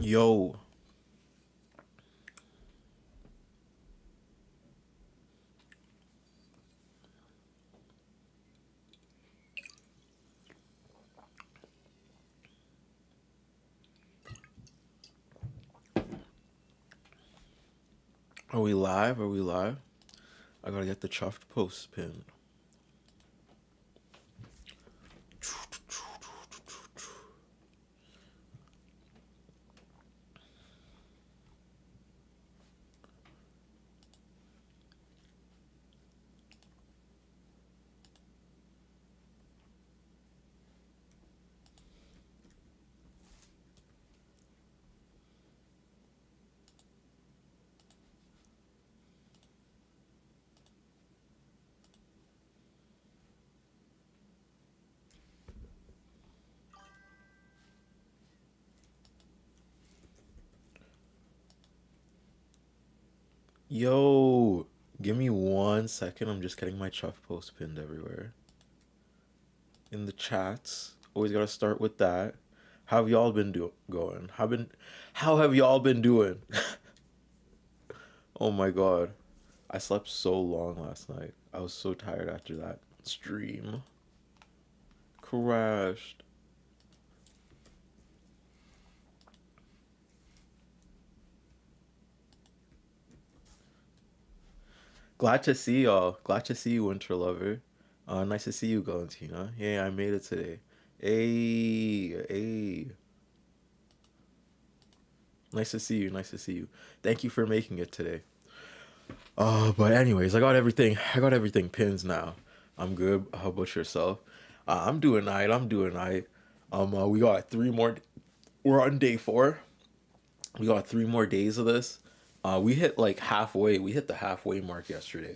Yo, are we live? Are we live? I gotta get the chuffed post pinned. Yo, give me 1 second. I'm just getting my chuff post pinned everywhere. In the chats. Always gotta start with that. How have y'all been going? How have y'all been doing? Oh my god. I slept so long last night. I was so tired after that stream. Crashed. Glad to see y'all. Glad to see you, Winter Lover. Nice to see you, Valentina. Yeah, I made it today. Hey, hey. Nice to see you. Nice to see you. Thank you for making it today. But anyways, I got everything. I got everything pins now. I'm good. How about yourself? I'm doing night. I'm doing night. We got three more. We're on day 4. We got 3 more days of this. We hit like halfway. We hit the halfway mark yesterday.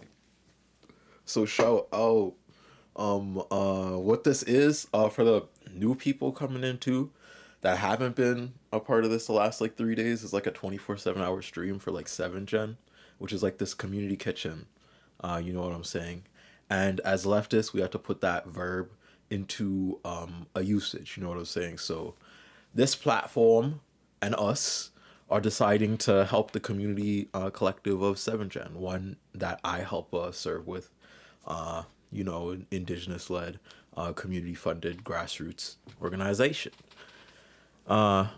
So shout out what this is for the new people coming in too that haven't been a part of this the last like 3 days is like a 24/7 hour stream for like 7 gen, which is like this community kitchen. You know what I'm saying? And as leftists, we have to put that verb into a usage. You know what I'm saying? So this platform and us are deciding to help the community collective of 7gen, one that I help serve with, indigenous led, community funded grassroots organization. I'm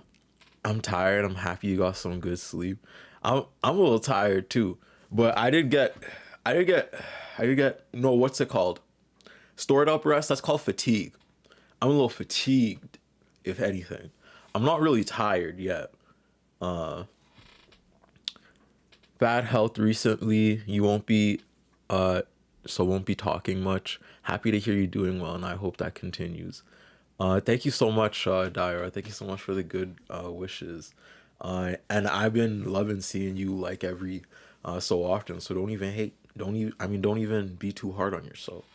tired. I'm happy you got some good sleep. I'm a little tired too, but I did get, I did get. No, what's it called? Stored up rest. That's called fatigue. I'm a little fatigued, if anything. I'm not really tired yet. Bad health recently. You won't be, so won't be talking much. Happy to hear you doing well, and I hope that continues. Thank you so much, Dyra. Thank you so much for the good wishes. And I've been loving seeing you like every so often. So don't even hate. Don't even. I mean, don't even be too hard on yourself.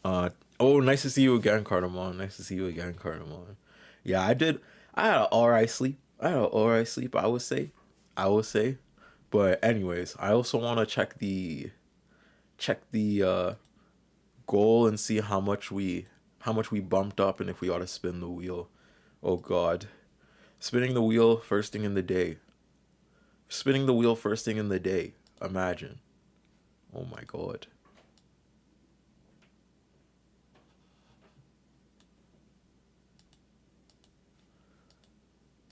Uh, oh, nice to see you again, Cardamon. Nice to see you again, Cardamon. Yeah, I did. I had an alright sleep. I had an alright sleep. I would say. I would say. But anyways, I also want to check the goal and see how much we bumped up and if we ought to spin the wheel. Oh God, spinning the wheel first thing in the day. Spinning the wheel first thing in the day. Imagine. Oh my God.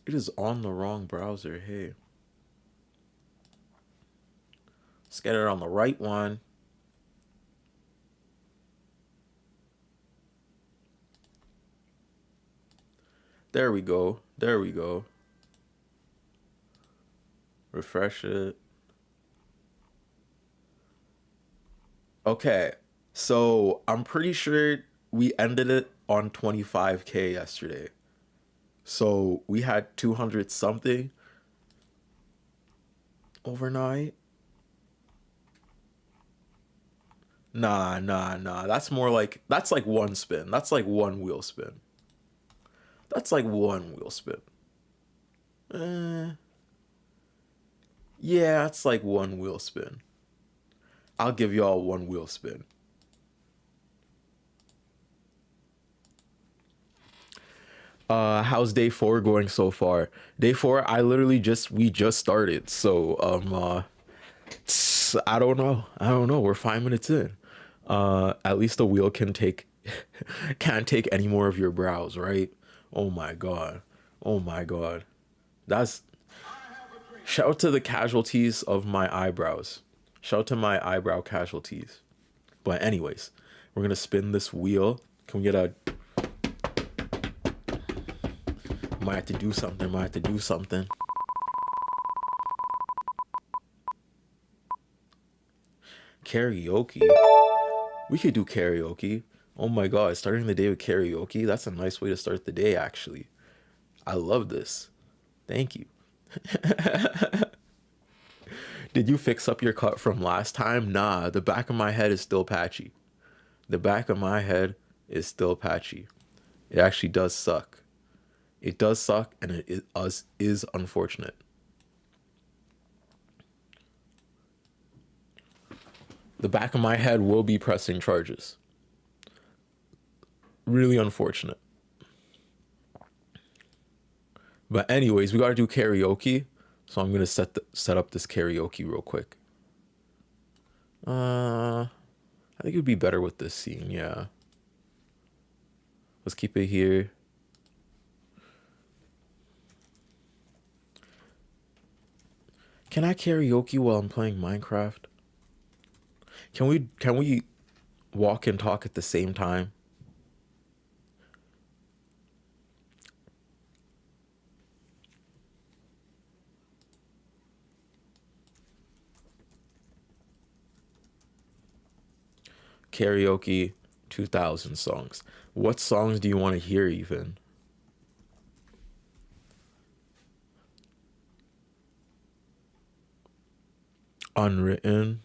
It is on the wrong browser. Hey, let's get it on the right one. There we go. There we go. Refresh it. Okay. So I'm pretty sure we ended it on 25K yesterday. So we had 200 something overnight. Nah, nah, nah. That's like one spin. That's like one wheel spin. That's like one wheel spin. Eh, yeah, that's like one wheel spin. I'll give y'all one wheel spin. How's day 4 going so far? Day 4, we just started. So, I don't know. We're 5 minutes in. At least the wheel can't take any more of your brows, right? Oh my God. Oh my God. That's, shout out to the casualties of my eyebrows. Shout out to my eyebrow casualties. But anyways, we're gonna spin this wheel. Can we get a, might have to do something. Karaoke. We could do karaoke. Oh my God, starting the day with karaoke. That's a nice way to start the day, actually. I love this. Thank you. Did you fix up your cut from last time? Nah, the back of my head is still patchy. It actually does suck. It does suck, and it is unfortunate. The back of my head will be pressing charges. Really unfortunate. But anyways, we gotta do karaoke. So I'm gonna set up this karaoke real quick. I think it'd be better with this scene, yeah. Let's keep it here. Can I karaoke while I'm playing Minecraft? Can we walk and talk at the same time? Karaoke 2000 songs. What songs do you want to hear even? Unwritten.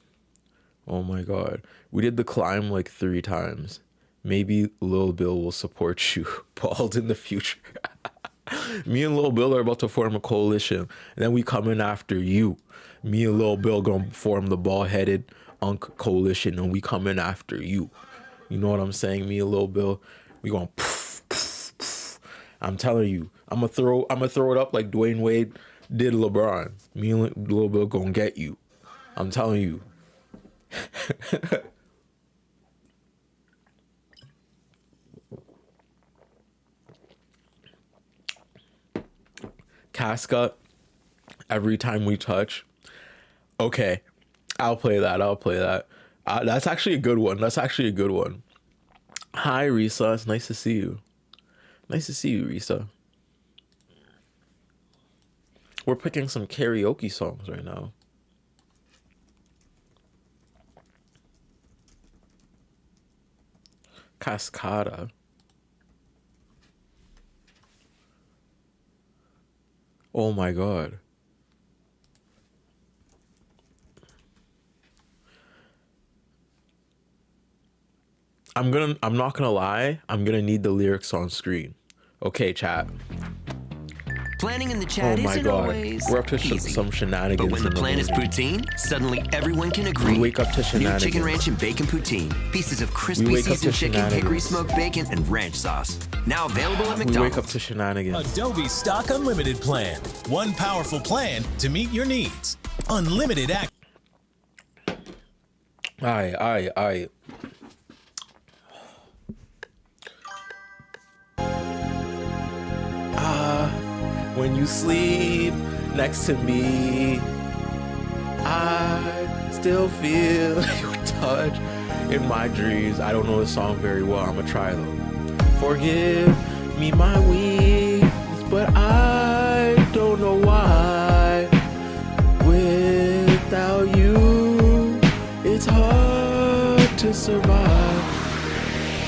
Oh my God. We did the climb like 3 times. Maybe Lil Bill will support you. Bald in the future. Me and Lil Bill are about to form a coalition. And then we come in after you. Me and Lil Bill gonna form the bald-headed Unk coalition, and we come in after you. You know what I'm saying? Me and Lil Bill, we going poof, poof, poof. I'm telling you, I'm gonna throw it up like Dwayne Wade did LeBron. Me and Lil Bill gonna get you. I'm telling you. Casca, every time we touch. Okay, I'll play that. That's actually a good one. Hi, Risa. It's nice to see you. Risa. We're picking some karaoke songs right now. Cascada. Oh my God. I'm not gonna lie, I'm gonna need the lyrics on screen. Okay, chat. Planning in the chat isn't always we're up to easy. some shenanigans. But when the plan is poutine, suddenly everyone can agree. We wake up to shenanigans. New chicken ranch and bacon poutine. Pieces of crispy seasoned chicken, hickory smoked bacon, and ranch sauce. Now available at McDonald's. We wake up to shenanigans. Adobe Stock Unlimited plan. One powerful plan to meet your needs. Unlimited access. Aye. When you sleep next to me, I still feel your touch in my dreams. I don't know the song very well. I'm gonna try though. Forgive me my weakness, but I don't know why. Without you, it's hard to survive.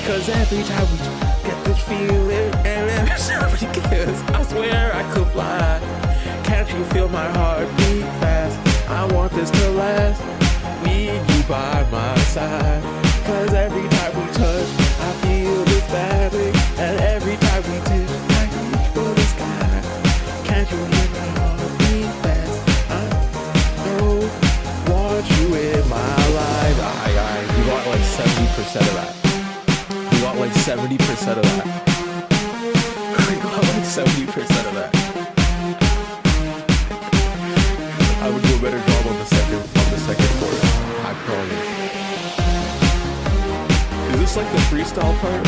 'Cause every time we get this feeling, and every time we kiss, I swear I could fly. Can't you feel my heart beat fast? I want this to last. Need you by my side. 'Cause every time we touch, I feel this badly. And every time we touch, I reach for the sky. Can't you hear my heart beat fast? I want you in my life. You got like 70% of that. You got like 70% of that. We got like 70% of that. I would do a better job on the second chorus. I promise. Is this like the freestyle part?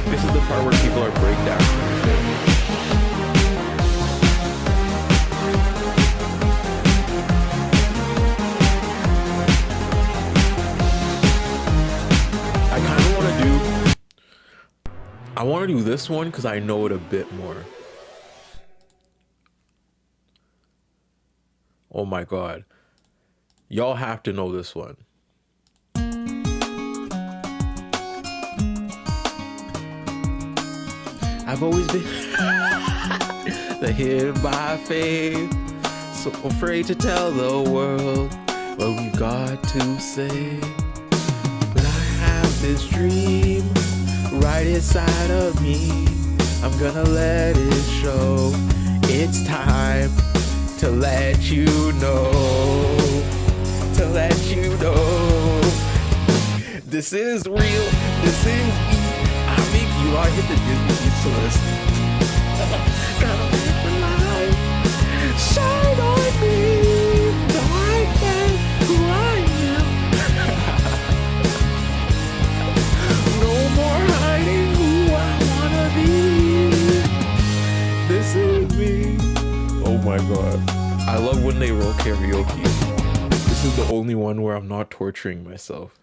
This is the part where people are breakdancing. I want to do this one because I know it a bit more. Oh my god. Y'all have to know this one. I've always been the hid by faith, so afraid to tell the world what we've got to say. But I have this dream right inside of me. I'm gonna let it show. It's time to let you know. To let you know. This is real. This is I make you all hit the Disney list. Gotta live the life. Shine on me. So I am who I am. No more hiding who I wanna be. This is me. Oh my god. I love when they roll karaoke. This is the only one where I'm not torturing myself.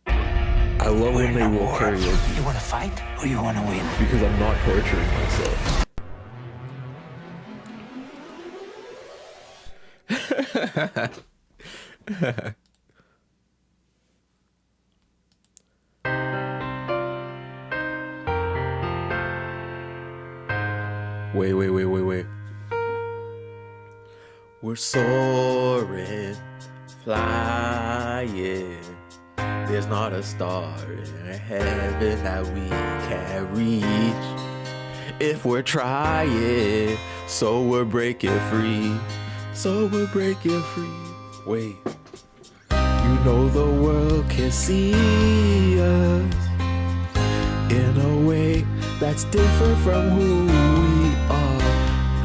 I love when they roll karaoke. You wanna fight or you wanna win? Because I'm not torturing myself. Wait. We're soaring, flying. There's not a star in heaven that we can't reach if we're trying. So we're breaking free. Wait. You know the world can see us in a way that's different from who we are.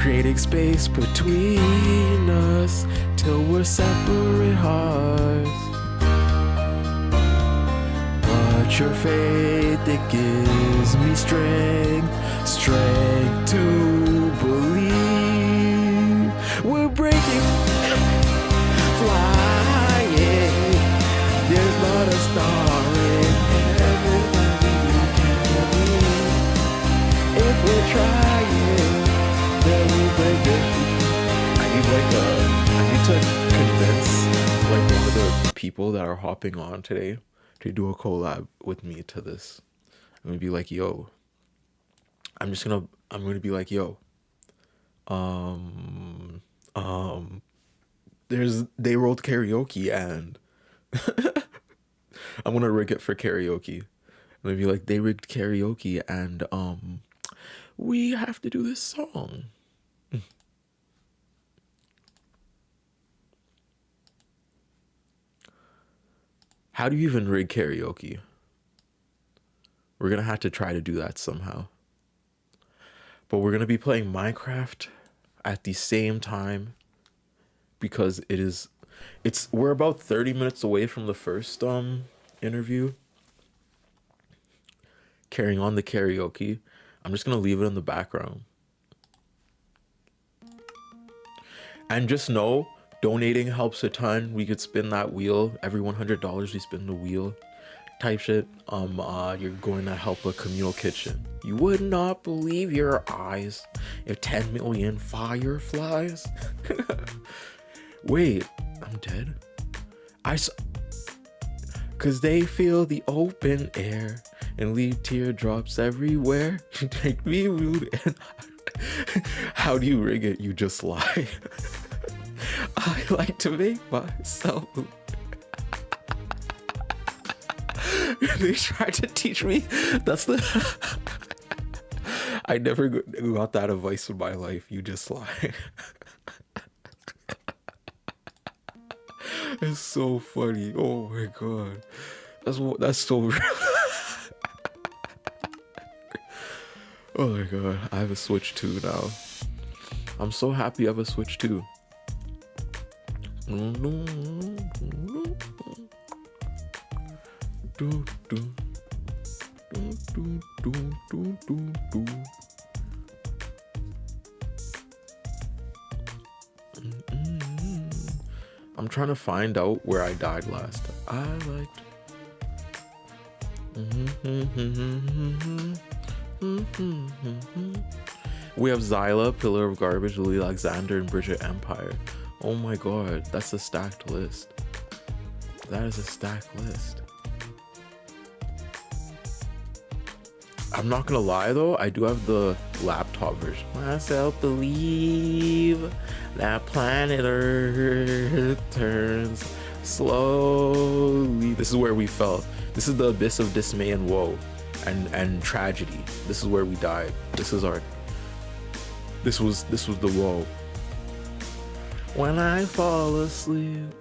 Creating space between us till we're separate hearts. But your faith, it gives me strength to believe. We're breaking, flying. There's not a star in heaven that we can't reach. If we're trying, then we break it. I need to convince like one of the people that are hopping on today to do a collab with me to this. I'm gonna be like, yo. I'm gonna be like, yo. They rolled karaoke and I'm gonna rig it for karaoke. I'm gonna be like, they rigged karaoke and we have to do this song. How do you even rig karaoke? We're gonna have to try to do that somehow. But we're gonna be playing Minecraft at the same time because we're about 30 minutes away from the first interview. Carrying on the karaoke. I'm just gonna leave it in the background. And just know, donating helps a ton. We could spin that wheel. Every $100 we spin the wheel type shit. You're going to help a communal kitchen. You would not believe your eyes if 10 million fireflies. Wait, I'm dead? Cause they feel the open air and leave teardrops everywhere. Take me rude and how do you rig it? You just lie. I like to make myself. They tried to teach me. That's the. I never got that advice in my life. You just lie. It's so funny. Oh my god. That's so real. Oh my god. I have a Switch 2 now. I'm so happy I have a Switch 2. I'm trying to find out where I died last. I liked. We have Zyla, Pillar of Garbage, Louis Alexander, and Bridget Empire. Oh my god, that's a stacked list. That is a stacked list. I'm not gonna lie though, I do have the laptop version. Myself believe that planet Earth turns slowly. This is where we fell. This is the abyss of dismay and woe and tragedy. This is where we died. This was the woe. When I fall asleep.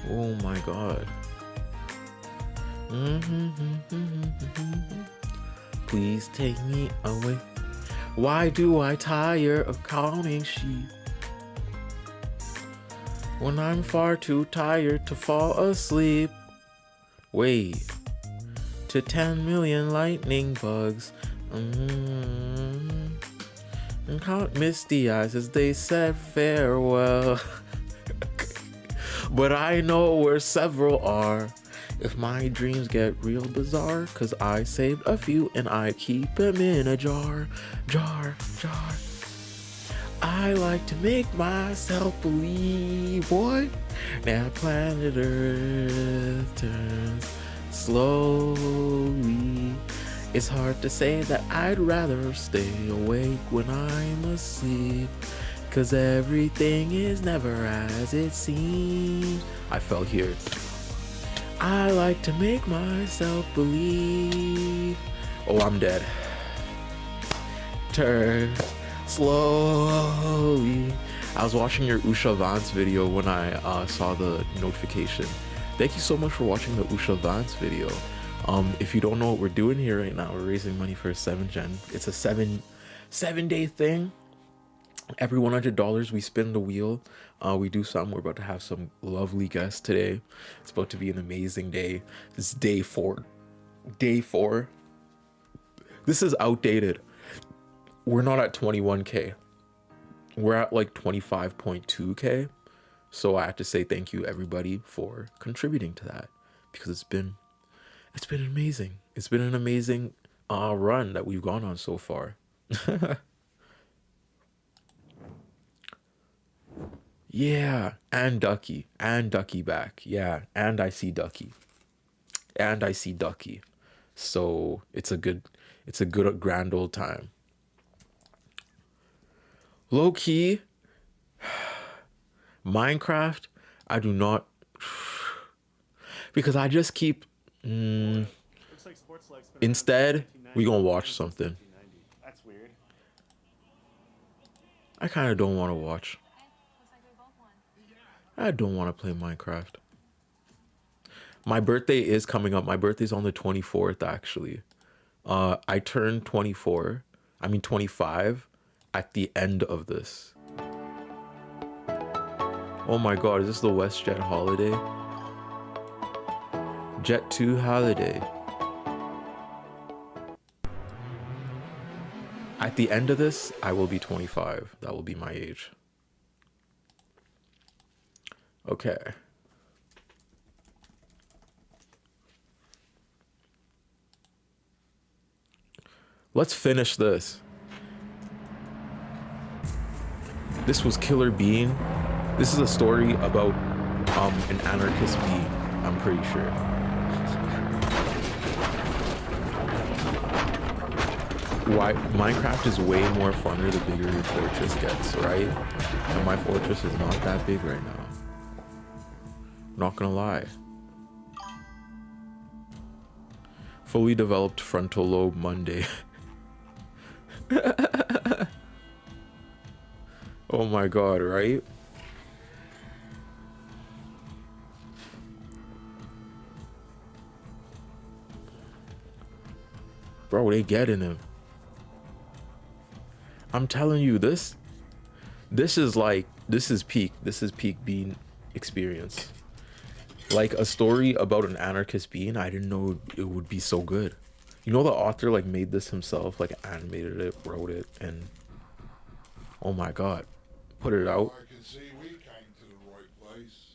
Oh my god. Please take me away. Why do I tire of counting sheep when I'm far too tired to fall asleep? Wait, to 10 million lightning bugs. And count misty eyes as they said farewell. But I know where several are. If my dreams get real bizarre, 'cause I saved a few and I keep them in a jar. I like to make myself believe, boy, that planet Earth turns slowly. It's hard to say that I'd rather stay awake when I'm asleep, 'cause everything is never as it seems. I fell here. I like to make myself believe. Oh, I'm dead. Turn slowly. I was watching your Usha Vance video when I saw the notification. Thank you so much for watching the Usha Vance video. If you don't know what we're doing here right now, we're raising money for a 7th gen. It's a seven-day thing. Every $100 we spin the wheel, we do something. We're about to have some lovely guests today. It's about to be an amazing day. This is day 4. This is outdated. We're not at 21k. We're at like 25.2k. So I have to say thank you everybody for contributing to that, because it's been amazing. It's been an amazing run that we've gone on so far. Yeah, and Ducky back. Yeah, and I see Ducky. So it's a good grand old time. Low key, Minecraft, I do not, because I just keep. Instead, we gonna watch something. That's weird. I kind of don't want to watch. I don't want to play Minecraft. My birthday is coming up. My birthday's on the 24th, actually. I turn 25 at the end of this. Oh my god, is this the WestJet holiday? Jet 2 holiday. At the end of this, I will be 25. That will be my age. Okay. Let's finish this. This was Killer Bean. This is a story about an anarchist bee, I'm pretty sure. Why Minecraft is way more funner the bigger your fortress gets, right? And my fortress is not that big right now. Not gonna lie. Fully developed frontal lobe Monday. Oh my god, right? Bro, they getting him. I'm telling you, this is like, this is peak bean experience. Like a story about an anarchist being, I didn't know it would be so good. You know, the author like made this himself, like animated it, wrote it, and oh my god, put it out. I can see we came to the right place.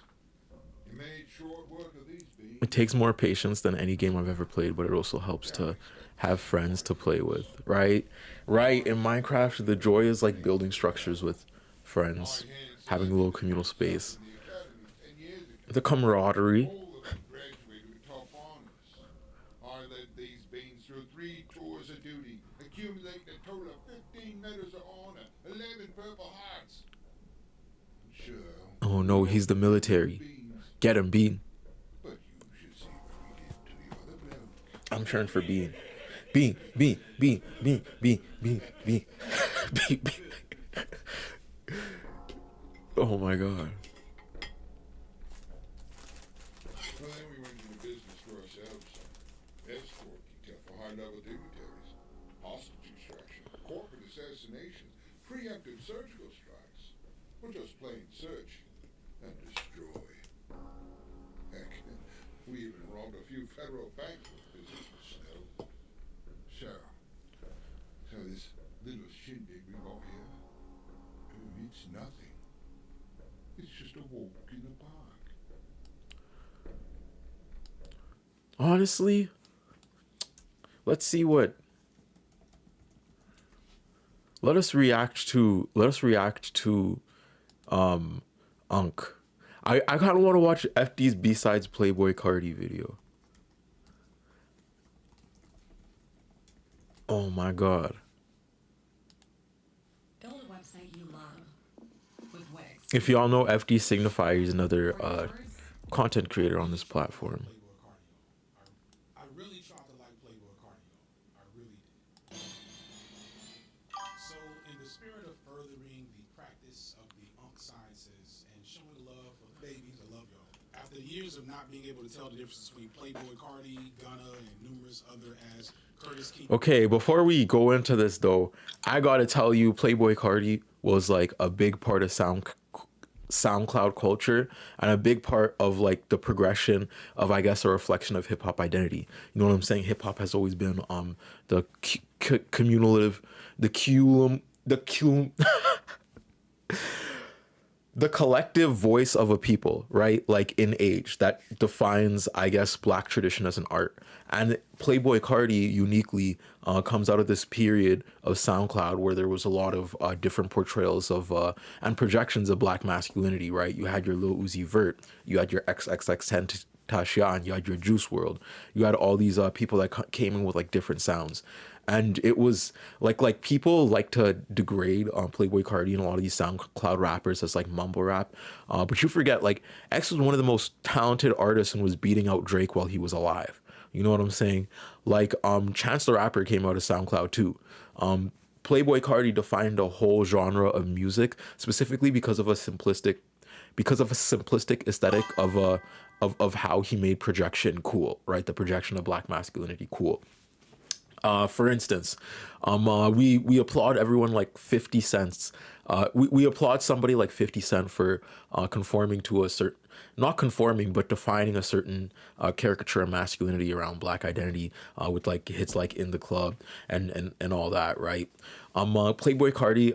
You made short work of these beans. It takes more patience than any game I've ever played, but it also helps to have friends to play with, right? Right, in Minecraft, the joy is like building structures with friends, having a little communal space. The camaraderie. Graduated with top honors. I led these beans through 3 tours of duty, accumulating a total of 15 medals of honor, 11 purple hearts. Sure. Oh no, he's the military. Get him, Bean. But you should see what we did to the other bloke. I'm trying for Bean. Bean, Bean, Bean, Bean, Bean, Bean, Bean, Bean, Bean. Oh my god. Well, then we went into business for ourselves. Escort detail for high-level dignitaries, hostage extraction, corporate assassinations, preemptive surgical strikes, or just plain search and destroy. Heck, we even robbed a few federal banks with business with Snow. So this little shindig we got here, it's nothing. It's just a walk in the park. Honestly, let's see what. Let us react to Unk. I kind of want to watch FD's B-sides Playboy Cardi video. Oh my god. Build a website you love with Wix. If y'all know, FD Signifier is another content creator on this platform. I really tried to like Playboy cardio. I really did. So, in the spirit of furthering the practice of the UNC sciences and showing love for the babies, I love y'all. After years of not being able to tell the difference between Playboy Cardi, Gunna, and numerous other as Curtis King. Okay, before we go into this though, I gotta tell you, Playboy Cardi was like a big part of SoundCloud culture and a big part of like the progression of, I guess, a reflection of hip hop identity. You know what I'm saying? Hip hop has always been the cumulative, the collective voice of a people, right? Like in age that defines, I guess, Black tradition as an art. And Playboy Cardi uniquely comes out of this period of SoundCloud where there was a lot of different portrayals of and projections of Black masculinity, right? You had your Lil Uzi Vert, you had your XXX Tentacion, you had your Juice WRLD, you had all these people that came in with like different sounds. And it was like people like to degrade Playboy Cardi and a lot of these SoundCloud rappers as like mumble rap. But you forget, like, X was one of the most talented artists and was beating out Drake while he was alive. You know what I'm saying? Like, Chance the Rapper came out of SoundCloud too. Playboy Cardi defined a whole genre of music specifically because of a simplistic aesthetic of how he made projection cool, right? The projection of Black masculinity cool. For instance, we applaud everyone like 50 Cent. We applaud somebody like 50 Cent for conforming to a certain, not conforming, but defining a certain caricature of masculinity around Black identity with like hits like In the Club and all that, right? Playboy Cardi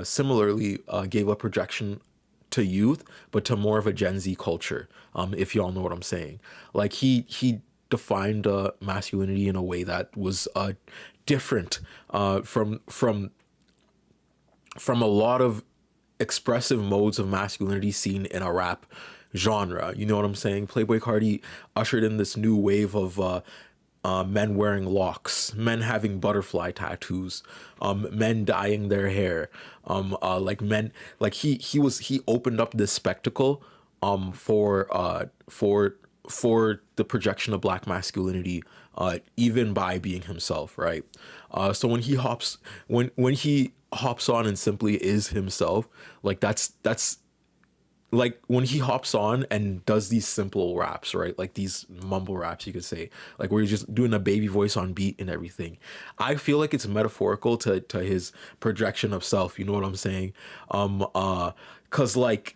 similarly gave a projection to youth, but to more of a Gen Z culture, if y'all know what I'm saying. Like he defined masculinity in a way that was different from a lot of expressive modes of masculinity seen in a rap genre. You know what I'm saying? Playboy Cardi ushered in this new wave of men wearing locks, men having butterfly tattoos, men dyeing their hair, like men, like he opened up this spectacle for the projection of Black masculinity even by being himself, right? So when he hops on and simply is himself, like that's like when he hops on and does these simple raps, right? Like these mumble raps, you could say, like where he's just doing a baby voice on beat and everything. I feel like it's metaphorical to his projection of self. You know what I'm saying? Cause like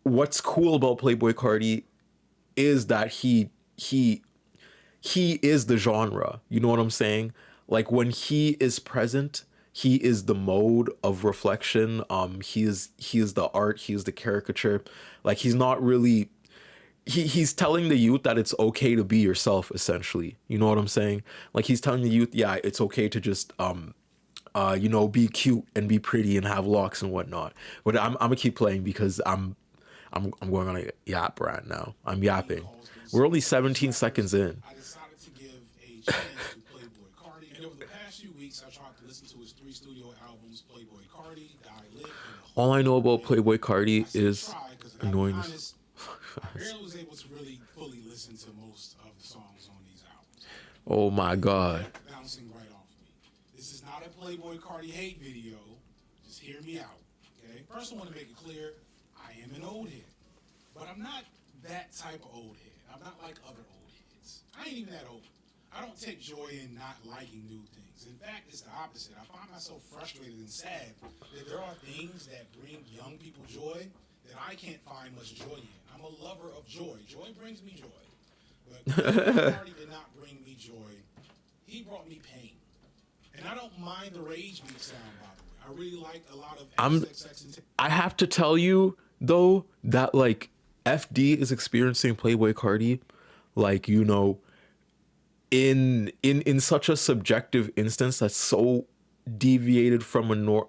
what's cool about Playboi Carti is that he is the genre. You know what I'm saying? Like when he is present, he is the mode of reflection. He is the art, he is the caricature. Like he's not really he's telling the youth that it's okay to be yourself, essentially. You know what I'm saying? Like he's telling the youth, yeah, it's okay to just you know, be cute and be pretty and have locks and whatnot. But I'm gonna keep playing because I'm going on a yap right now. I'm yapping. We're only 17 seconds in. I decided to give a chance to Playboi Carti, and over the past few weeks, I tried to listen to his 3 studio albums, Playboi Carti, Die Lit. All I know about Playboi Carti is annoying. I barely was able to really fully listen to most of the songs on these albums. Oh my God. Bouncing right off me. This is not a Playboi Carti hate video. Just hear me out, okay? First, I want to make it clear, I am an old head, but I'm not that type of old head. I'm not like other old heads. I ain't even that old. I don't take joy in not liking new things. In fact, it's the opposite. I find myself frustrated and sad that there are things that bring young people joy that I can't find much joy in. I'm a lover of joy. Joy brings me joy. But Carti did not bring me joy. He brought me pain. And I don't mind the rage beat sound, by the way. I really like a lot of XXX. I have to tell you though that like FD is experiencing Playboi Carti, like, you know, in such a subjective instance that's so deviated from a norm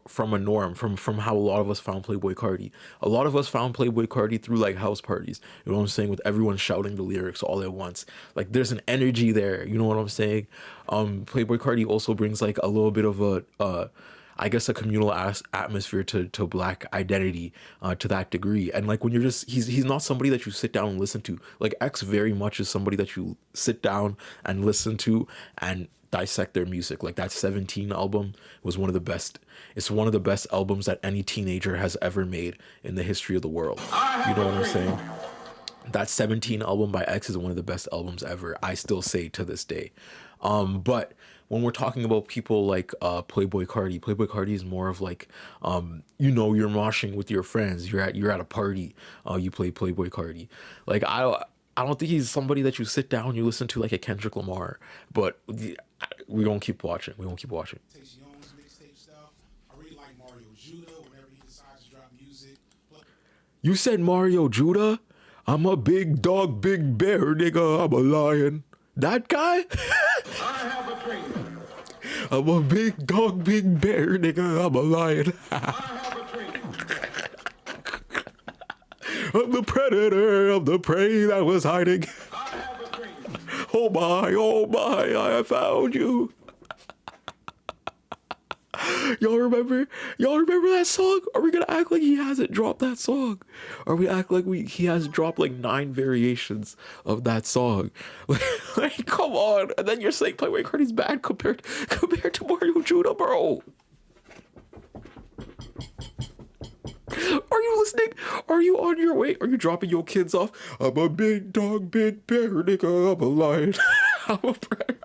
from how a lot of us found Playboi Carti. A lot of us found Playboi Carti through like house parties. You know what I'm saying? With everyone shouting the lyrics all at once. Like there's an energy there. You know what I'm saying? Playboi Carti also brings like a little bit of a I guess a communal atmosphere to Black identity to that degree. And like when you're just he's not somebody that you sit down and listen to. Like X very much is somebody that you sit down and listen to and dissect their music. Like that 17 album was one of the best. It's one of the best albums that any teenager has ever made in the history of the world. You know what I'm saying? That 17 album by X is one of the best albums ever. I still say to this day. But when we're talking about people like Playboi Carti is more of like, you know, you're moshing with your friends. You're at a party. You play Playboi Carti. Like I don't think he's somebody that you sit down, you listen to like a Kendrick Lamar. But we're gonna keep watching. Takes Young's mixtape stuff. I really like Mario Judah whenever he decides to drop music. You said Mario Judah? I'm a big dog, big bear, nigga. I'm a lion. That guy? I have a dream. I'm a big dog, big bear, nigga. I'm a lion. I have a dream. I'm the predator of the prey that was hiding. I have a dream. Oh my, I have found you. Y'all remember that song? Are we gonna act like he hasn't dropped that song? Are we act like he has dropped like 9 variations of that song? Like come on. And then you're saying Playboi Carti's bad compared to Mario Judah, bro. Are you listening? Are you on your way? Are you dropping your kids off? I'm a big dog, big bear, nigga. I'm a lion. I'm a predator.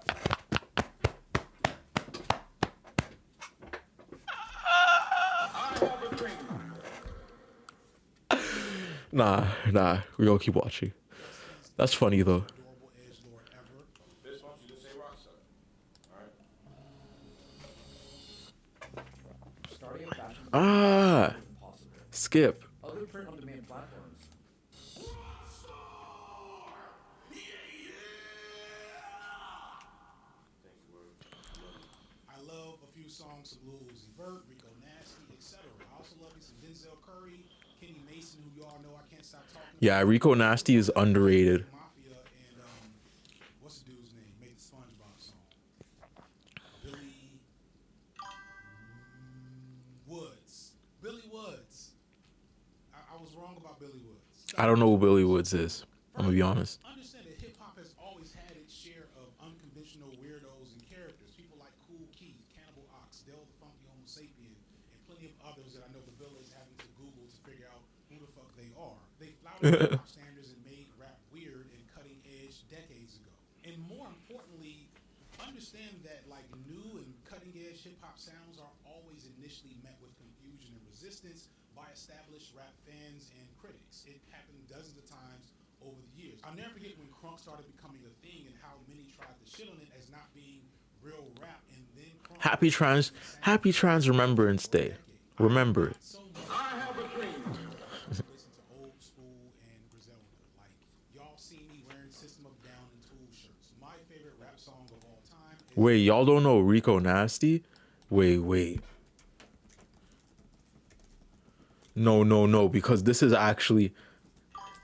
Nah, we're gonna keep watching. That's funny though. This wants you to say Rockstar. Alright? Skip. Other print on demand platforms. I love a few songs of Lil Uzi Vert, Rico Nasty, etc. I also love me some Denzel Curry, Kenny Mason, who y'all know I can't stop talking about. Yeah, Rico Nasty is underrated. Mafia and what's the dude's name? Made the SpongeBob song. Billy Woods. I was wrong about Billy Woods. I don't know who Billy Woods is. I'm gonna be honest. Understand that hip hop has always had its share of unconventional that I know the Villa is having to Google to figure out who the fuck they are. They flouted hip-hop standards and made rap weird and cutting edge decades ago. And more importantly, understand that like new and cutting edge hip-hop sounds are always initially met with confusion and resistance by established rap fans and critics. It happened dozens of times over the years. I'll never forget when crunk started becoming a thing and how many tried to shit on it as not being real rap, and then crunk Happy Trans Remembrance Day. Remember it. so much. I have a dream. Listen to old school and Griselda. Like y'all see me wearing System of a Down and Tool shirts. My favorite rap song of all time is Wait, y'all don't know Rico Nasty? Wait. No, because this is actually.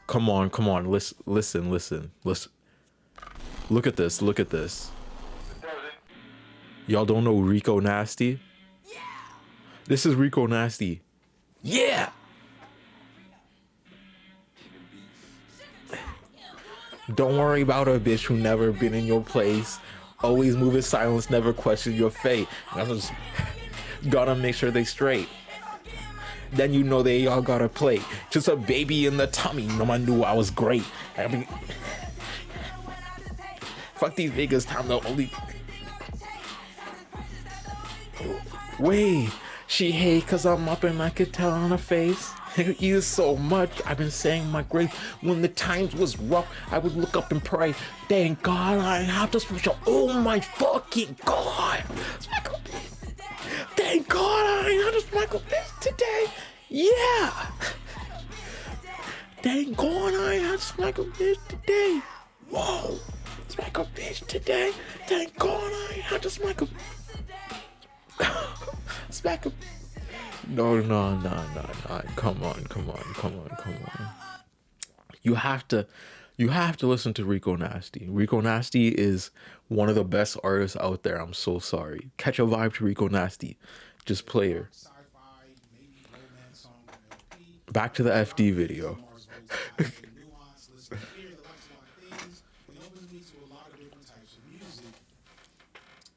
Come on. Listen. Look at this. Y'all don't know Rico Nasty? Yeah. This is Rico Nasty. Yeah. Don't worry about a bitch who never been in your place. Always move in silence, never question your fate. I just gotta make sure they straight. Then you know they all gotta play. Just a baby in the tummy. No one knew I was great. I mean, fuck these niggas. Time to only. Wait, she hate cause I'm up and I could tell on her face. You so much. I've been saying my grace. When the times was rough, I would look up and pray. Thank God I have to switch up. Oh my fucking God. Thank God I ain't had to smack a bitch today. Yeah. Thank God I ain't had to smack a bitch today. Whoa. Smack a bitch today. Thank God I ain't had to smack a smack a. No. Come on. You have to listen to Rico Nasty. Rico Nasty is one of the best artists out there. I'm so sorry. Catch a vibe to Rico Nasty. Just play her. Back to the FD video.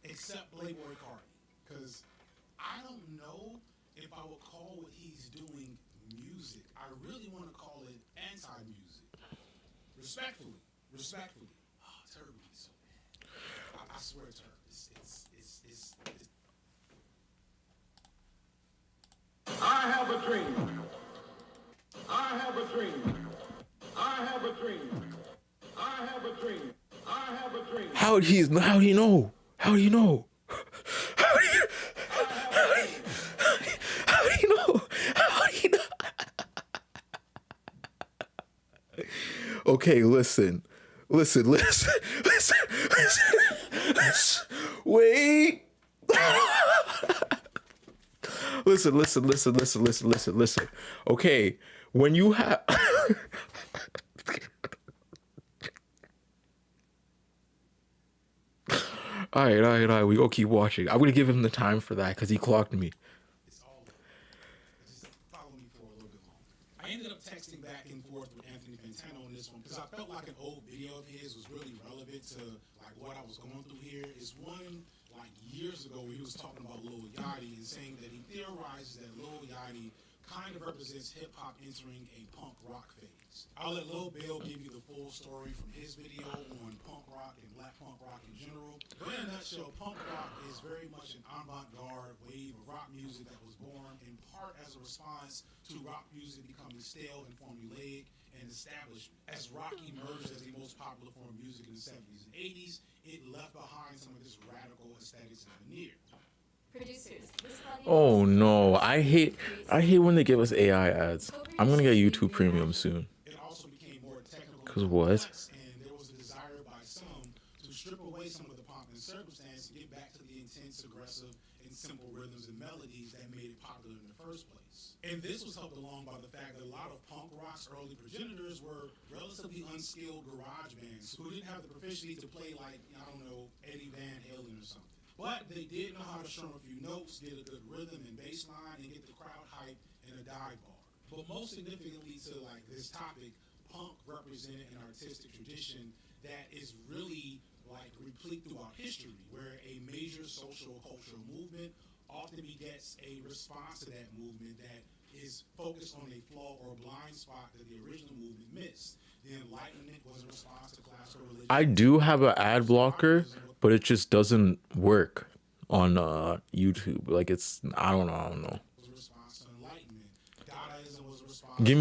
Except Playboy Cardi, because I don't know if I would call what he's doing music. I really want to call it anti-music. Respectfully. Oh, it's hurting me so bad. I swear it's hurt. It's I have a dream. I have a dream. I have a dream. I have a dream. I have a dream. How do you know? How do you know? How do you know? Okay, listen. Wait. Listen. Okay, when you have All right. We go keep watching. I'm gonna give him the time for that because he clocked me. It's all over. Just follow me for a little bit longer. I ended up texting back and forth with Anthony Fantano on this one because I felt like an old video of his was really relevant to like what I was going through here. It's one like years ago where he was talking about Lil Yachty and saying that he theorizes that Lil Yachty kind of represents hip hop entering a punk rock phase. I'll let Lil Bill give you the full story from his video on punk rock and black punk rock in general. But in a nutshell, punk rock is very much an avant-garde wave of rock music that was born in part as a response to rock music becoming stale and formulaic and established. As rock emerged as the most popular form of music in the 70s and 80s, it left behind some of this radical aesthetics and veneer. Oh no, I hate when they give us AI ads. I'm gonna get YouTube Premium soon. It also became more technical. Cause what? And there was a desire by some to strip away some of the pomp and circumstance and get back to the intense, aggressive, and simple rhythms and melodies that made it popular in the first place. And this was helped along by the fact that a lot of punk rock's early progenitors were relatively unskilled garage bands who didn't have the proficiency to play like, I don't know, Eddie Van Halen or something. But they did know how to strum a few notes, get a good rhythm and bass line, and get the crowd hyped in a dive bar. But most significantly to like this topic, punk represented an artistic tradition that is really like replete throughout history, where a major social cultural movement often begets a response to that movement that is focused on a flaw or blind spot that the original movement missed. The Enlightenment was a response to classical religion. I do have an ad blocker, but it just doesn't work on YouTube. Like it's I don't know. Was a response to Enlightenment. Dadaism was a response. Give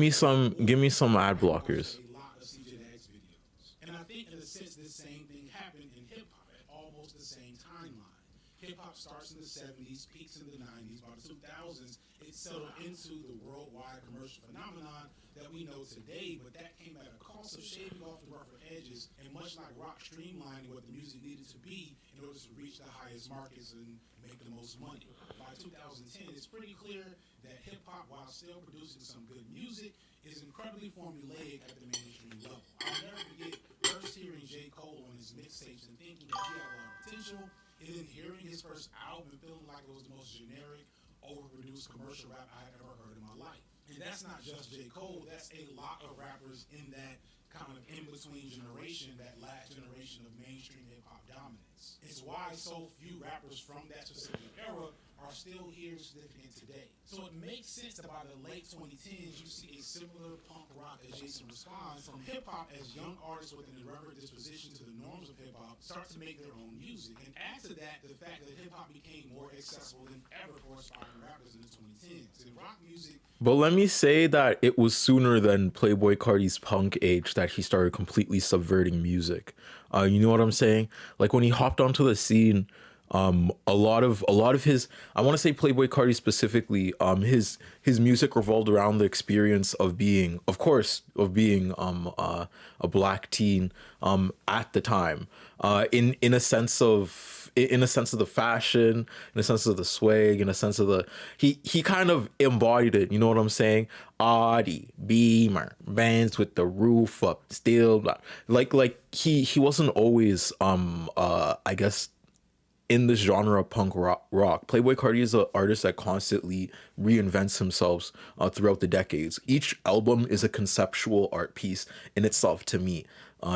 me some ad blockers. A lot of CJX videos. And I think in a sense this same thing happened in hip hop at almost the same timeline. Hip hop starts in the 70s, peaks in the 90s. By the 2000s, it settled into the worldwide commercial phenomenon that we know today, but that came at a cost of shaving off the rougher edges and much like rock streamlining what the music needed to be in order to reach the highest markets and make the most money. By 2010, it's pretty clear that hip hop, while still producing some good music, is incredibly formulaic at the mainstream level. I'll never forget first hearing J. Cole on his mixtapes and thinking that he had a lot of potential, and then hearing his first album and feeling like it was the most generic, overproduced commercial rap I had ever heard in my life. And that's not just J. Cole, that's a lot of rappers in that kind of in-between generation, that last generation of mainstream hip-hop dominance. It's why so few rappers from that specific era are still here significant today. So it makes sense that by the late 2010s, you see a similar punk rock adjacent response from hip-hop as young artists with an irreverent disposition to the norms of hip-hop start to make their own music. And add to that the fact that hip-hop became more accessible than ever for aspiring rappers in the 2010s. And rock music. But let me say that it was sooner than Playboi Carti's punk age that he started completely subverting music. You know what I'm saying? Like when he hopped onto the scene, a lot of his, I want to say Playboi Carti specifically, his music revolved around the experience of being, of course, a black teen at the time, in a sense of the fashion, in a sense of the swag, in a sense of the he kind of embodied it. You know what I'm saying? Audi, Beamer, Benz with the roof up, still like he wasn't always I guess in this genre of punk rock. Playboi Carti is an artist that constantly reinvents himself throughout the decades. Each album is a conceptual art piece in itself to me.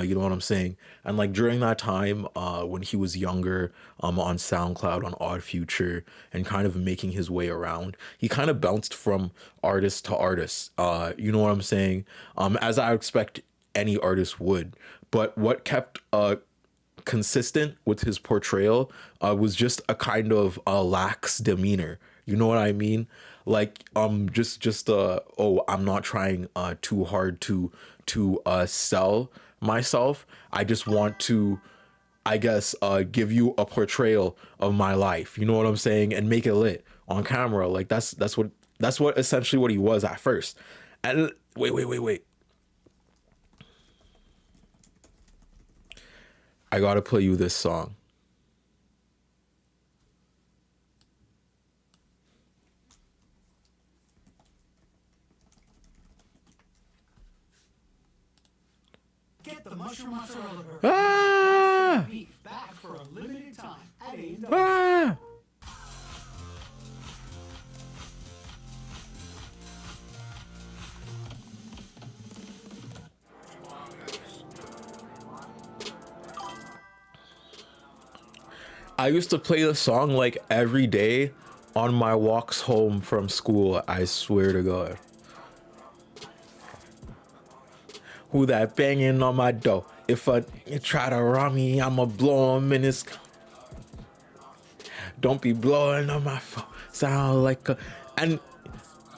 You know what I'm saying? And like during that time, when he was younger, on SoundCloud, on Odd Future, and kind of making his way around, he kind of bounced from artist to artist. You know what I'm saying? As I expect any artist would. But what kept consistent with his portrayal was just a kind of lax demeanor. You know what I mean? Like just I'm not trying too hard to sell myself. I just want to, I guess, give you a portrayal of my life. You know what I'm saying? And make it lit on camera. Like that's what essentially what he was at first. And wait. I gotta play you this song. Get the mushroom mozzarella burger. Ah! Beef back for a limited time at A&W. Ah! I used to play the song like every day on my walks home from school. I swear to God. Who that banging on my door? If you try to rob me, I'ma blow him in his. Don't be blowing on my phone. Sound like a. And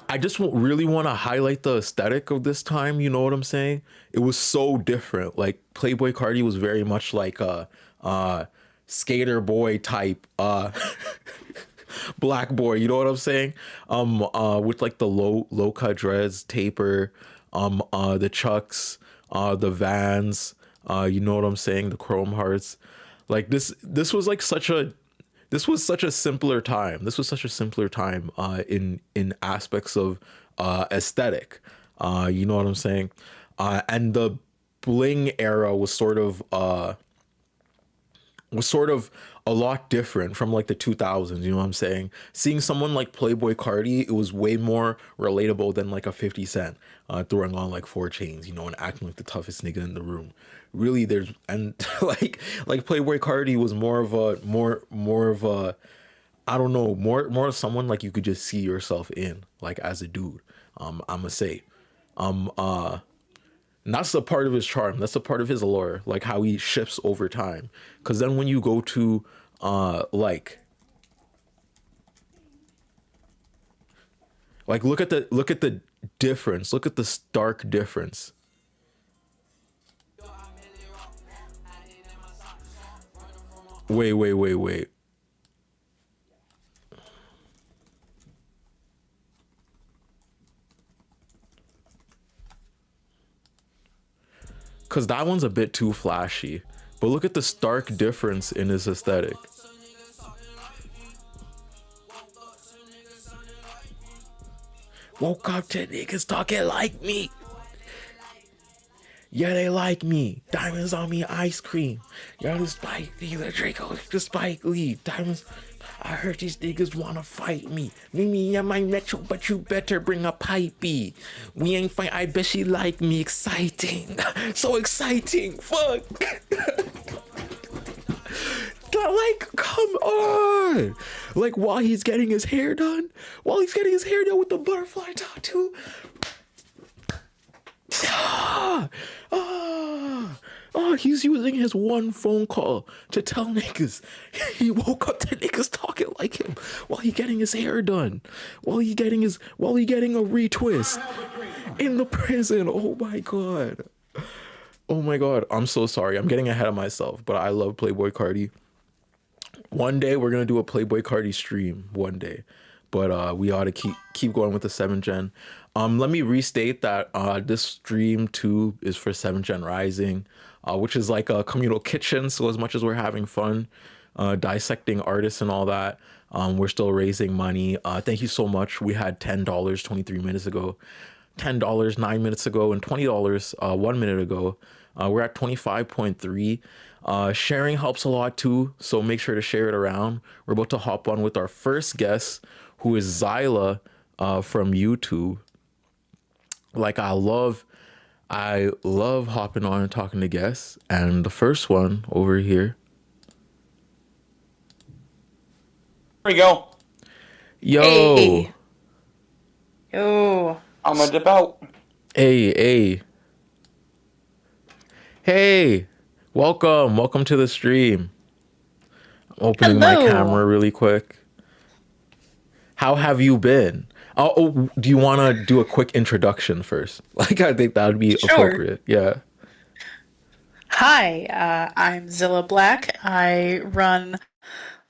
I just really want to highlight the aesthetic of this time. You know what I'm saying? It was so different. Like Playboi Carti was very much like a skater boy type black boy. You know what I'm saying? With like the low cut dreads, taper, the chucks, the Vans. You know what I'm saying? The chrome hearts. Like this was like such a simpler time. This was such a simpler time in aspects of aesthetic. You know what I'm saying? And the bling era was sort of a lot different from like the 2000s. You know what I'm saying? Seeing someone like Playboi Carti, it was way more relatable than like a 50 Cent throwing on like 4 chains, you know, and acting like the toughest nigga in the room. Really, like Playboi Carti was more of a I don't know, more someone like you could just see yourself in, like as a dude. I'ma say. And that's a part of his charm. That's a part of his allure, like how he shifts over time. Cause then when you go to like look at the difference. Look at the stark difference. Wait. Cause that one's a bit too flashy. But look at the stark difference in his aesthetic. Woke up to niggas talking like me. Yeah, they like me. Diamonds on me, ice cream. Yo, the Spike Lee, the Draco, the Spike Lee. Diamonds. I heard these niggas wanna fight me. Mimi, I'm my metro, but you better bring a pipey. We ain't fight. I bet she like me. Exciting. So exciting. Fuck. Like, come on. Like, while he's getting his hair done with the butterfly tattoo. He's using his one phone call to tell niggas he woke up to niggas talking like him while he getting his hair done, while he getting a retwist in the prison. Oh my god. I'm so sorry. I'm getting ahead of myself, but I love Playboy Cardi. One day we're gonna do a Playboy Cardi stream one day, but we ought to keep going with the 7th gen. Let me restate that this stream too is for 7th gen Rising, which is like a communal kitchen. So as much as we're having fun dissecting artists and all that, we're still raising money. Thank you so much. We had $10 23 minutes ago, $10 9 minutes ago, and $20 1 minute ago. We're at 25.3. Sharing helps a lot too, so make sure to share it around. We're about to hop on with our first guest, who is Zyla from YouTube. Like, I love hopping on and talking to guests, and the first one over here. There we go. Yo. Hey. Yo. I'm gonna dip out. Hey. Welcome to the stream. I'm opening my camera really quick. How have you been? Oh, do you want to do a quick introduction first? Like, I think that would be appropriate. Yeah. Hi, I'm Zilla Black. I run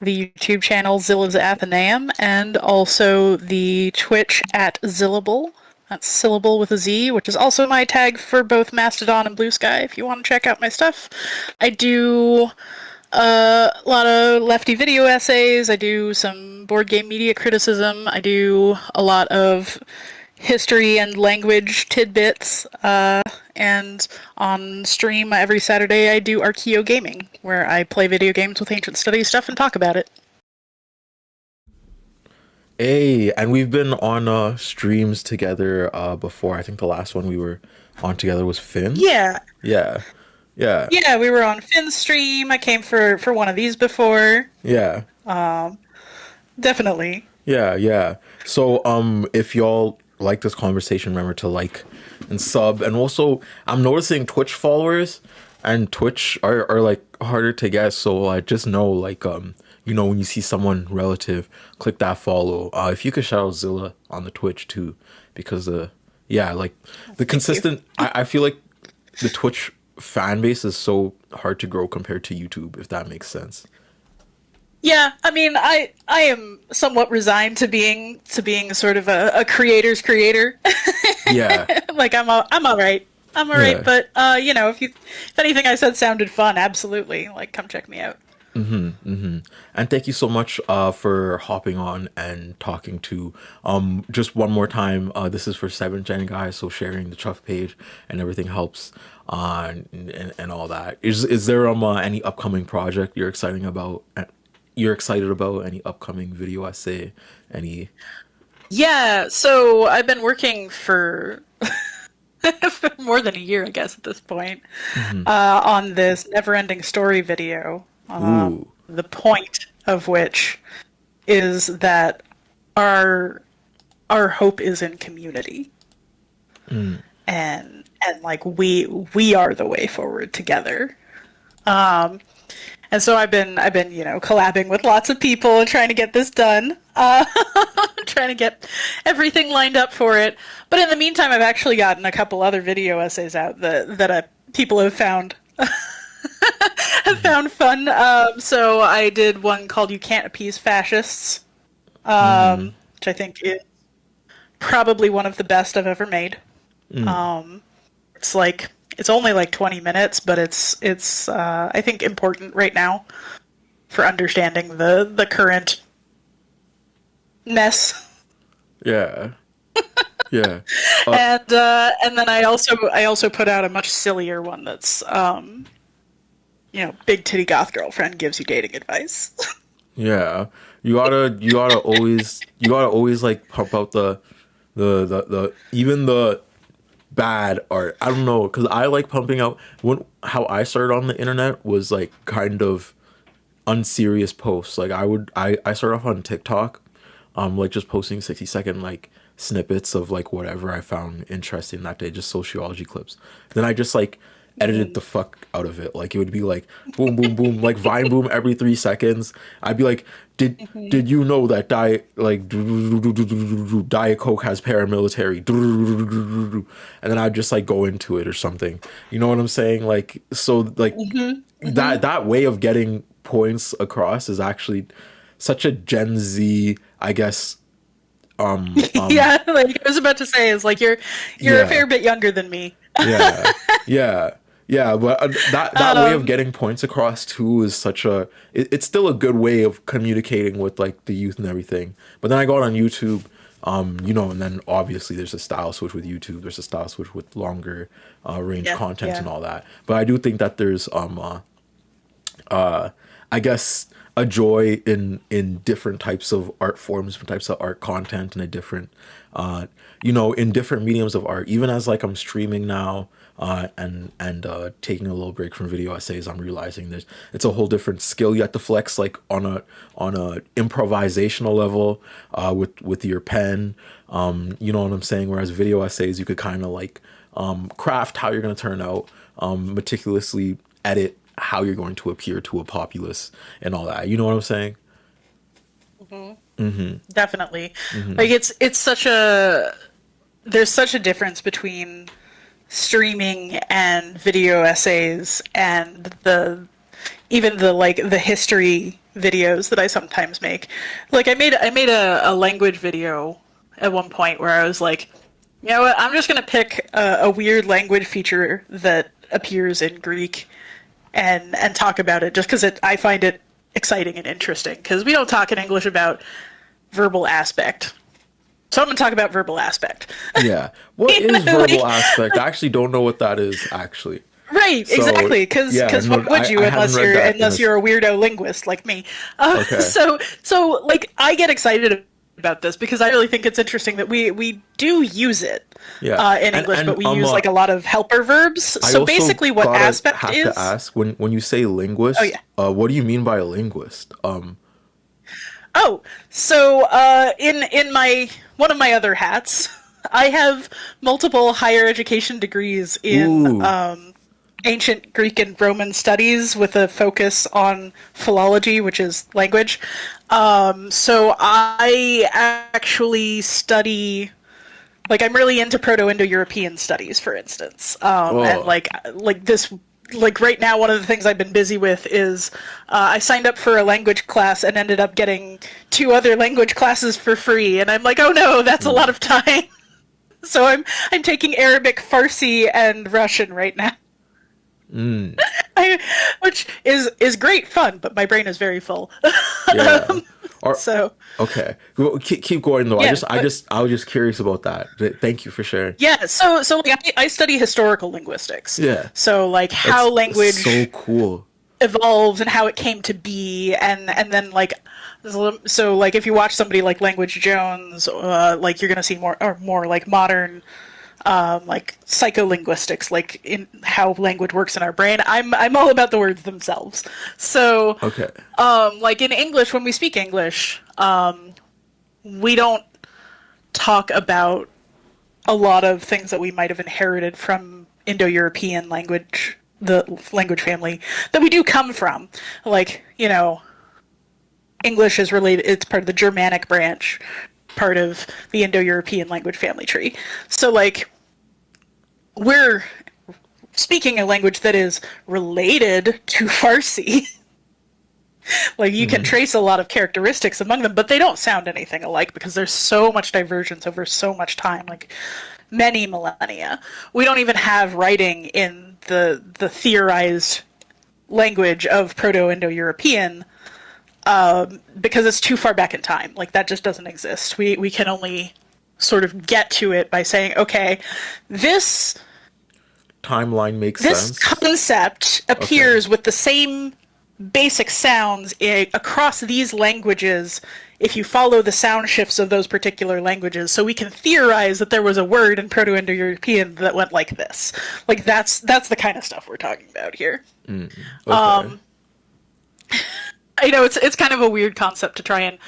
the YouTube channel Zilla's Athenaeum and also the Twitch at Zillable. That's Syllable with a Z, which is also my tag for both Mastodon and Blue Sky if you want to check out my stuff. I do a lot of lefty video essays. I do some board game media criticism. I do a lot of history and language tidbits. And on stream every Saturday I do Archeo Gaming, where I play video games with ancient studies stuff and talk about it. Hey, and we've been on streams together before. I think the last one we were on together was Finn. Yeah, we were on Finn's stream. I came for one of these before. Yeah. Definitely. Yeah. So if y'all like this conversation, remember to like and sub. And also, I'm noticing Twitch followers and Twitch are like harder to get. So I just know, like, you know, when you see someone relative, click that follow. If you could shout out Zilla on the Twitch too, because like the consistent, I feel like the Twitch fan base is so hard to grow compared to YouTube, if that makes sense. Yeah, I mean, I am somewhat resigned to being sort of a creator's creator. Yeah. Like I'm all right. Yeah. But you know, if anything I said sounded fun, absolutely, like, come check me out. And thank you so much for hopping on and talking to just one more time, this is for 7th gen guys, so sharing the Chuff page and everything helps and all that. Is there any upcoming project you're excited about, any upcoming video essay, any? Yeah, so I've been working for more than a year, I guess, at this point, on this never-ending story video. Ooh. The point of which is that our hope is in community. And like we are the way forward together. And so I've been collabing with lots of people and trying to get this done. Trying to get everything lined up for it. But in the meantime, I've actually gotten a couple other video essays out that people have found fun. So I did one called "You Can't Appease Fascists," which I think is probably one of the best I've ever made. It's only like 20 minutes, but it's I think important right now for understanding the current mess. Yeah. Yeah. And then I also put out a much sillier one that's big titty goth girlfriend gives you dating advice. Yeah. You gotta always like pump out the even the bad art. I don't know, because I like pumping out how I started on the internet was like kind of unserious posts. Like I started off on TikTok, like just posting 60-second like snippets of like whatever I found interesting that day, just sociology clips. Then I just like edited the fuck out of it. Like it would be like boom boom boom, like Vine boom every 3 seconds. I'd be like, did you know that Diet Coke has paramilitary, and then I'd just like go into it or something. You know what I'm saying? Like, so like that way of getting points across is actually such a Gen Z, I guess. Yeah, like I was about to say, is like you're a fair bit younger than me. Yeah, but that way of getting points across too is it's still a good way of communicating with like the youth and everything. But then I go out on YouTube, and then obviously there's a style switch with YouTube. There's a style switch with longer range content and all that. But I do think that there's I guess a joy in different types of art forms, different types of art content, and a different in different mediums of art. Even as like I'm streaming now, and taking a little break from video essays, I'm realizing it's a whole different skill you have to flex, like on a improvisational level, with your pen. You know what I'm saying? Whereas video essays, you could kind of like craft how you're gonna turn out, meticulously edit how you're going to appear to a populace and all that. You know what I'm saying? Definitely. Like it's there's such a difference between streaming and video essays and even the history videos that I sometimes make. Like I made a language video at one point where I was like, you know what, I'm just gonna pick a weird language feature that appears in Greek and talk about it, just because I find it exciting and interesting, because we don't talk in English about verbal aspect. So I'm going to talk about verbal aspect. Yeah. What is verbal aspect? I actually don't know what that is, actually. Right, so, exactly. Because what would you, unless you're a weirdo linguist like me? Okay. So like I get excited about this because I really think it's interesting that we do use it in English, but we use like a lot of helper verbs. So basically, what aspect is? To ask, when you say linguist, what do you mean by a linguist? So in my one of my other hats, I have multiple higher education degrees in ancient Greek and Roman studies with a focus on philology, which is language. So I actually study, like I'm really into Proto-Indo-European studies, for instance. And like this. Like right now, one of the things I've been busy with is I signed up for a language class and ended up getting 2 other language classes for free, and I'm like, oh no, that's a lot of time. So I'm taking Arabic, Farsi, and Russian right now, which is great fun, but my brain is very full. Yeah. Okay. Well, keep going though. Yeah, I was just curious about that. Thank you for sharing. Yeah. So like I study historical linguistics. Yeah. So like how language so cool evolves and how it came to be, and then like so like if you watch somebody like Language Jones, like you're gonna see more like modern like psycholinguistics, like in how language works in our brain. I'm all about the words themselves. So, Okay. like in English, when we speak English, we don't talk about a lot of things that we might have inherited from Indo-European language, the language family that we do come from. Like, you know, English is related, it's part of the Germanic branch, part of the Indo-European language family tree. So, like, we're speaking a language that is related to Farsi. Like, you can trace a lot of characteristics among them, but they don't sound anything alike because there's so much divergence over so much time, like many millennia. We don't even have writing in the theorized language of Proto-Indo-European because it's too far back in time. Like, that just doesn't exist. We can only sort of get to it by saying, okay, this Timeline makes this sense. concept appears with the same basic sounds across these languages if you follow the sound shifts of those particular languages. So we can theorize that there was a word in Proto-Indo-European that went like this. Like, that's the kind of stuff we're talking about here. Okay. I know it's kind of a weird concept to try and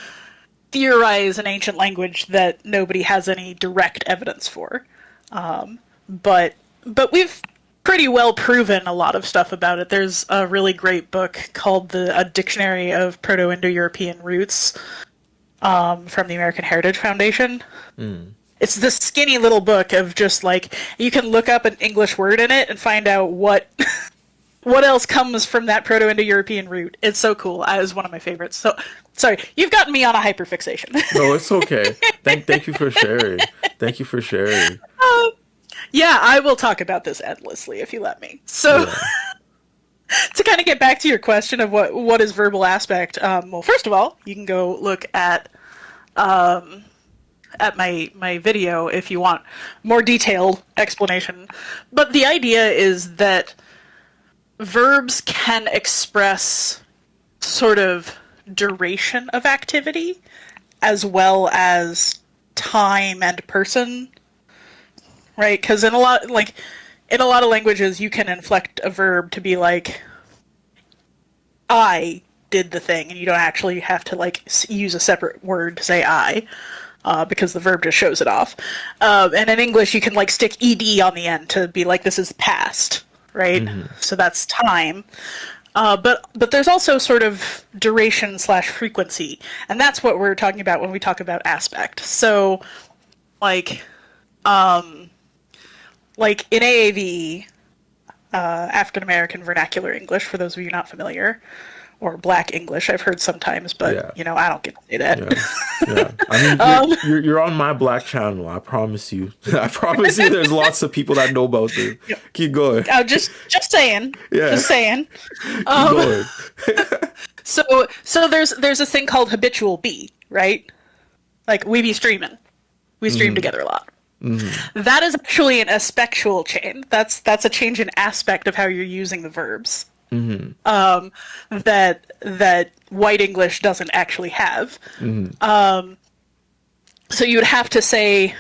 theorize an ancient language that nobody has any direct evidence for. But we've pretty well proven a lot of stuff about it. There's a really great book called A Dictionary of Proto-Indo-European Roots from the American Heritage Foundation. It's this skinny little book of just like, you can look up an English word in it and find out what what else comes from that Proto-Indo-European root. It's so cool. It was one of my favorites. So, sorry, you've gotten me on a hyperfixation. No, it's okay. Thank you for sharing. Thank you for sharing. Yeah, I will talk about this endlessly if you let me. So, to kind of get back to your question of what is verbal aspect, well, first of all, you can go look at my video if you want more detailed explanation. But the idea is that verbs can express sort of duration of activity as well as time and person. Right, because in a lot of languages, you can inflect a verb to be like, "I did the thing," and you don't actually have to like use a separate word to say "I," because the verb just shows it off. And in English, you can like stick ed on the end to be like, "This is past," right? So that's time. But there's also sort of duration / frequency, and that's what we're talking about when we talk about aspect. So, like in AAVE, African American Vernacular English, for those of you not familiar, or Black English, I've heard sometimes, but you know, I don't get to say that. Yeah. I mean, you're on my Black channel. I promise you. I promise you. There's lots of people that know about this. Keep going. Just saying. Yeah. Just saying. Keep going. So there's a thing called habitual be, right? Like, we be streaming. We stream together a lot. That is actually an aspectual change. That's a change in aspect of how you're using the verbs. That White English doesn't actually have. So you would have to say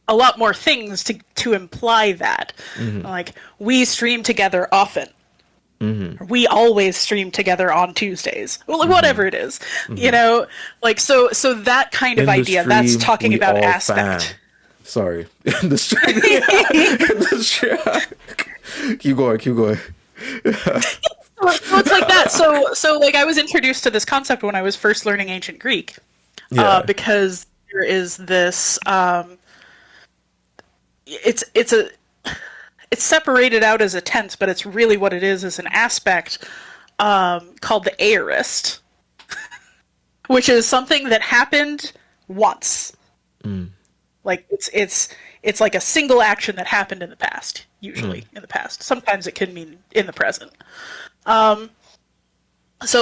a lot more things to imply that. Like, we stream together often. We always stream together on Tuesdays. Well, like, whatever it is. You know? Like, so that kind of idea, that's talking about aspect. Sorry. In the stream. Keep going. So it's like that. So like, I was introduced to this concept when I was first learning ancient Greek, because there is this. It's separated out as a tense, but it's really what it is an aspect called the aorist, which is something that happened once. Like, it's like a single action that happened in the past, usually in the past. Sometimes it can mean in the present. So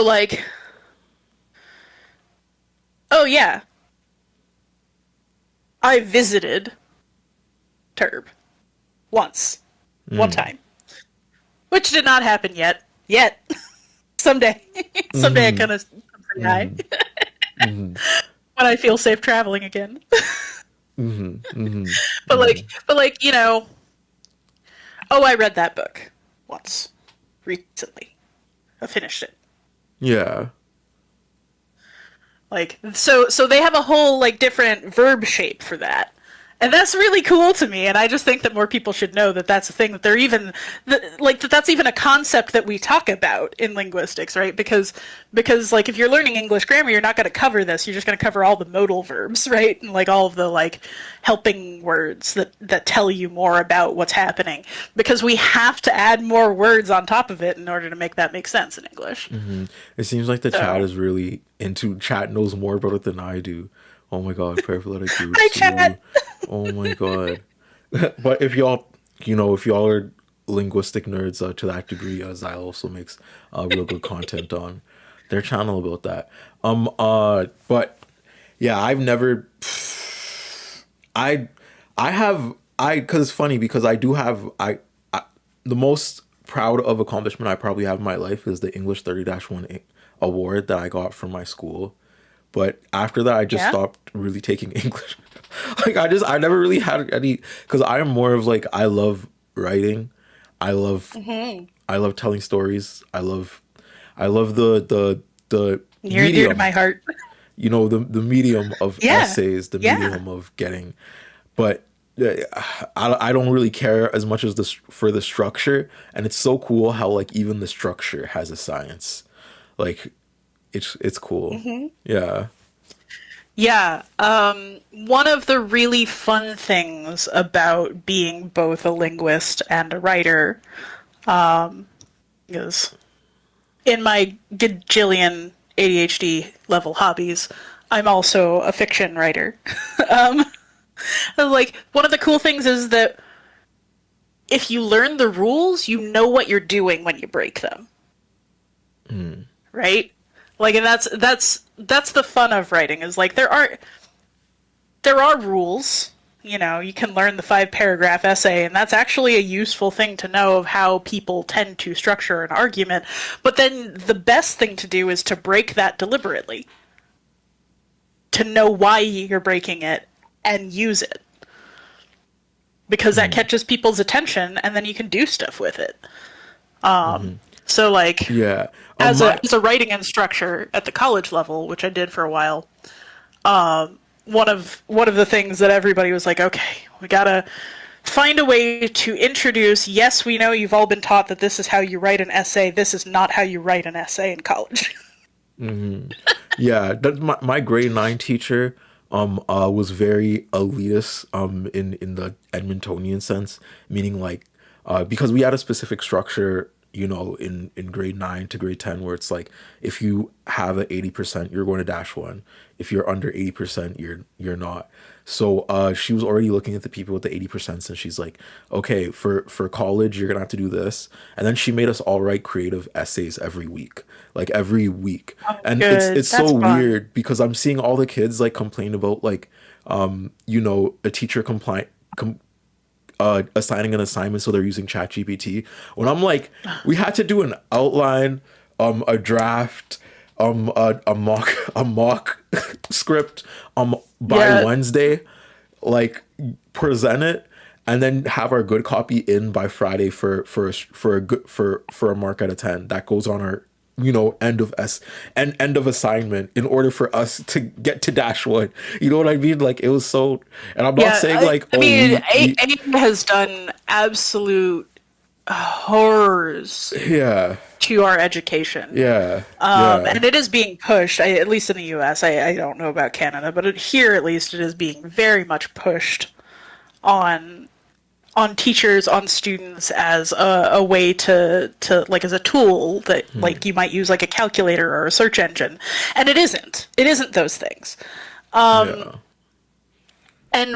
like, oh yeah, I visited Turb once, one time, which did not happen yet. Someday, I'm gonna say hi when I feel safe traveling again. but like, you know, oh, I read that book once recently. I finished it. Yeah. Like, so they have a whole like different verb shape for that. And that's really cool to me, and I just think that more people should know that that's a thing, that they're even that's even a concept that we talk about in linguistics, right? Because like if you're learning English grammar, you're not going to cover this. You're just going to cover all the modal verbs, right? And like all of the like helping words that tell you more about what's happening. Because we have to add more words on top of it in order to make that make sense in English. It seems like the chat is really into chat knows more about it than I do. Oh my god, paralytic dude. Hi, chat. Oh my god. But if y'all, you know, if y'all are linguistic nerds to that degree, Zyle also makes real good content on their channel about that. But yeah, I've never. Because it's funny because I do have the most proud of accomplishment I probably have in my life is the English 30-1 award that I got from my school. But after that, I just stopped really taking English. Like I never really had any, because I'm more of like, I love writing. I love telling stories. I love the Near medium, dear to my heart. you know, the medium of essays, the medium of getting, but I don't really care as much as for the structure. And it's so cool how like even the structure has a science. Like, it's cool. Yeah. Yeah. One of the really fun things about being both a linguist and a writer is in my gajillion ADHD level hobbies, I'm also a fiction writer. Like, one of the cool things is that if you learn the rules, you know what you're doing when you break them. Right? Like, and that's the fun of writing, is like there are rules. You know, you can learn the 5-paragraph essay, and that's actually a useful thing to know of how people tend to structure an argument. But then the best thing to do is to break that deliberately. To know why you're breaking it and use it. Because that catches people's attention, and then you can do stuff with it. So, like, as a writing instructor at the college level, which I did for a while, one of the things that everybody was like, okay, we gotta find a way to introduce, yes, we know you've all been taught that this is how you write an essay, this is not how you write an essay in college. Yeah, my grade 9 teacher was very elitist in the Edmontonian sense, meaning like because we had a specific structure, you know, in grade 9 to grade 10, where it's like if you have an 80%, you're going to -1. If you're under 80%, you're not. So she was already looking at the people with the 80%, and she's like, okay, for college, you're gonna have to do this. And then she made us all write creative essays every week. And it's so weird because I'm seeing all the kids like complain about like you know, a teacher assigning an assignment, so they're using ChatGPT. When I'm like, we had to do an outline, a draft, a mock script by Wednesday, like present it, and then have our good copy in by Friday for a mark out of 10 that goes on our, you know, end of assignment, in order for us to get to -1. You know what I mean? Like, it was so, and I'm not saying like, AIM has done absolute horrors to our education. And it is being pushed, at least in the US. I don't know about Canada, but here at least it is being very much pushed on teachers, on students, as a way to like, as a tool that like you might use like a calculator or a search engine. And it isn't those things. And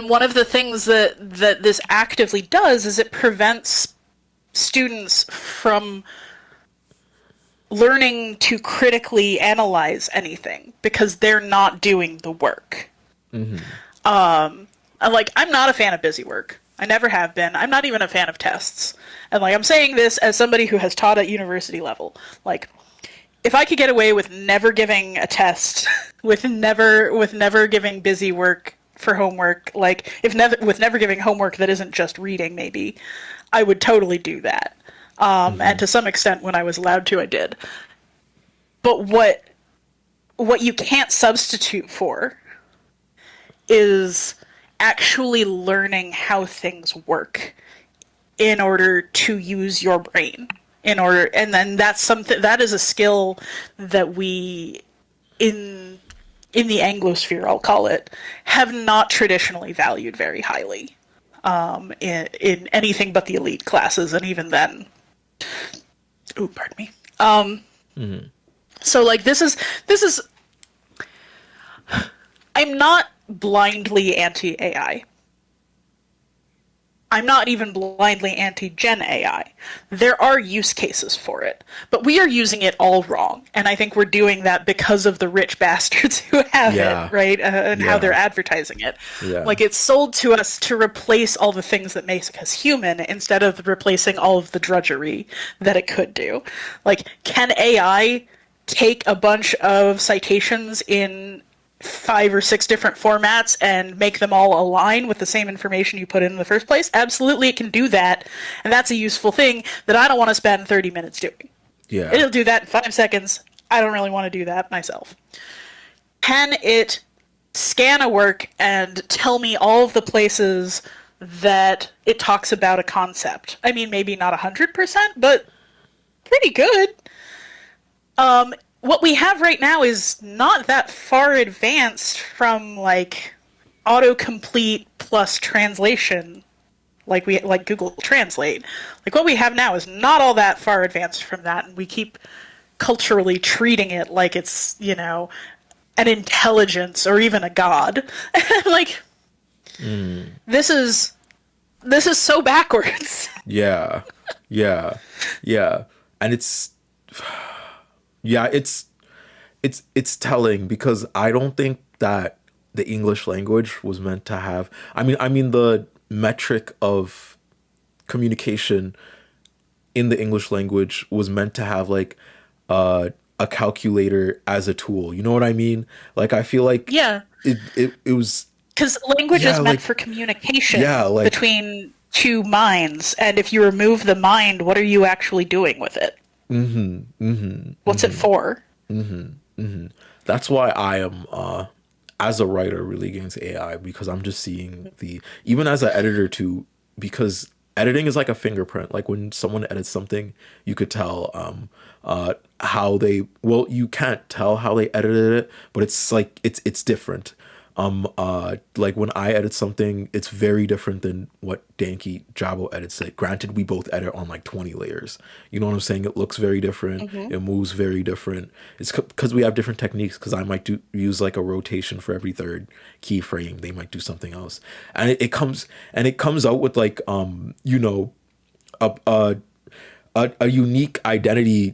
one of the things that this actively does is it prevents students from learning to critically analyze anything because they're not doing the work. Like, I'm not a fan of busy work. I never have been. I'm not even a fan of tests. And like, I'm saying this as somebody who has taught at university level. Like, if I could get away with never giving a test, with never giving busy work for homework, like if never with never giving homework that isn't just reading, maybe I would totally do that. And to some extent, when I was allowed to, I did. But what you can't substitute for is actually learning how things work in order to use your brain. And then that is a skill that we in the Anglosphere, I'll call it, have not traditionally valued very highly in anything but the elite classes, and even then. Ooh, pardon me. So like this is I'm not blindly anti-AI. I'm not even blindly anti-Gen AI. There are use cases for it, but we are using it all wrong, and I think we're doing that because of the rich bastards who have it, right? And how they're advertising it. Yeah. Like, it's sold to us to replace all the things that make us human instead of replacing all of the drudgery that it could do. Like, can AI take a bunch of citations in 5 or 6 different formats and make them all align with the same information you put in the first place? Absolutely, it can do that, and that's a useful thing that I don't want to spend 30 minutes doing. Yeah. It'll do that in 5 seconds. I don't really want to do that myself. Can it scan a work and tell me all of the places that it talks about a concept? I mean, maybe not 100%, but pretty good. What we have right now is not that far advanced from like autocomplete plus translation, like Google Translate. Like, what we have now is not all that far advanced from that, and we keep culturally treating it like it's, you know, an intelligence or even a god. Like, this is so backwards. Yeah. And it's telling, because I don't think that the English language was meant to have, I mean the metric of communication in the English language was meant to have like a calculator as a tool. You know what I mean? Like, I feel like it was, because language is meant for communication between two minds, and if you remove the mind, what are you actually doing with it? What's it for? That's why I am, as a writer, really against AI, because I'm just seeing even as an editor too, because editing is like a fingerprint. Like, when someone edits something, you could tell how they, well, you can't tell how they edited it, but it's like it's different. Like, when I edit something, it's very different than what Danky Jabo edits it. Granted, we both edit on like 20 layers. You know what I'm saying? It looks very different. It moves very different. It's because we have different techniques, because I might use like a rotation for every third keyframe. They might do something else. And it comes out with like, you know, a unique identity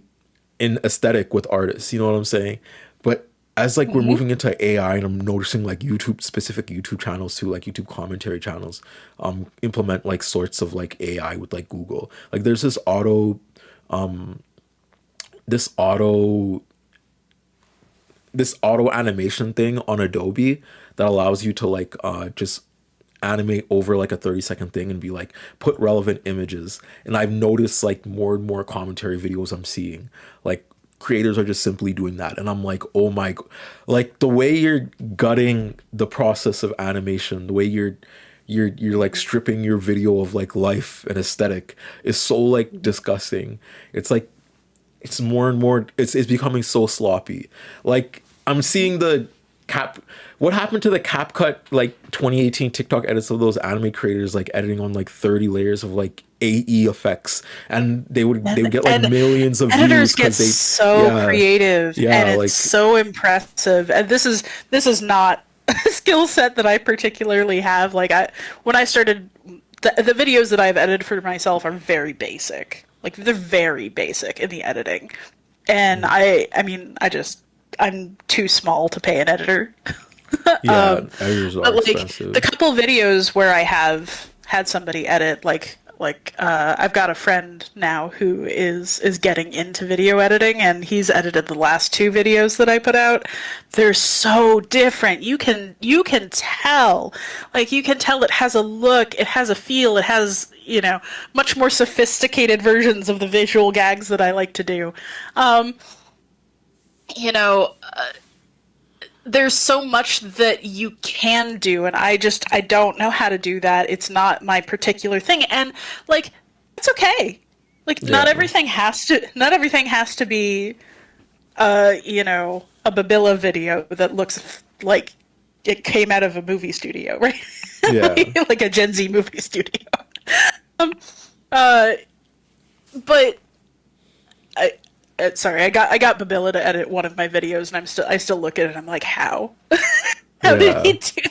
in aesthetic with artists. You know what I'm saying? But as like we're moving into AI, and I'm noticing like specific YouTube channels too, like YouTube commentary channels, implement like sorts of like AI with like Google. Like, there's this auto animation thing on Adobe that allows you to like just animate over like a 30-second thing and be like, put relevant images. And I've noticed like more and more commentary videos I'm seeing, like, creators are just simply doing that, and I'm like, oh my, like, the way you're gutting the process of animation, the way you're like stripping your video of like life and aesthetic is so like disgusting. It's like, it's more and more, it's becoming so sloppy. Like, I'm seeing what happened to the CapCut like 2018 TikTok edits of those anime creators like editing on like 30 layers of like AE effects, and they would get like millions of editors views. Get so creative, and it's like, so impressive. And this is not a skill set that I particularly have. Like, when I started, the videos that I've edited for myself are very basic. Like, they're very basic in the editing, and I'm too small to pay an editor. Editors are but like expensive. the couple videos where I have had somebody edit, like Like, I've got a friend now who is getting into video editing, and he's edited the last 2 videos that I put out. They're so different. You can tell. Like, you can tell it has a look, it has a feel, it has, much more sophisticated versions of the visual gags that I like to do. There's so much that you can do, and I don't know how to do that. It's not my particular thing, and like, it's okay. Like, not everything has to be a Babilla video that looks like it came out of a movie studio, right? Yeah. Like a Gen Z movie studio. But sorry, I got Babilla to edit one of my videos, and I still look at it and I'm like, how? How did he do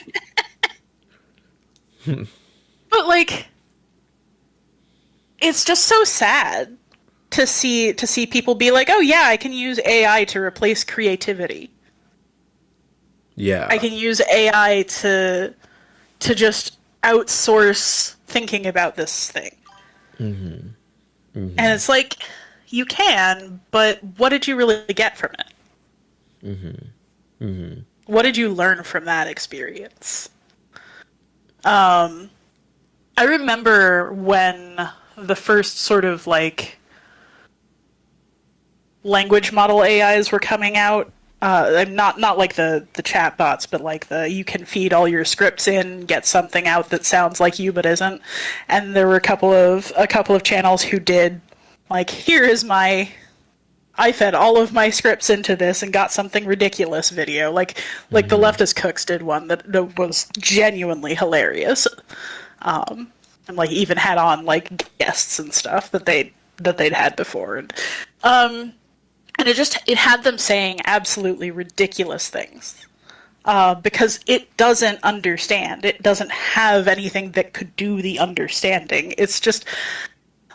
that? But like, it's just so sad to see people be like, oh yeah, I can use AI to replace creativity. Yeah. I can use AI to just outsource thinking about this thing. And it's like, you can, but what did you really get from it? What did you learn from that experience? I remember when the first sort of like language model AIs were coming out. Not like the chat bots, but like you can feed all your scripts in, get something out that sounds like you but isn't. And there were a couple of channels who did like, I fed all of my scripts into this and got something ridiculous video. Like the Leftist Cooks did one that was genuinely hilarious. And like even had on like guests and stuff that they'd had before. And it had them saying absolutely ridiculous things. Because it doesn't understand. It doesn't have anything that could do the understanding. It's just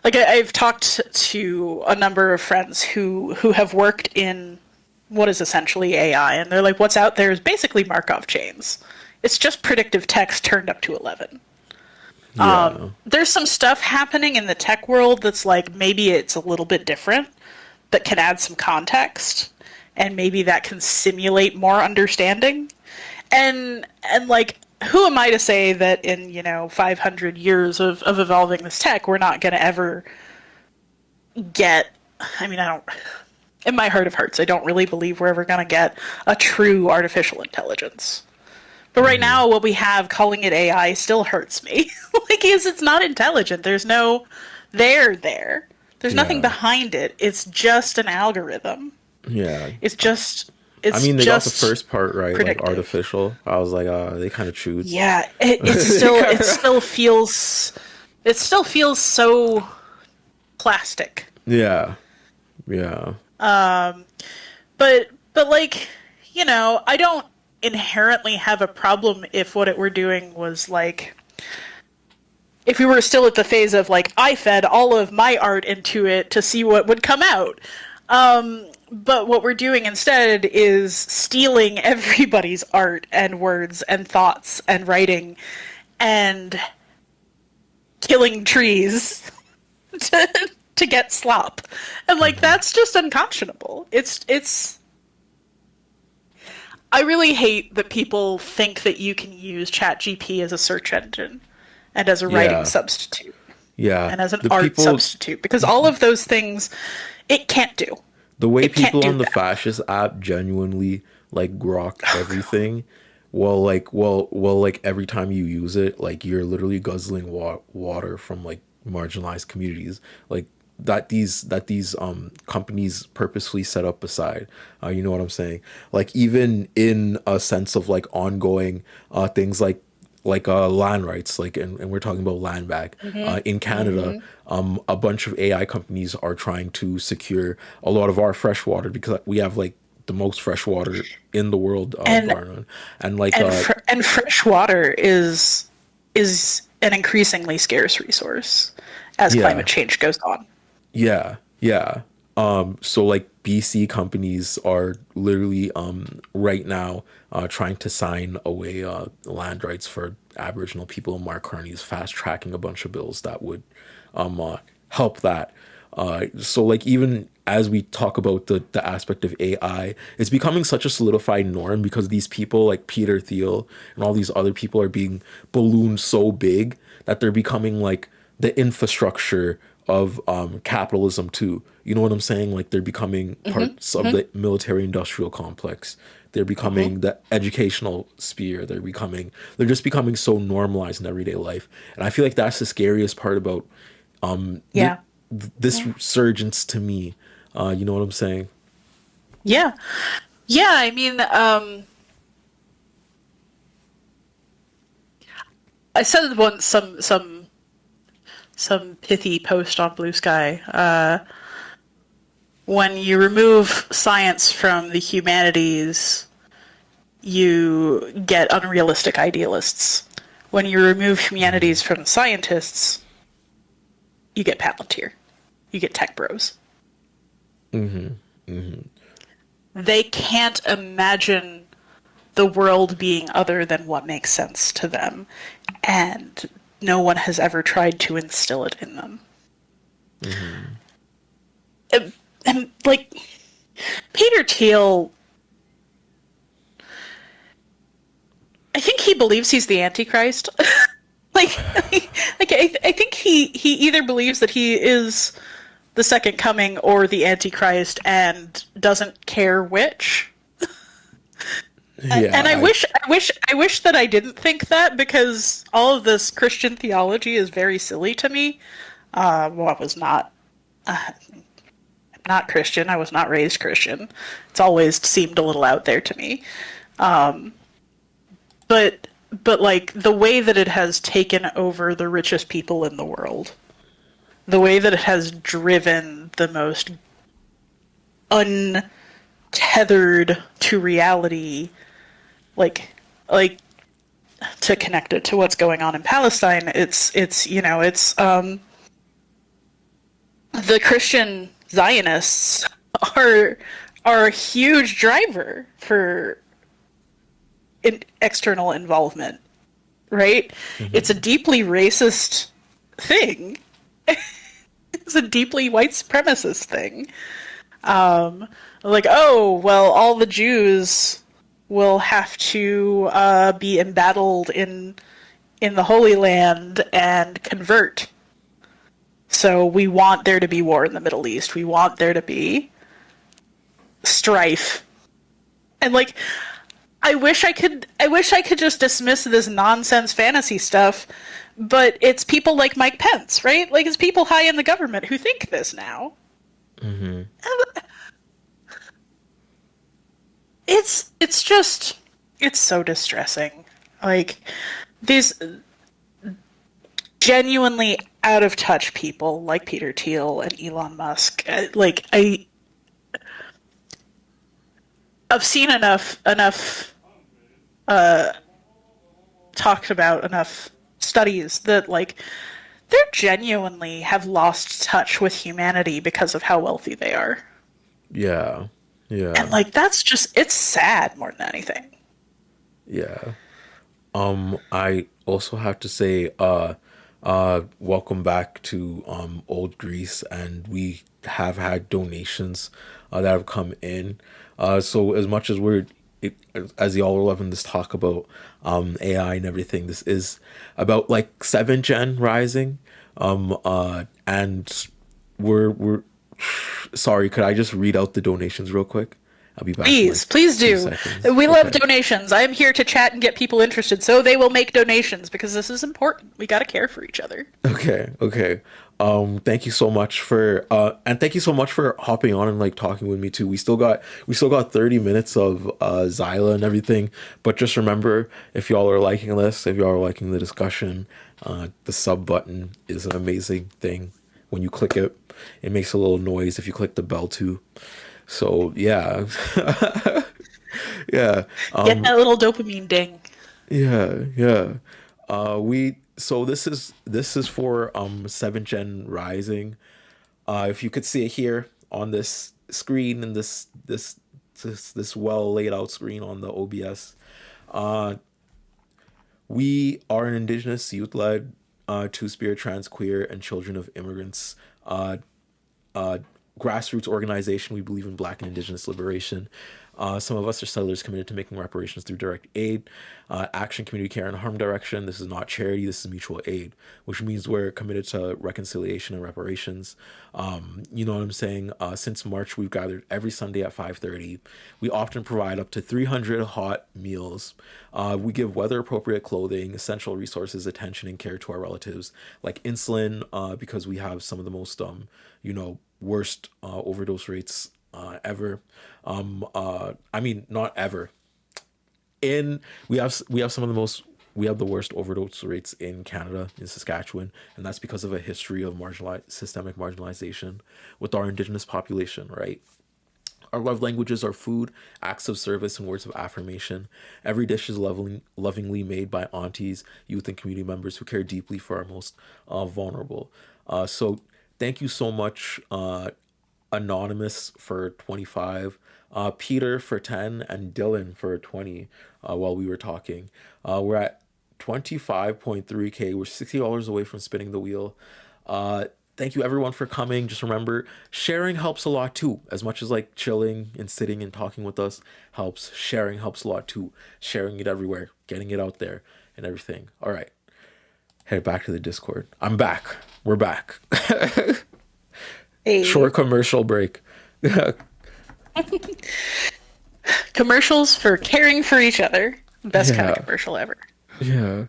like, I've talked to a number of friends who have worked in what is essentially AI, and they're like, what's out there is basically Markov chains. It's just predictive text turned up to 11. Yeah. There's some stuff happening in the tech world that's like, maybe it's a little bit different, that can add some context, and maybe that can simulate more understanding. And like, who am I to say that in 500 years of evolving this tech, we're not going to ever get? I mean, in my heart of hearts, I don't really believe we're ever going to get a true artificial intelligence. But right now, what we have, calling it AI, still hurts me. Like, because it's not intelligent. There's no there. There's nothing behind it. It's just an algorithm. Yeah. It's they got the first part right, predictive. like artificial. I was like, they kind of chewed. Yeah, it still feels so plastic. Yeah. But like, I don't inherently have a problem if what it were doing was like, if we were still at the phase of like, I fed all of my art into it to see what would come out. But what we're doing instead is stealing everybody's art and words and thoughts and writing and killing trees to get slop. And like, that's just unconscionable. It's I really hate that people think that you can use ChatGPT as a search engine and as a writing substitute. Yeah. And as an art substitute, because all of those things it can't do. The way people on the Fascist app genuinely like grok everything, well, every time you use it, like you're literally guzzling water from like marginalized communities, like that these companies purposefully set up aside. You know what I'm saying? Like, even in a sense of like ongoing things like land rights, like, and we're talking about land back in Canada. A bunch of AI companies are trying to secure a lot of our fresh water because we have like the most fresh water in the world, and fresh water is an increasingly scarce resource as climate change goes on. Yeah. So like BC companies are literally right now trying to sign away land rights for Aboriginal people. Mark Carney is fast tracking a bunch of bills that would help that. So like even as we talk about the aspect of AI, it's becoming such a solidified norm because these people like Peter Thiel and all these other people are being ballooned so big that they're becoming like the infrastructure of capitalism too. You know what I'm saying? Like they're becoming parts of the military industrial complex. They're becoming the educational sphere. They're just becoming so normalized in everyday life. And I feel like that's the scariest part about th- Yeah. this resurgence to me. You know what I'm saying? Yeah. Yeah, I mean, I said once some pithy post on Blue Sky. When you remove science from the humanities, you get unrealistic idealists. When you remove humanities from scientists, you get Palantir. You get tech bros. They can't imagine the world being other than what makes sense to them, and no one has ever tried to instill it in them. And like Peter Thiel, I think he believes he's the Antichrist. like, I think he either believes that he is the second coming or the Antichrist and doesn't care which. Yeah, And I wish that I didn't think that, because all of this Christian theology is very silly to me. Well, I was not Christian. I was not raised Christian. It's always seemed a little out there to me. But like the way that it has taken over the richest people in the world, the way that it has driven the most untethered to reality, like to connect it to what's going on in Palestine, it's you know, it's the Christian Zionists are a huge driver for external involvement, right? It's a deeply racist thing. It's a deeply white supremacist thing. Like, oh, well, all the Jews will have to be embattled in the Holy Land and convert. So we want there to be war in the Middle East. We want there to be strife. And like, I wish I could just dismiss this nonsense fantasy stuff, but it's people like Mike Pence, right? Like, it's people high in the government who think this now. It's just, it's so distressing. Like, these genuinely out of touch people like Peter Thiel and Elon Musk. Like, I've seen enough talked about enough studies that like they genuinely have lost touch with humanity because of how wealthy they are. yeah, yeah, And like that's just, it's sad more than anything. yeah. I also have to say, welcome back to Old Greece, and we have had donations that have come in. So as much as as y'all are loving this talk about AI and everything, this is about like 7th gen rising. And we're sorry, could I just read out the donations real quick? I'll be back in like Please 2 do. seconds. We love Okay. donations. I am here to chat and get people interested, so they will make donations because this is important. We got to care for each other. Okay. Thank you so much for and thank you so much for hopping on and like talking with me too. We still got 30 minutes of Zyla and everything, but just remember, if y'all are liking this, if y'all are liking the discussion, the sub button is an amazing thing. When you click it, it makes a little noise. If you click the bell too. So yeah. Yeah. Get that little dopamine ding. Yeah. We so this is for 7th gen rising. If you could see it here on this screen and this well laid out screen on the OBS. We are an Indigenous youth-led two-spirit trans queer and children of immigrants grassroots organization. We believe in Black and Indigenous liberation. Some of us are settlers committed to making reparations through direct aid, action, community care, and harm direction. This is not charity, this is mutual aid, which means we're committed to reconciliation and reparations. You know what I'm saying? Since March, we've gathered every Sunday at 5:30. We often provide up to 300 hot meals. We give weather-appropriate clothing, essential resources, attention, and care to our relatives, like insulin, because we have some of the most, worst overdose rates ever. I mean, not ever. We have some of the most, we have the worst overdose rates in Canada, in Saskatchewan, and that's because of a history of systemic marginalization with our Indigenous population, right? Our love languages are food, acts of service, and words of affirmation. Every dish is lovingly made by aunties, youth, and community members who care deeply for our most vulnerable. So thank you so much, Anonymous for 25, Peter for 10, and Dylan for 20 while we were talking. We're at 25.3K. We're $60 away from spinning the wheel. Thank you everyone for coming. Just remember, sharing helps a lot too. As much as like chilling and sitting and talking with us helps, sharing helps a lot too. Sharing it everywhere, getting it out there and everything. All right. Head back to the Discord. I'm back. We're back. Hey. Short commercial break. Commercials for caring for each other. Best kind of commercial ever. Yeah.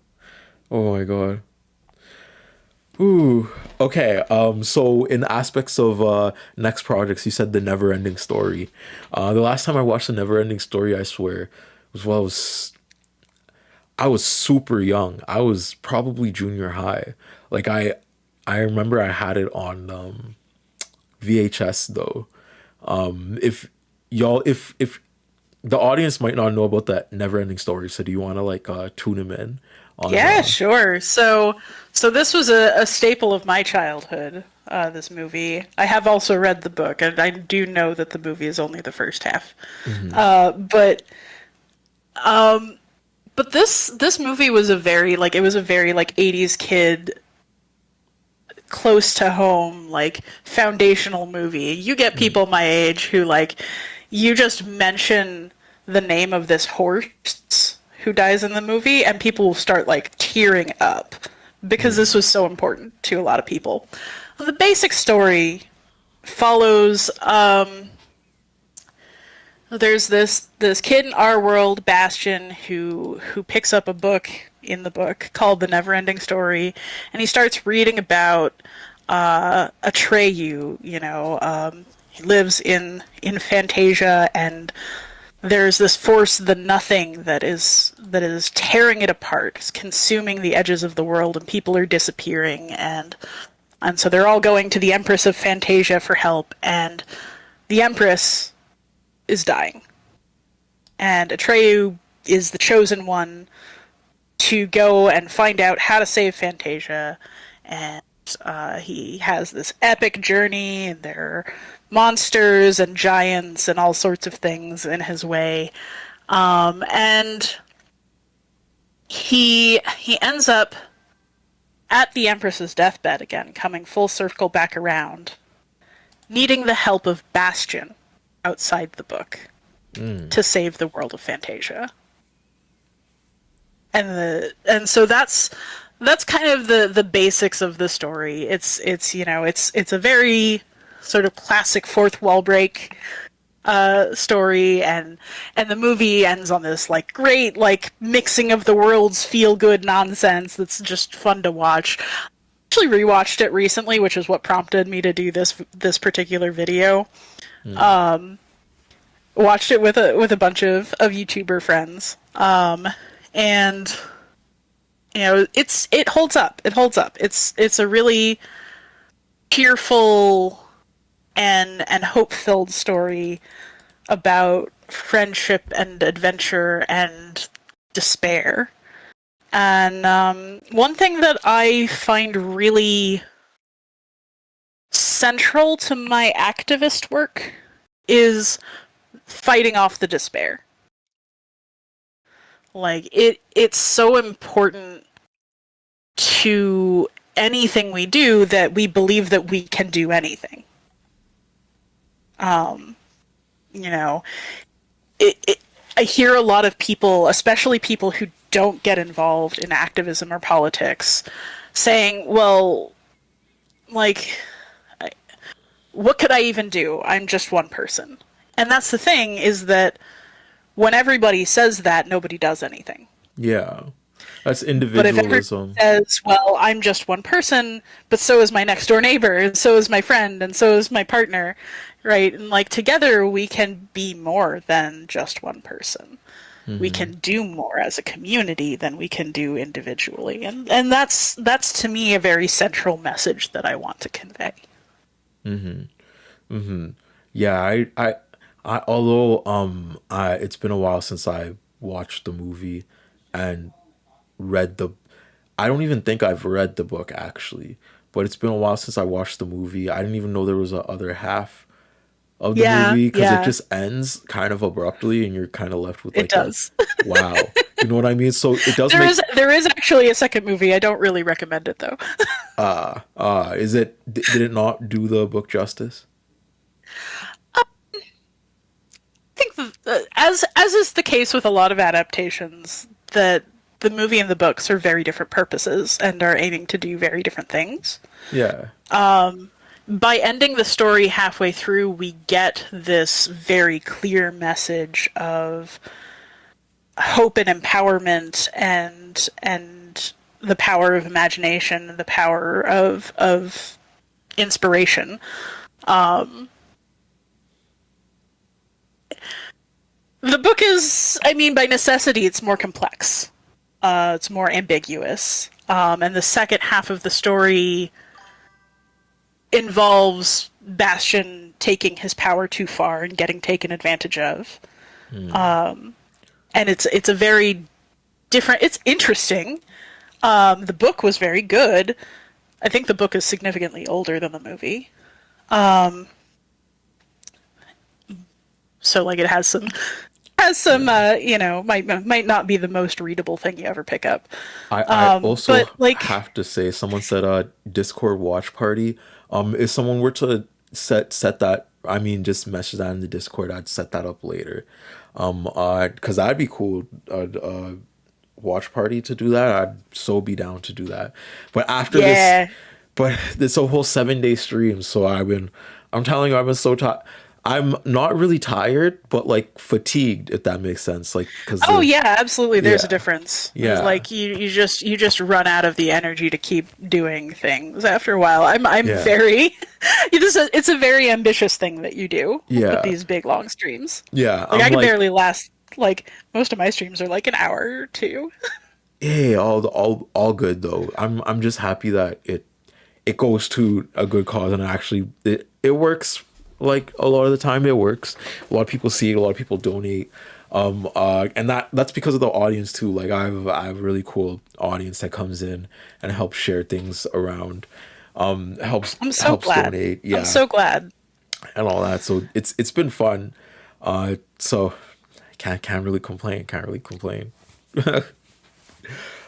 Oh my god. Ooh. Okay. So in aspects of next projects, you said the Never Ending Story. The last time I watched the Never Ending Story, I swear, was while I was super young. I was probably junior high. Like I remember I had it on VHS though. If the audience might not know about that Never Ending Story, so do you want to like tune them in? Yeah, sure. So this was a staple of my childhood. This movie. I have also read the book, and I do know that the movie is only the first half. Mm-hmm. But this movie was a very like 80s kid, close to home, like foundational movie. You get people my age who like, you just mention the name of this horse who dies in the movie and people will start like tearing up because this was so important to a lot of people. The basic story follows there's this kid in our world, Bastian, who picks up a book in the book called The Never Ending Story, and he starts reading about Atreyu. He lives in Fantasia, and there's this force, the Nothing, that is tearing it apart. It's consuming the edges of the world, and people are disappearing, and so they're all going to the Empress of Fantasia for help, and the Empress is dying. And Atreyu is the chosen one to go and find out how to save Fantasia, and he has this epic journey, and there are monsters and giants and all sorts of things in his way, and he ends up at the Empress's deathbed again, coming full circle back around, needing the help of Bastian outside the book to save the world of Fantasia. And so that's kind of the basics of the story. It's a very sort of classic fourth wall break story, and the movie ends on this like great like mixing of the worlds feel good nonsense that's just fun to watch. I actually rewatched it recently, which is what prompted me to do this particular video. Watched it with a bunch of YouTuber friends, and it holds up. It's a really cheerful and hope-filled story about friendship and adventure and despair. And one thing that I find really central to my activist work is fighting off the despair. Like, it's so important to anything we do that we believe that we can do anything. You know, I hear a lot of people, especially people who don't get involved in activism or politics, saying, well, like, what could I even do? I'm just one person. And that's the thing, is that when everybody says that, nobody does anything. Yeah. That's But if individualism. everybody says, well, I'm just one person, but so is my next door neighbor, and so is my friend, and so is my partner, right? And like, together we can be more than just one person. We can do more as a community than we can do individually. And that's to me a very central message that I want to convey. Yeah, I although it's been a while since I watched the movie and read the I don't even think I've read the book actually, but it's been a while since I watched the movie. I didn't even know there was a other half of the movie, because it just ends kind of abruptly and you're kind of left with like It does. wow. You know what I mean? So it does There is actually a second movie. I don't really recommend it though. did it not do the book justice? I think as is the case with a lot of adaptations, that the movie and the book serve very different purposes and are aiming to do very different things. Yeah. By ending the story halfway through, we get this very clear message of hope and empowerment and the power of imagination and the power of inspiration. The book is, I mean, by necessity, it's more complex. It's more ambiguous. And the second half of the story involves Bastion taking his power too far and getting taken advantage of. And it's a very different, it's interesting. The book was very good. I think the book is significantly older than the movie. So like it has some you know, might not be the most readable thing you ever pick up. I also but, like, have to say, someone said Discord watch party. If someone were to set that, I mean, just message that in the Discord, I'd set that up later. Because that'd be cool. Watch party to do that. I'd so be down to do that. But after this, but it's a whole 7-day stream, so I'm telling you, I've been so tired. I'm not really tired, but like fatigued, if that makes sense. Like, cause yeah, absolutely. There's a difference. Yeah, like you just run out of the energy to keep doing things after a while. I'm very. It's a very ambitious thing that you do. Yeah. With these big long streams. Yeah, like I can barely last. Like most of my streams are like an hour or two. Yeah, all good though. I'm just happy that it goes to a good cause, and actually it works. Like a lot of the time it works. A lot of people see it, a lot of people donate. And that's because of the audience too. Like I have a really cool audience that comes in and helps share things around. Helps donate. Yeah. I'm so glad. And all that. So it's been fun. So can't really complain.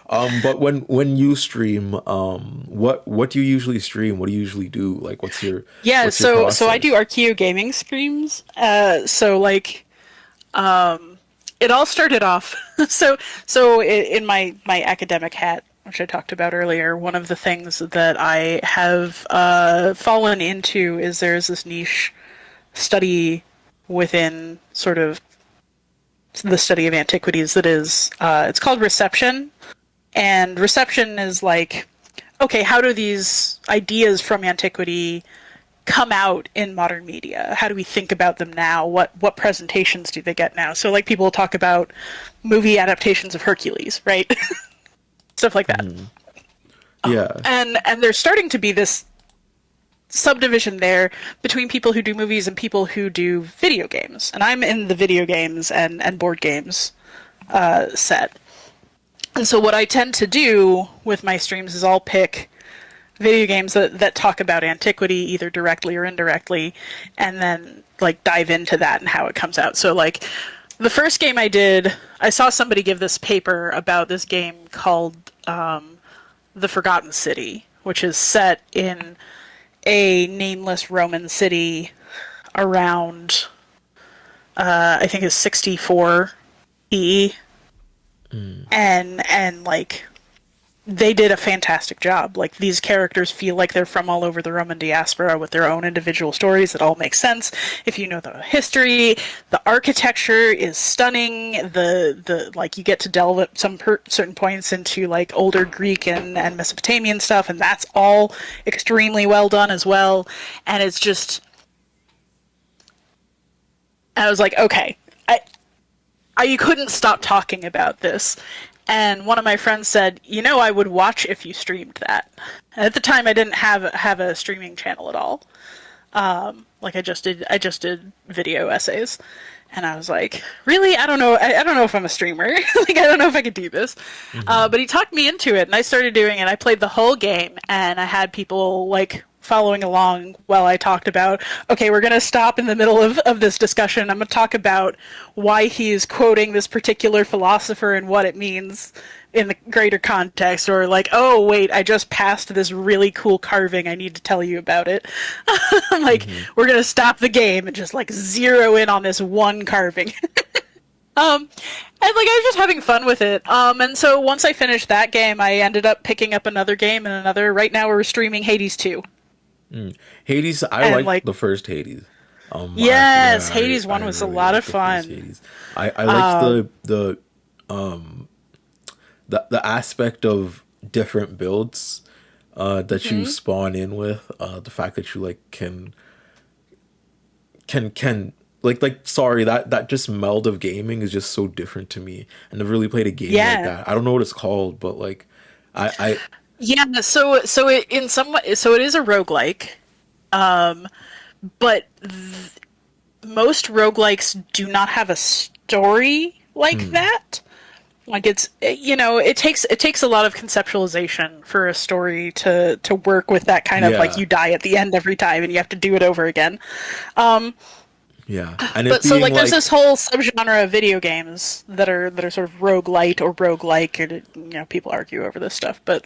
But when you stream, what do you usually stream? What do you usually do? Like, what's your so I do Archeo gaming streams. So like, it all started off. so in my academic hat, which I talked about earlier, one of the things that I have fallen into is there's this niche study within sort of the study of antiquities that is it's called reception. And reception is like, okay, how do these ideas from antiquity come out in modern media? How do we think about them now? What presentations do they get now? So like people talk about movie adaptations of Hercules, right? Stuff like that. Yeah. And there's starting to be this subdivision there between people who do movies and people who do video games. And I'm in the video games and board games set. And so what I tend to do with my streams is I'll pick video games that talk about antiquity either directly or indirectly, and then like dive into that and how it comes out. So like the first game I did, I saw somebody give this paper about this game called The Forgotten City, which is set in a nameless Roman city around I think it's 64 E. And like they did a fantastic job. Like these characters feel like they're from all over the Roman diaspora with their own individual stories that all make sense if you know the history. The architecture is stunning. The like you get to delve at some certain points into like older Greek and Mesopotamian stuff, and that's all extremely well done as well. And it's just, I was like, okay, I couldn't stop talking about this. And one of my friends said, "You know, I would watch if you streamed that." And at the time, I didn't have a streaming channel at all. Like I just did video essays, and I was like, "Really? I don't know. I don't know if I'm a streamer. Like, I don't know if I could do this." But he talked me into it, and I started doing it. I played the whole game, and I had people like following along while I talked about, okay, we're going to stop in the middle of this discussion. I'm going to talk about why he's quoting this particular philosopher and what it means in the greater context, or like, oh, wait, I just passed this really cool carving. I need to tell you about it. Like, we're going to stop the game and just like zero in on this one carving. And like I was just having fun with it. And so once I finished that game, I ended up picking up another game and another. Right now we're streaming Hades 2. Hades, I like the first Hades. Yes, Hades 1 was really a lot of fun. I liked the aspect of different builds that you spawn in with. The fact that you like can sorry, that just meld of gaming is just so different to me. I never really played a game like that. I don't know what it's called, but like I yeah, so it in some way, so it is a roguelike, but most roguelikes do not have a story like that. Like it's, you know, it takes a lot of conceptualization for a story to work with that kind of like you die at the end every time and you have to do it over again. Yeah, and but so like there's this whole subgenre of video games that are sort of roguelite or roguelike, or you know, people argue over this stuff, but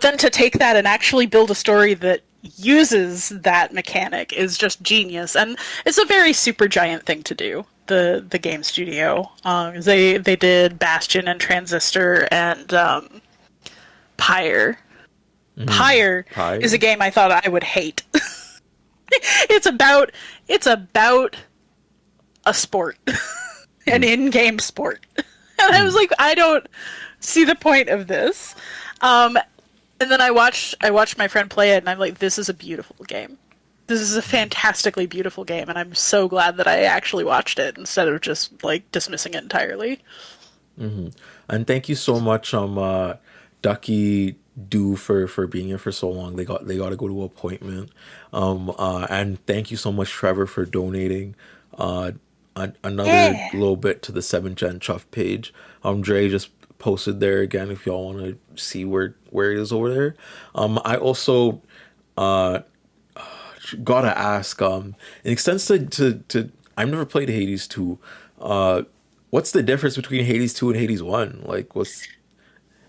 then to take that and actually build a story that uses that mechanic is just genius, and it's a very super giant thing to do. The game studio, they did Bastion and Transistor and Pyre. Pyre is a game I thought I would hate. It's about a sport, an in-game sport, and I was like, I don't see the point of this. And then I watched my friend play it, and I'm like, this is a beautiful game. This is a fantastically beautiful game, and I'm so glad that I actually watched it instead of just like dismissing it entirely. And thank you so much, Ducky Do for being here for so long. They got to go to an appointment. And thank you so much, Trevor, for donating another little bit to the 7th Gen Chuff page. Dre just posted there again if y'all want to see where it is over there. I also gotta ask, in extents to I've never played Hades 2. What's the difference between Hades 2 and Hades 1? Like, what's...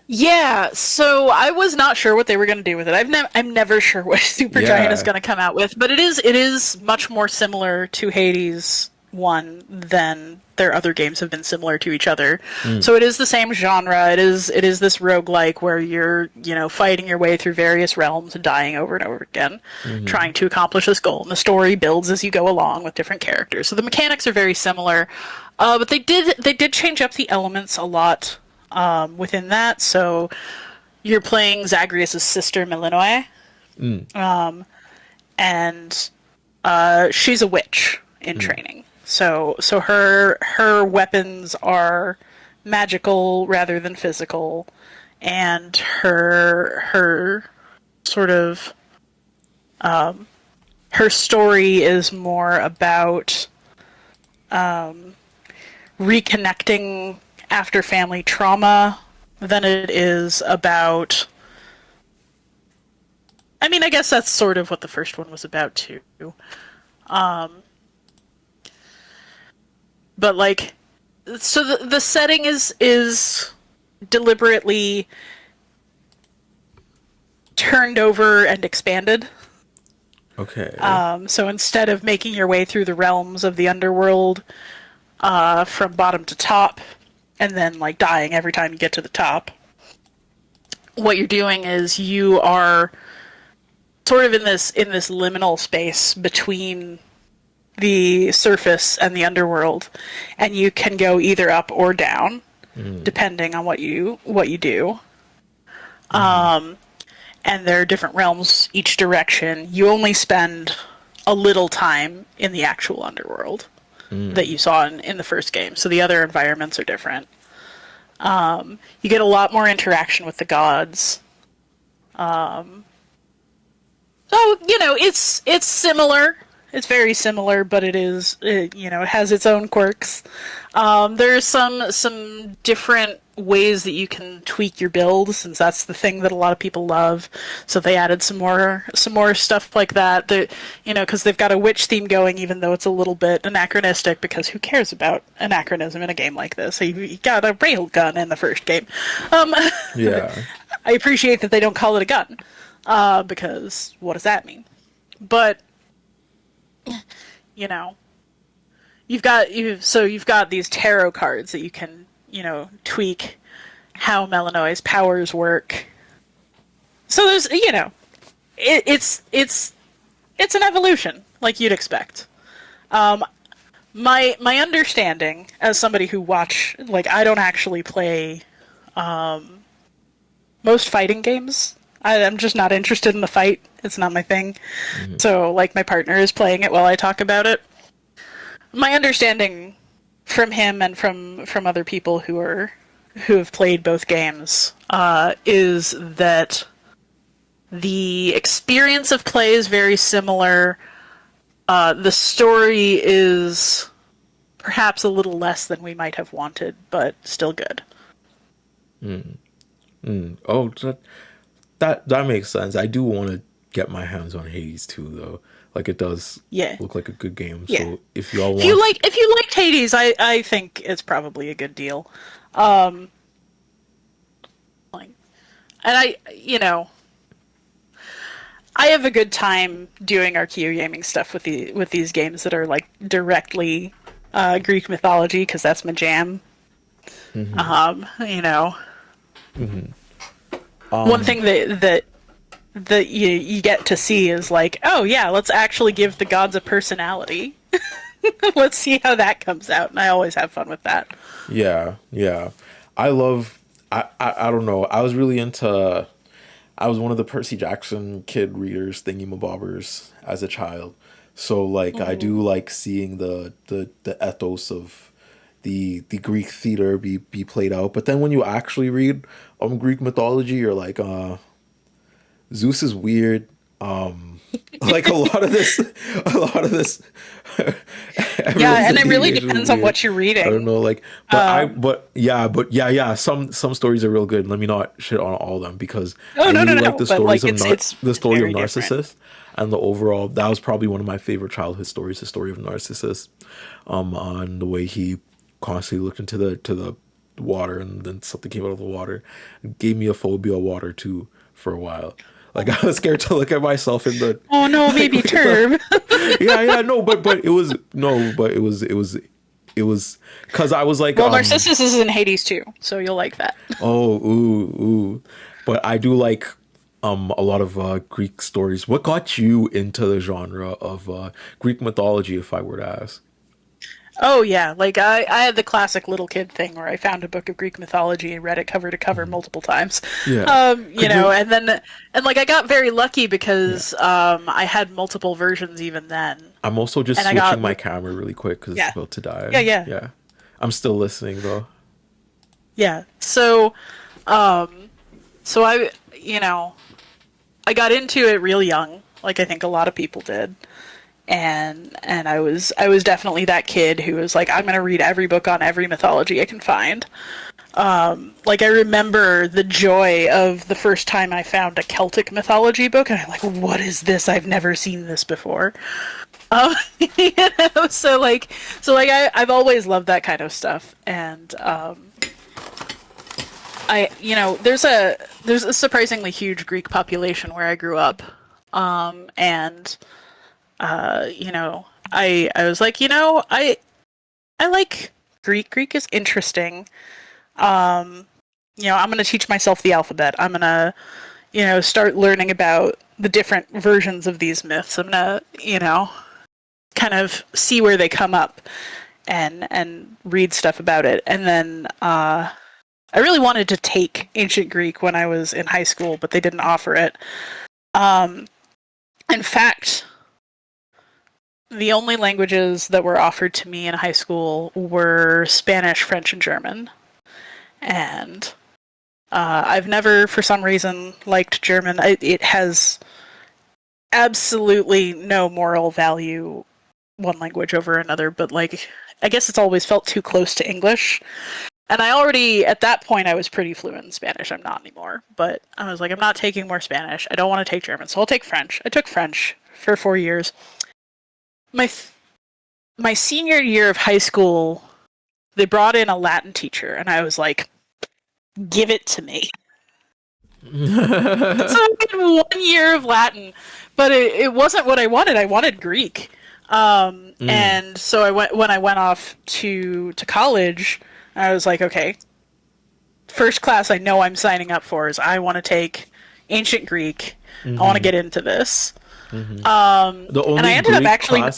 Yeah, so I was not sure what they were going to do with it. I'm never sure what Supergiant is going to come out with, but it is much more similar to Hades 1 than their other games have been similar to each other. So it is the same genre. It is this roguelike where you're, you know, fighting your way through various realms and dying over and over again, trying to accomplish this goal. And the story builds as you go along with different characters. So the mechanics are very similar, but they did change up the elements a lot. Within that, so you're playing Zagreus' sister Melinoe, and she's a witch in training. So her weapons are magical rather than physical, and her sort of her story is more about reconnecting after family trauma than it is about I mean, I guess that's sort of what the first one was about too. But like, so the setting is deliberately turned over and expanded. Okay. So instead of making your way through the realms of the underworld from bottom to top, and then like dying every time you get to the top, what you're doing is you are sort of in this liminal space between the surface and the underworld, and you can go either up or down depending on what you do. And there are different realms each direction. You only spend a little time in the actual underworld that you saw in the first game, so the other environments are different. You get a lot more interaction with the gods. So, it's similar. It's very similar, but it has its own quirks. There's some different ways that you can tweak your build, since that's the thing that a lot of people love. So they added some more stuff like that. Because they've got a witch theme going, even though it's a little bit anachronistic. Because who cares about anachronism in a game like this? So you got a rail gun in the first game. Yeah. I appreciate that they don't call it a gun, because what does that mean? But you've got these tarot cards that you can tweak how Melanoi's powers work. So there's it's an evolution like you'd expect. My understanding, as somebody who I don't actually play most fighting games. I'm just not interested in the fight. It's not my thing. So, my partner is playing it while I talk about it. My understanding from him and from other people who have played both games is that the experience of play is very similar. The story is perhaps a little less than we might have wanted, but still good. Oh, that makes sense. I do want to get my hands on Hades too, though. It does look like a good game. Yeah. So if you all want, if you liked Hades, I think it's probably a good deal. And I have a good time doing Archeo gaming stuff with these games that are directly Greek mythology, because that's my jam. One thing that you get to see is oh yeah, let's actually give the gods a personality. Let's see how that comes out, and I always have fun with that. Yeah. I don't know. I was really into. I was one of the Percy Jackson kid readers, thingy-mabobbers, as a child. So I do like seeing the ethos of the Greek theater be played out. But then when you actually read Greek mythology, you're like, Zeus is weird. A lot of this. Yeah, and it really depends on what you're reading. I don't know, Some stories are real good. Let me not shit on all of them, because I really like the stories the story of Narcissus, and the overall. That was probably one of my favorite childhood stories, the story of Narcissus, on the way he constantly looked into the water, and then something came out of the water. It gave me a phobia of water too for a while. I was scared to look at myself in the. Oh no, baby turb. It was because I was like. Well, Narcissus is in Hades too, so you'll like that. Ooh. But I do like a lot of Greek stories. What got you into the genre of Greek mythology, if I were to ask? Oh yeah, I had the classic little kid thing where I found a book of Greek mythology and read it cover to cover multiple times. Yeah. And I got very lucky because I had multiple versions even then. I'm also just switching my camera really quick because it's about to die. Yeah. I'm still listening though. Yeah. So I got into it real young, like I think a lot of people did. And I was definitely that kid who was like, I'm going to read every book on every mythology I can find. Like, I remember the joy of the first time I found a Celtic mythology book, and I'm like, what is this? I've never seen this before. You know, I've always loved that kind of stuff, and there's a surprisingly huge Greek population where I grew up, and I was like, I like Greek. Greek is interesting. I'm going to teach myself the alphabet. I'm going to, start learning about the different versions of these myths. I'm going to, kind of see where they come up and read stuff about it. And then I really wanted to take ancient Greek when I was in high school, but they didn't offer it. In fact, the only languages that were offered to me in high school were Spanish, French, and German. And I've never, for some reason, liked German. It has absolutely no moral value, one language over another, but I guess it's always felt too close to English. And I already, at that point, I was pretty fluent in Spanish. I'm not anymore. But I was like, I'm not taking more Spanish. I don't want to take German, so I'll take French. I took French for 4 years. My senior year of high school, they brought in a Latin teacher, and I was like, give it to me. So I did 1 year of Latin, but it wasn't what I wanted. I wanted Greek. And so when I went off to college, I was like, okay, first class I know I'm signing up for is I want to take ancient Greek. I want to get into this. And I ended up actually I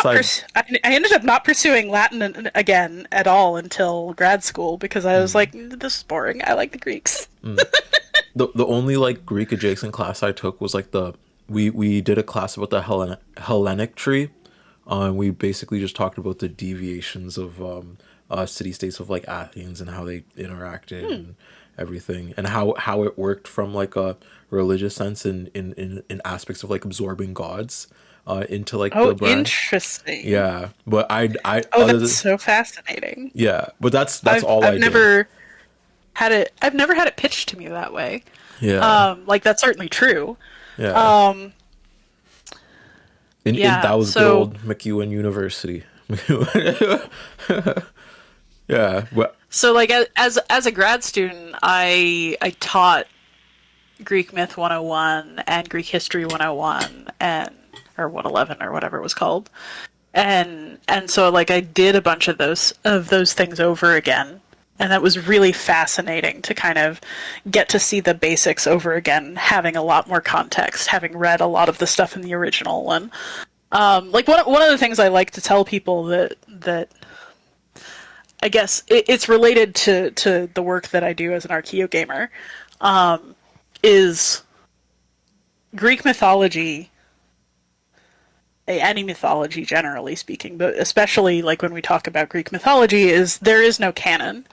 ended up not pursuing Latin again at all until grad school because I was like, this is boring. I like the Greeks. The only Greek adjacent class I took was we did a class about the Hellenic tree. We basically just talked about the deviations of city states of Athens and how they interacted and everything, and how it worked from a religious sense in aspects of absorbing gods into the brand. Interesting. Yeah, but that's so fascinating. Yeah, but that's I've never had it. I've never had it pitched to me that way. Yeah. That's certainly true. Yeah. That was good old McEwen University. Yeah. But so as a grad student, I taught Greek Myth 101 and Greek History 101 or 111 or whatever it was called. And so I did a bunch of those things over again. And that was really fascinating to kind of get to see the basics over again, having a lot more context, having read a lot of the stuff in the original. And one of the things I like to tell people that I guess it's related to the work that I do as an Archeo gamer, is Greek mythology, any mythology generally speaking, but especially when we talk about Greek mythology, there is no canon.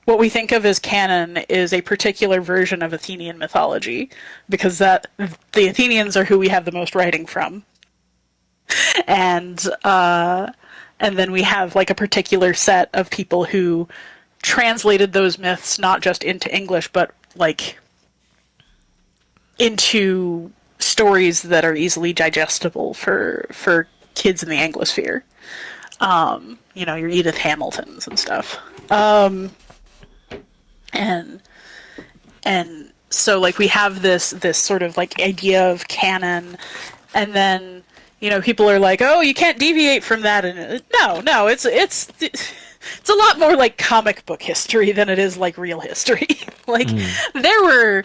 What we think of as canon is a particular version of Athenian mythology, because the Athenians are who we have the most writing from. And then we have a particular set of people who translated those myths not just into English, but into stories that are easily digestible for kids in the Anglosphere. Your Edith Hamiltons and stuff. And so we have this sort of idea of canon, and then people are like, oh, you can't deviate from that. And no, it's a lot more like comic book history than it is real history. There were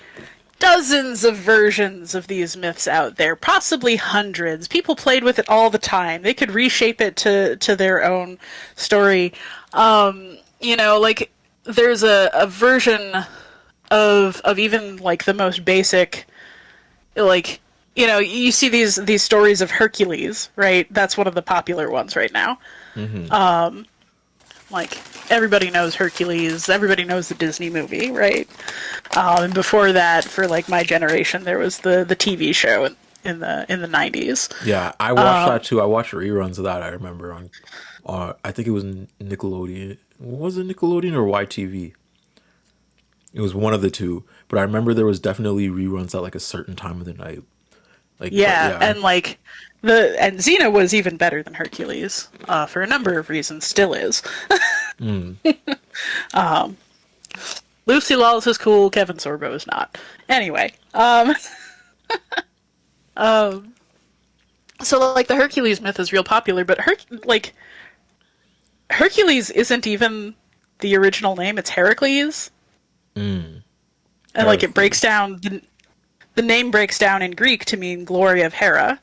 dozens of versions of these myths out there, possibly hundreds. People played with it all the time. They could reshape it to their own story. There's a version of even the most basic, you see these stories of Hercules, right? That's one of the popular ones right now. Everybody knows Hercules. Everybody knows the Disney movie, right? And before that, for my generation, there was the TV show in the 90s. Yeah, I watched that too. I watched reruns of that. I remember on, I think it was Nickelodeon. Was it Nickelodeon or YTV? It was one of the two, but I remember there was definitely reruns at like a certain time of the night. Like, Yeah, and like and Xena was even better than Hercules for a number of reasons. Still is. Lucy Lawless is cool. Kevin Sorbo is not. Anyway, so like the Hercules myth is real popular, but Hercules isn't even the original name. It's Heracles. And like it breaks down the name breaks down in Greek to mean glory of Hera,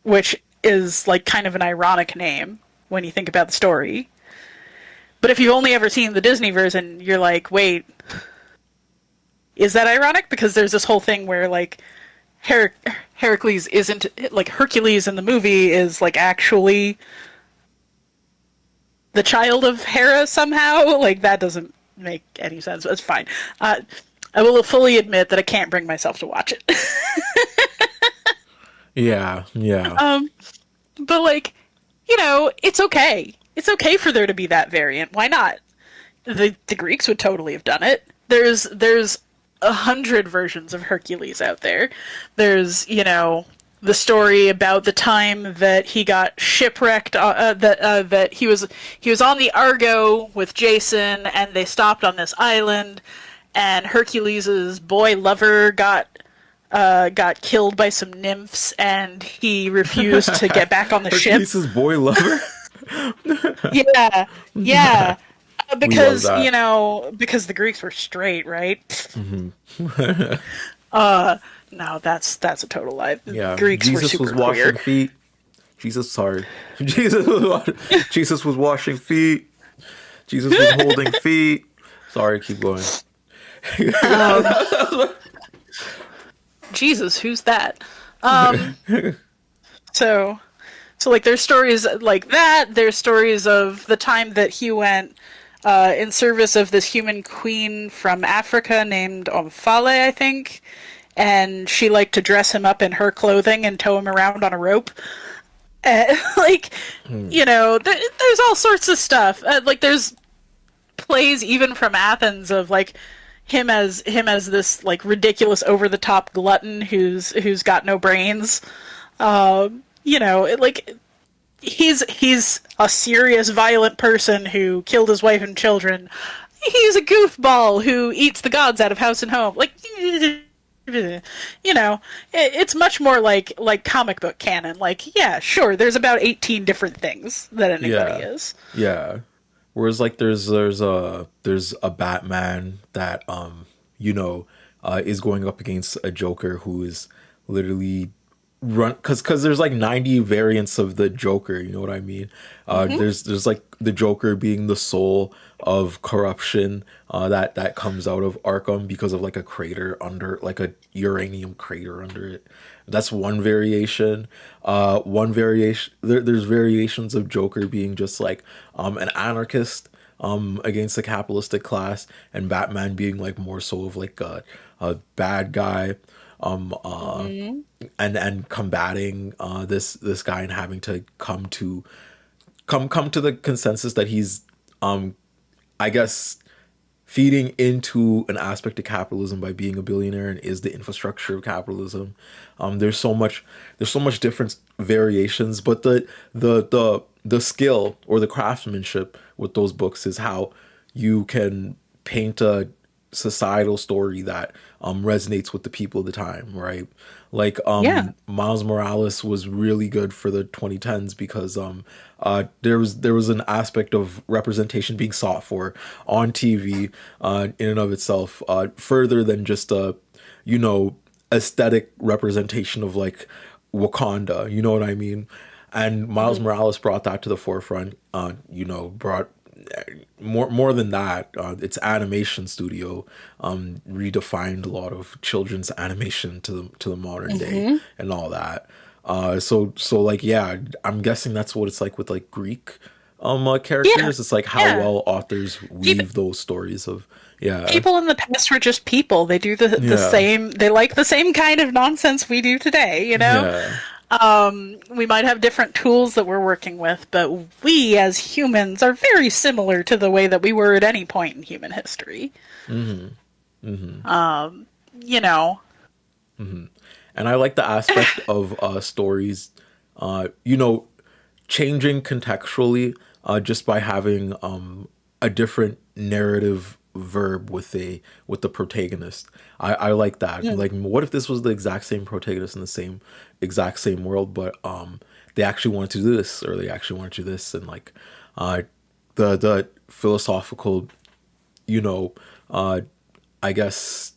which is like kind of an ironic name when you think about the story. But if you've only ever seen the Disney version, you're like, wait, is that ironic? Because there's this whole thing where like Heracles isn't like Hercules in the movie is like actually the child of Hera somehow. Like that doesn't make any sense. It's fine. I will fully admit that I can't bring myself to watch it. Yeah. But like, you know, it's okay. It's okay for there to be that variant. Why not? The Greeks would totally have done it. There's 100 versions of Hercules out there. There's, you know, the story about the time that he got shipwrecked. That he was on the Argo with Jason, and they stopped on this island, and Hercules's boy lover got killed by some nymphs, and he refused to get back on the ship. Hercules' boy lover. Yeah. Because you know, because the Greeks were straight, right? No, that's a total lie. Yeah, Greeks Jesus were super was washing queer. feet. Jesus was washing feet. Jesus was holding feet. Sorry, keep going. Jesus, who's that? So like there's stories like that. There's stories of the time that he went in service of this human queen from Africa named Omphale, I think, and she liked to dress him up in her clothing and tow him around on a rope. You know, there's all sorts of stuff. Like there's plays even from Athens of like him as this like ridiculous over the top glutton who's got no brains. You know, like he's a serious violent person who killed his wife and children. He's a goofball who eats the gods out of house and home. Like, you know, it's much more like comic book canon. Like, yeah, sure, there's about 18 different things that anybody is. Yeah. Whereas like there's a Batman that you know is going up against a Joker who is literally because there's like 90 variants of the Joker, you know what I mean? There's like the Joker being the soul of corruption that comes out of Arkham because of like a crater under like a uranium crater under it. That's one variation. There's variations of Joker being just like an anarchist against the capitalistic class, and Batman being like more so of like a bad guy. And combating this guy and having to come to the consensus that he's I guess feeding into an aspect of capitalism by being a billionaire and is the infrastructure of capitalism. There's so much different variations, but the skill or the craftsmanship with those books is how you can paint a societal story that resonates with the people of the time, right? Like Miles Morales was really good for the 2010s because there was an aspect of representation being sought for on TV in and of itself, further than just a aesthetic representation of like Wakanda, you know what I mean? And Miles Morales brought that to the forefront, brought more than that, its animation studio redefined a lot of children's animation to the modern day and all that. So like, yeah, I'm guessing that's what it's like with like Greek characters. Yeah. It's like how well authors weave those stories of people in the past were just people. They do the same. They like the same kind of nonsense we do today. You know. We might have different tools that we're working with, but we as humans are very similar to the way that we were at any point in human history. You know. And I like the aspect of stories, you know, changing contextually just by having a different narrative verb with the protagonist. I like that. Like, what if this was the exact same protagonist in the exact same world, but they actually wanted to do this, or they actually wanted to do this, and like the philosophical, you know, I guess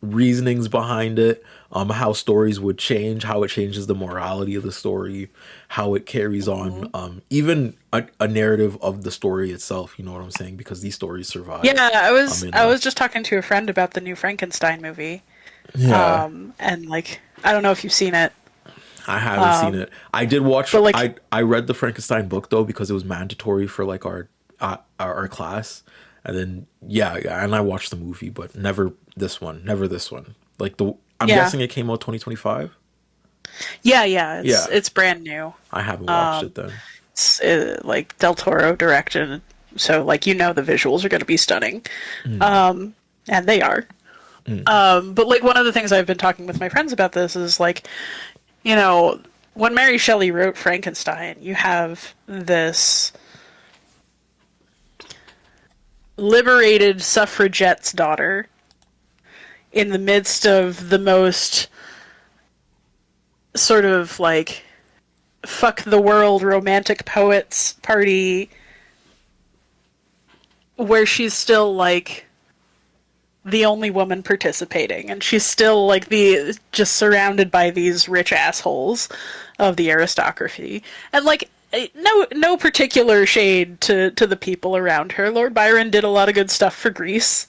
reasonings behind it, how stories would change, how it changes the morality of the story, how it carries on, even a narrative of the story itself, you know what I'm saying, because these stories survive. Yeah, I was just talking to a friend about the new Frankenstein movie. Yeah. And like, I don't know if you've seen it. I haven't seen it. I did watch, but like, I read the Frankenstein book though, because it was mandatory for like our class. And then yeah, and I watched the movie, but never this one. Like I'm guessing it came out 2025. Yeah, it's brand new. I haven't watched it then. It's like Del Toro directed, so like, you know, the visuals are going to be stunning, and they are. But like, one of the things I've been talking with my friends about this is like, you know, when Mary Shelley wrote Frankenstein, you have this liberated suffragette's daughter in the midst of the most sort of like fuck the world romantic poets party, where she's still like the only woman participating, and she's still like just surrounded by these rich assholes of the aristocracy, and like, no particular shade to the people around her. Lord Byron did a lot of good stuff for Greece.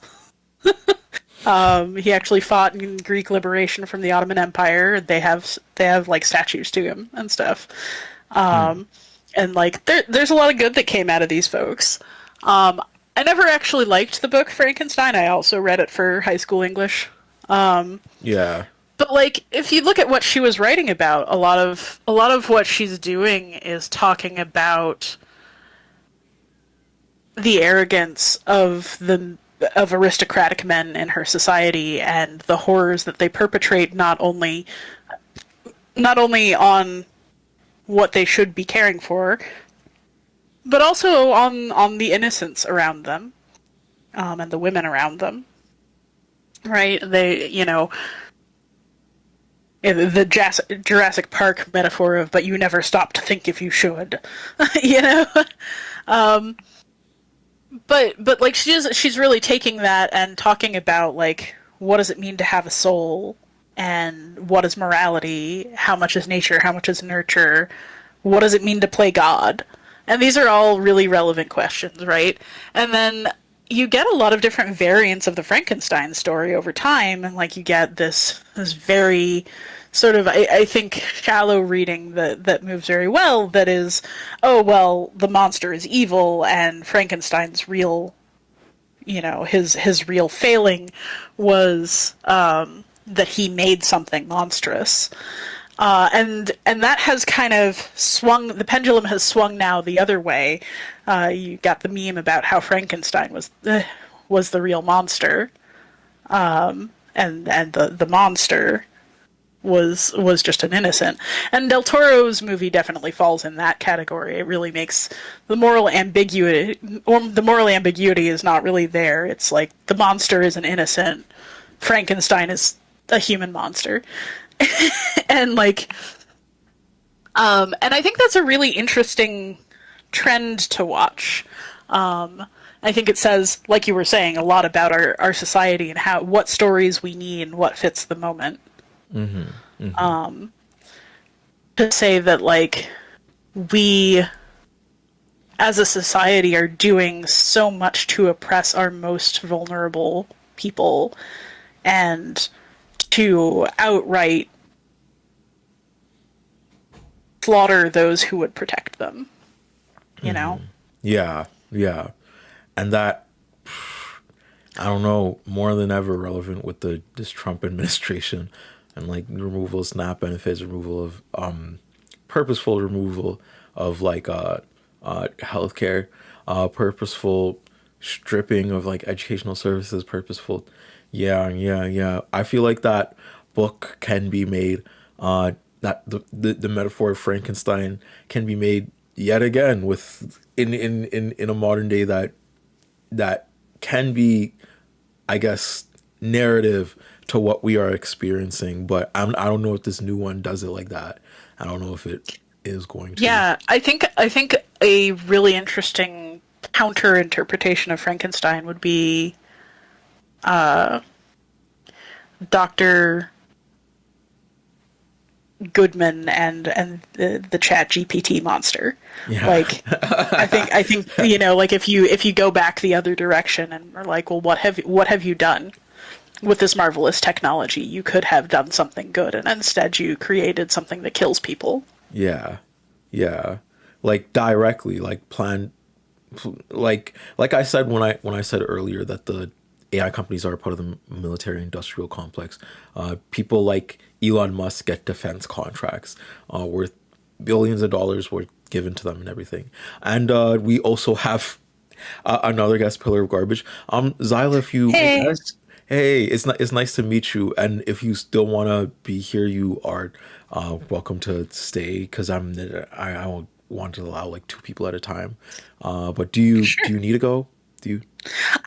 He actually fought in Greek liberation from the Ottoman Empire. They have like statues to him and stuff. And like, there's a lot of good that came out of these folks. I never actually liked the book Frankenstein. I also read it for high school English. Yeah. But like, if you look at what she was writing about, a lot of what she's doing is talking about the arrogance of aristocratic men in her society, and the horrors that they perpetrate not only on what they should be caring for, but also on the innocents around them, and the women around them. Right? They, you know, the Jurassic Park metaphor of, but you never stop to think if you should, you know? But like, she's really taking that and talking about like, what does it mean to have a soul, and what is morality, how much is nature, how much is nurture, what does it mean to play God? And these are all really relevant questions, right? And then you get a lot of different variants of the Frankenstein story over time, and like, you get this very sort of, I think, shallow reading that moves very well, that is, oh well, the monster is evil, and Frankenstein's real, you know, his real failing was that he made something monstrous. And that has kind of swung, the pendulum has swung now the other way. You got the meme about how Frankenstein was the real monster, and the monster was just an innocent. And Del Toro's movie definitely falls in that category. It really makes the moral ambiguity, or the moral ambiguity is not really there. It's like, the monster is an innocent, Frankenstein is a human monster. And like, and I think that's a really interesting trend to watch. I think it says, like you were saying, a lot about our society and what stories we need and what fits the moment. To say that like, we as a society are doing so much to oppress our most vulnerable people, and to outright slaughter those who would protect them, you know? Yeah. And that, I don't know, more than ever relevant with this Trump administration. and like removal of SNAP benefits, removal of purposeful removal of like healthcare, purposeful stripping of like educational services, purposeful. Yeah. I feel like that book can be made. That the metaphor of Frankenstein can be made yet again with in a modern day that can be, I guess, narrative to what we are experiencing. But I don't know if this new one does it like that. I don't know if it is going to. Yeah, I think a really interesting counter interpretation of Frankenstein would be Dr. Goodman and the Chat GPT monster. Yeah. Like I think like if you go back the other direction and are like, well, what have you done with this marvelous technology? You could have done something good, and instead you created something that kills people. Yeah. Like directly, like plan, like I said when I said earlier that the AI companies are part of the military industrial complex. People like Elon Musk get defense contracts worth billions of dollars worth given to them and everything. And we also have another guest pillar of garbage. Zyla, if you hey, it's nice to meet you. And if you still want to be here, you are welcome to stay, because I want to allow like 2 people at a time. But do you need to go? I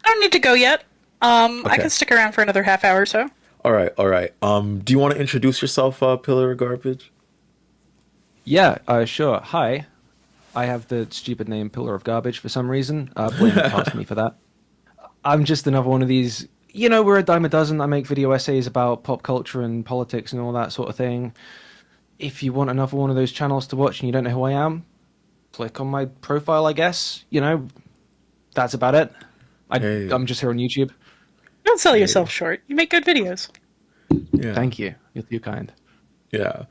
don't need to go yet. I Okay. can stick around for another half hour or so. All right. Do you want to introduce yourself, Pillar of Garbage? Yeah, sure. Hi. I have the stupid name Pillar of Garbage for some reason. Blame it past me for that. I'm just another one of these, we're a dime a dozen. I make video essays about pop culture and politics and all that sort of thing. If you want another one of those channels to watch and you don't know who I am, click on my profile, I guess. That's about it. I'm just here on YouTube. Don't sell yourself short. You make good videos. Yeah. Thank you. You're too kind. Yeah.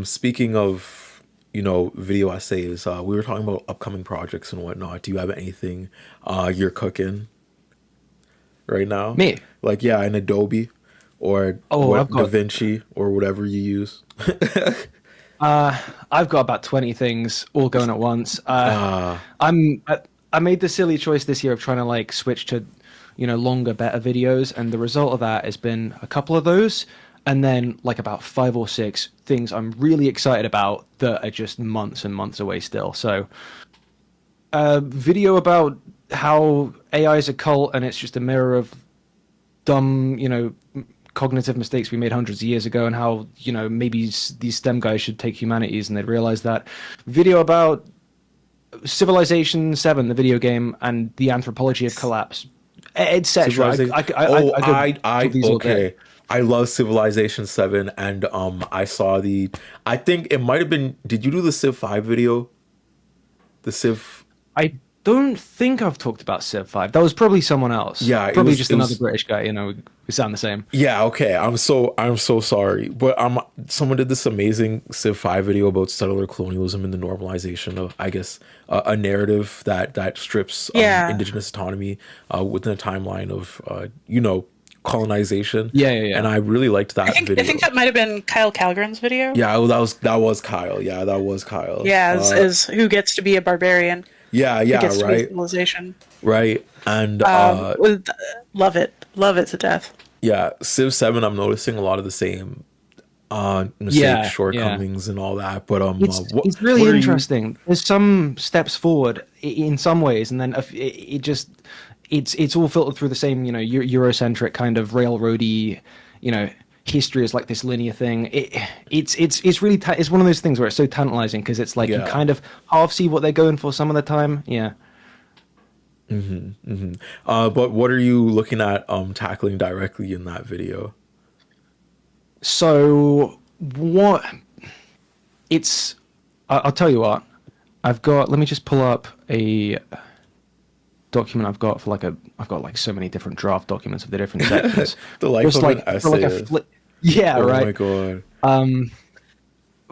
Speaking of, video essays, we were talking about upcoming projects and whatnot. Do you have anything you're cooking right now? Me? Like, yeah, in Adobe or DaVinci or whatever you use. I've got about 20 things all going at once. I made the silly choice this year of trying to like switch to, longer, better videos, and the result of that has been a couple of those, and then like about 5 or 6 things I'm really excited about that are just months and months away still. So, video about how AI is a cult and it's just a mirror of dumb, cognitive mistakes we made hundreds of years ago, and how, maybe these STEM guys should take humanities and they'd realize that. Video about Civilization 7, the video game, and the anthropology of collapse, etc. Okay. I love Civilization 7, and I saw I think it might have been, did you do the Civ 5 video? The Civ... I don't think I've talked about Civ 5. That was probably someone else. Yeah, probably just another British guy, we sound the same. Yeah, okay. I'm so sorry. But someone did this amazing Civ 5 video about settler colonialism and the normalization of, I guess, a narrative that strips indigenous autonomy within a timeline of colonization. Yeah. And I really liked that video. I think that might have been Kyle Calgren's video. Yeah, that was Kyle. Yeah, that was Kyle. Yeah, is who gets to be a barbarian. Yeah, who gets to be right. Civilization. Right. And love it to death. Yeah, Civ 7, I'm noticing a lot of the same mistakes, shortcomings, and all that. But it's really interesting. There's some steps forward in some ways, and then it's all filtered through the same, Eurocentric kind of railroady, history is like this linear thing. It's really it's one of those things where it's so tantalizing because it's like you kind of half see what they're going for some of the time. Yeah. But what are you looking at tackling directly in that video? So I'll tell you what. Let me just pull up a document I've got I've got so many different draft documents of the different sections. The life just of an essay. Yeah, oh right. Oh my god.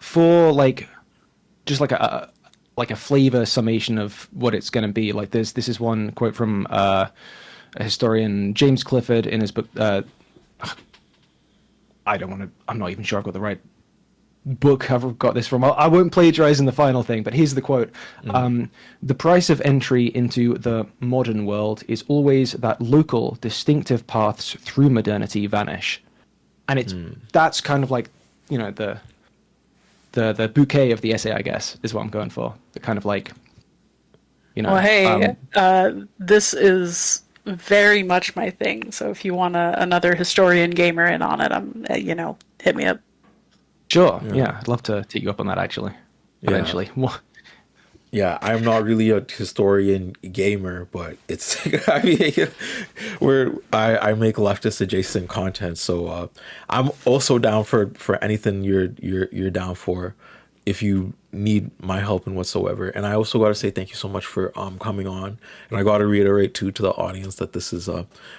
For just like a flavor summation of what it's going to be. Like this is one quote from a historian, James Clifford, in his book. I don't want to. I'm not even sure I've got the right book I've got this from. I won't plagiarize in the final thing, but here's the quote. The price of entry into the modern world is always that local distinctive paths through modernity vanish. And that's kind of like, the bouquet of the essay, I guess, is what I'm going for. The kind of like, Well, hey, this is very much my thing. So if you want another historian gamer in on it, hit me up. Sure. Yeah, I'd love to take you up on that actually. Eventually. Yeah, I'm not really a historian gamer, but it's I mean, I make leftist adjacent content, so I'm also down for anything you're down for if you need my help in whatsoever. And I also got to say thank you so much for coming on. And I got to reiterate too to the audience that this is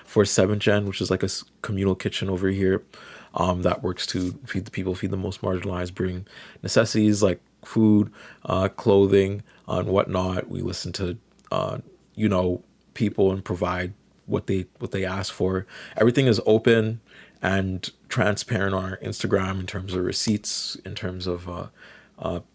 for 7th Gen, which is like a communal kitchen over here. That works to feed the people, feed the most marginalized, bring necessities like food, clothing, and whatnot. We listen to, people and provide what they ask for. Everything is open and transparent on our Instagram in terms of receipts, in terms of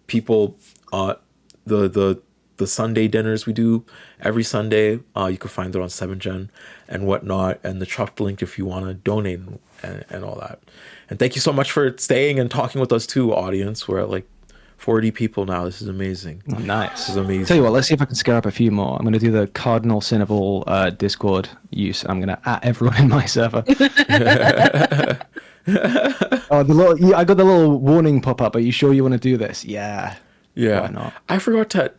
people, the Sunday dinners we do every Sunday. You can find it on 7th Gen and whatnot, and the chopped link if you want to donate and all that. And thank you so much for staying and talking with us too, audience. We're at like 40 people now. This is amazing. Nice. This is amazing. Tell you what, let's see if I can scare up a few more. I'm going to do the cardinal sin of all Discord use. I'm going to at everyone in my server. I got the little warning pop up. Are you sure you want to do this? Yeah. Yeah. Why not? I forgot to.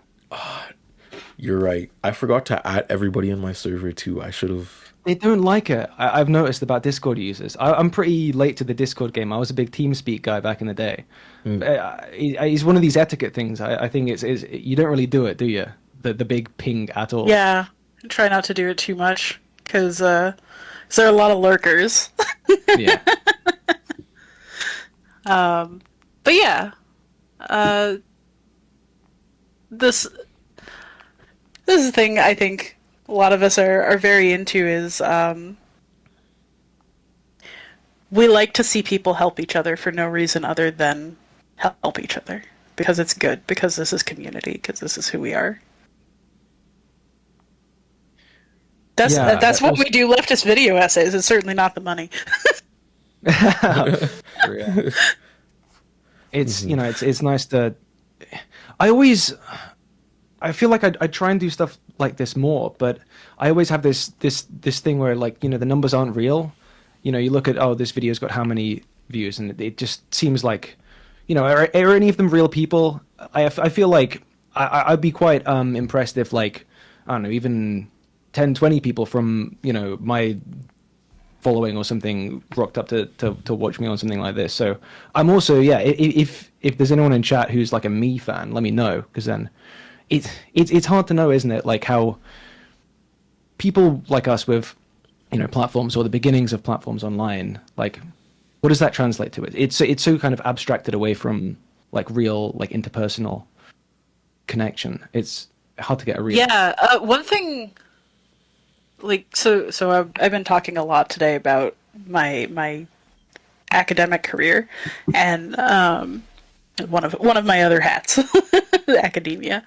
You're right. I forgot to add everybody in my server too. I should have. They don't like it. I've noticed about Discord users. I'm pretty late to the Discord game. I was a big TeamSpeak guy back in the day. He's one of these etiquette things. I think it's you don't really do it, do you? The big ping at all. Yeah, try not to do it too much because there are a lot of lurkers. Yeah. But yeah, this is the thing I think a lot of us are very into is we like to see people help each other for no reason other than help each other because it's good, because this is community, because this is who we are. That's what we do. Leftist video essays. It's certainly not the money. It's it's nice to. I feel like I try and do stuff like this more, but I always have this thing where like the numbers aren't real. You look at this video's got how many views, and it just seems like are any of them real people? I feel like I'd be quite impressed if like I don't know, even 10-20 people from my following or something rocked up to watch me on something like this. So I'm also if there's anyone in chat who's like a me fan, let me know, because then it's hard to know, isn't it, like how people like us with platforms or the beginnings of platforms online, like what does that translate to? It's so kind of abstracted away from like real like interpersonal connection. It's hard to get a real one thing. Like so I've been talking a lot today about my academic career and one of my other hats, academia.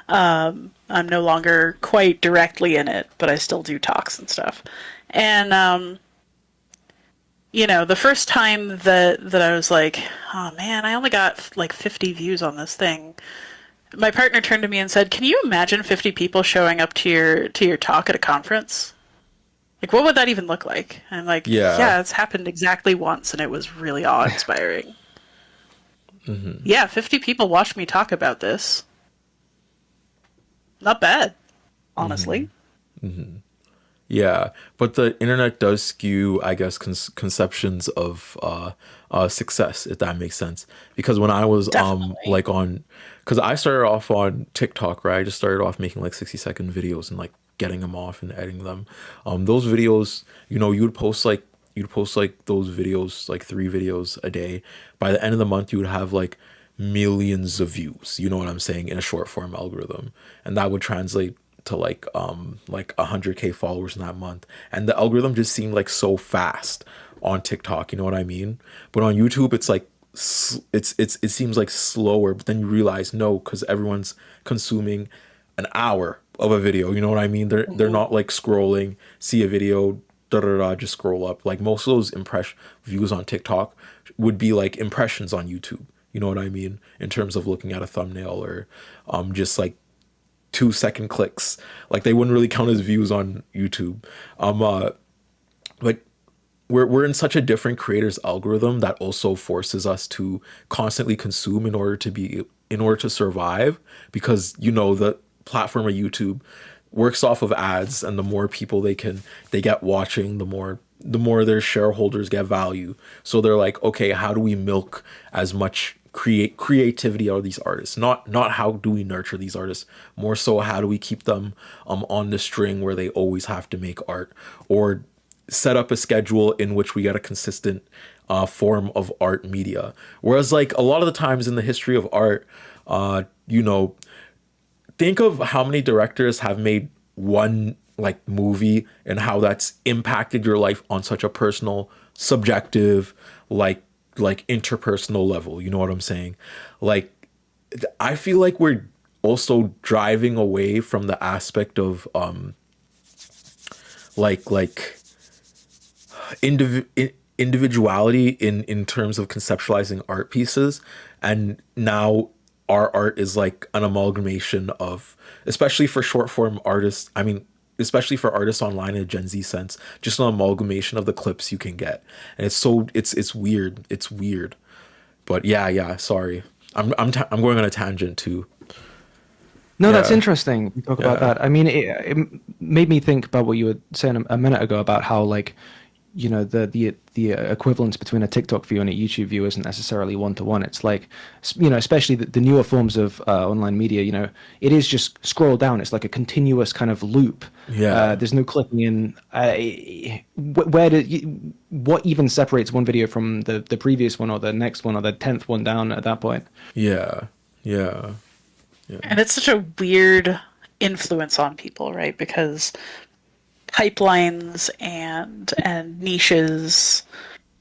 I'm no longer quite directly in it, but I still do talks and stuff. And the first time that I was like, oh man, I only got like 50 views on this thing. My partner turned to me and said, "Can you imagine 50 people showing up to your talk at a conference? Like, what would that even look like?" And I'm like, yeah, it's happened exactly once, and it was really awe-inspiring. Mm-hmm. Yeah, 50 people watched me talk about this. Not bad, honestly. Mm-hmm. Mm-hmm. Yeah, but the internet does skew, I guess, conceptions of success, if that makes sense. Because when I was because I started off on TikTok, right? I just started off making like 60-second videos and like getting them off and editing them. Those videos, you'd post like those videos, like 3 videos a day. By the end of the month, you would have like millions of views. You know what I'm saying? In a short form algorithm, and that would translate to like 100K followers in that month. And the algorithm just seemed like so fast on TikTok, you know what I mean? But on YouTube it's like it seems like slower, but then you realize no, because everyone's consuming an hour of a video, you know what I mean? They're not like scrolling, see a video, da da da, just scroll up. Like most of those views on TikTok would be like impressions on YouTube, you know what I mean, in terms of looking at a thumbnail, or just like 2-second clicks. Like they wouldn't really count as views on YouTube. Like we're in such a different creators algorithm that also forces us to constantly consume in order to survive, because you know the platform of YouTube works off of ads, and the more people they get watching, the more their shareholders get value. So they're like, okay, how do we milk as much creativity out of these artists? Not how do we nurture these artists, more so how do we keep them on the string where they always have to make art, or set up a schedule in which we get a consistent form of art media. Whereas like a lot of the times in the history of art, you know, think of how many directors have made one like movie and how that's impacted your life on such a personal, subjective, like interpersonal level. You know what I'm saying? Like, I feel like we're also driving away from the aspect of like individuality in terms of conceptualizing art pieces, and now our art is like an amalgamation of, especially for short form artists, I mean especially for artists online in a Gen Z sense, just an amalgamation of the clips you can get. And it's weird. But yeah, sorry, I'm going on a tangent too. No, that's interesting. We talk about that. I mean, it made me think about what you were saying a minute ago about how, like, you know, the equivalence between a TikTok view and a YouTube view isn't necessarily one-to-one. It's like, you know, especially the newer forms of online media, you know, it is just scroll down. It's like a continuous kind of loop. Yeah. There's no clicking in. What even separates one video from the previous one or the next one or the 10th one down at that point? Yeah. And it's such a weird influence on people, right? Because pipelines and niches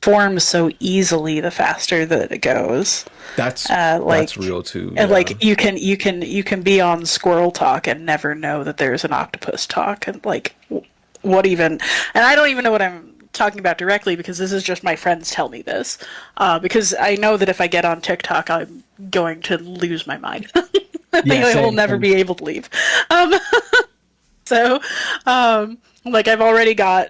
form so easily the faster that it goes. That's real too. And like you can be on Squirrel Talk and never know that there's an Octopus Talk, and like what even, and I don't even know what I'm talking about directly, because this is just my friends tell me this, because I know that if I get on TikTok I'm going to lose my mind. I will never be able to leave. So like I've already got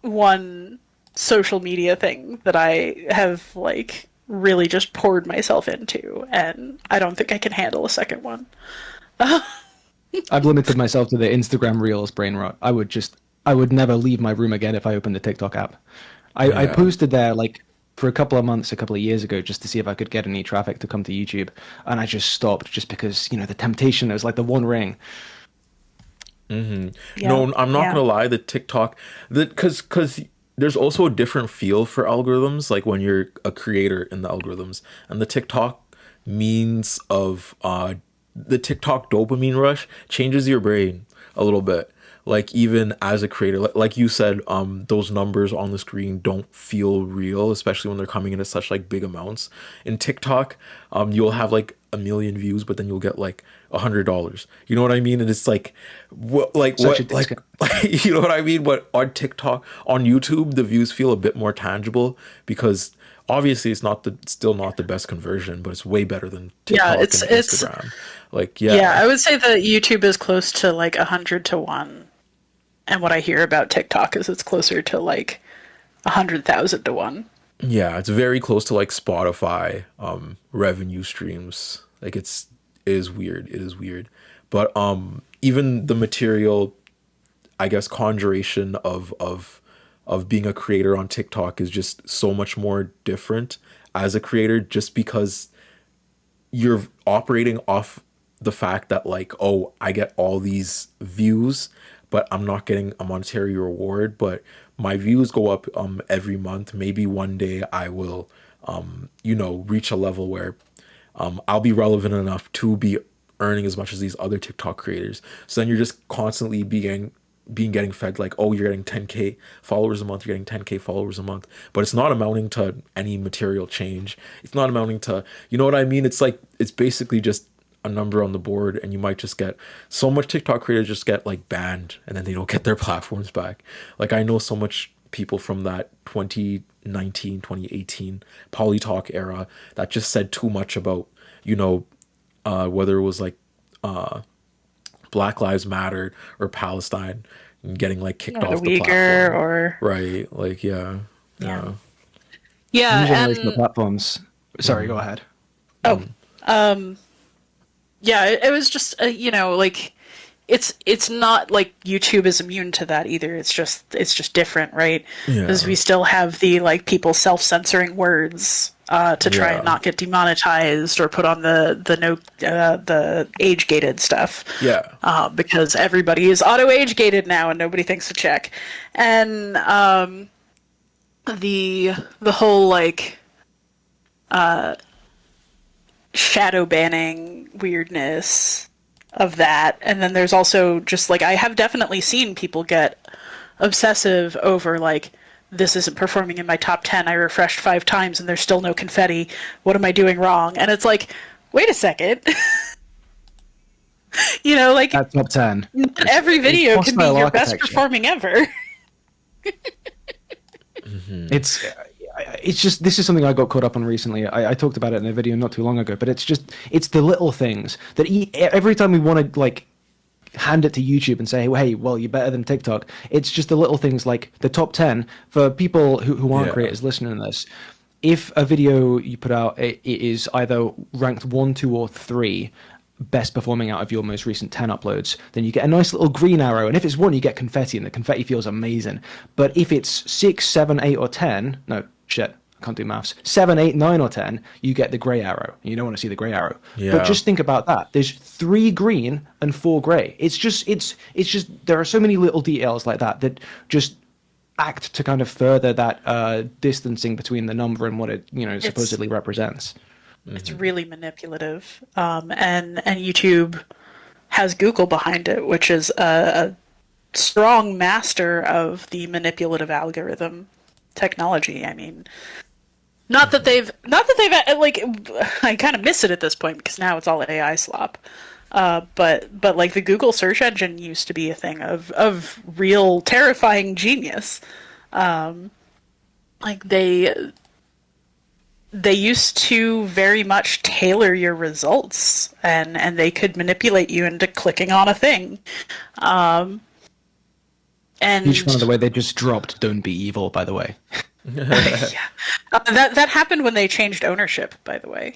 one social media thing that I have like really just poured myself into, and I don't think I can handle a second one. I've limited myself to the Instagram Reels brain rot. I would never leave my room again if I opened the TikTok app. I posted there like for a couple of years ago, just to see if I could get any traffic to come to YouTube, and I just stopped just because, you know, the temptation, it was like the one ring. Mm-hmm. Yeah, no, I'm not gonna lie, the TikTok, because there's also a different feel for algorithms, like when you're a creator in the algorithms, and the TikTok means of the TikTok dopamine rush changes your brain a little bit. Like even as a creator, like you said, those numbers on the screen don't feel real, especially when they're coming in at such like big amounts. In TikTok, you'll have like 1 million views, but then you'll get like $100. You know what I mean? And it's like, what, like you know what I mean? But on TikTok, on YouTube, the views feel a bit more tangible, because obviously it's still not the best conversion, but it's way better than TikTok and Instagram. Like, yeah, I would say that YouTube is close to like 100 to 1. And what I hear about TikTok is it's closer to like 100,000 to 1. Yeah, it's very close to like Spotify revenue streams. Like it is weird. But even the material, I guess, conjuration of being a creator on TikTok is just so much more different as a creator, just because you're operating off the fact that like, oh, I get all these views, but I'm not getting a monetary reward, but my views go up every month. Maybe one day I will you know, reach a level where I'll be relevant enough to be earning as much as these other TikTok creators. So then you're just constantly being being getting fed like, oh, you're getting 10K followers a month, you're getting 10K followers a month, but it's not amounting to any material change. It's not amounting to, you know what I mean? It's like, it's basically just a number on the board, and you might just get so much. TikTok creators just get like banned, and then they don't get their platforms back. Like, I know so much people from that 2019, 2018 Polytalk era that just said too much about, you know, whether it was like Black Lives Matter or Palestine, and getting like kicked off the Uyghur platform. or Right, like yeah, New yeah, generation of and platforms. Sorry, go ahead. yeah, it was just you know, like it's not like YouTube is immune to that either. It's just different, right? Because we still have the like people self-censoring words to try and not get demonetized or put on the age gated stuff. Because everybody is auto age gated now and nobody thinks to check. And the whole like shadow banning weirdness of that. And then there's also just like, I have definitely seen people get obsessive over like, this isn't performing in my top 10. I refreshed 5 times and there's still no confetti. What am I doing wrong? And it's like, wait a second. You know, like At top 10. Not every video can be your best performing ever. It's just, this is something I got caught up on recently. I talked about it in a video not too long ago, but it's the little things that every time we want to like hand it to YouTube and say, hey, well, you're better than TikTok. It's just the little things like the top 10 for people who aren't creators listening to this. If a video you put out, it is either ranked 1, 2, or 3 best performing out of your most recent 10 uploads, then you get a nice little green arrow. And if it's 1, you get confetti, and the confetti feels amazing. But if it's 6, 7, 8, or 10, no, shit, I can't do maths. 7, 8, 9, or 10, you get the grey arrow. You don't want to see the grey arrow. But just think about that. There's 3 green and 4 grey. It's just there are so many little details like that just act to kind of further that distancing between the number and what it supposedly represents. It's really manipulative. And YouTube has Google behind it, which is a strong master of the manipulative algorithm technology. I mean, not that they've like, I kind of miss it at this point because now it's all AI slop. But like the Google search engine used to be a thing of real terrifying genius. Like they used to very much tailor your results, and they could manipulate you into clicking on a thing. And Each one of the way they just dropped "Don't be evil," by the way. That happened when they changed ownership, by the way,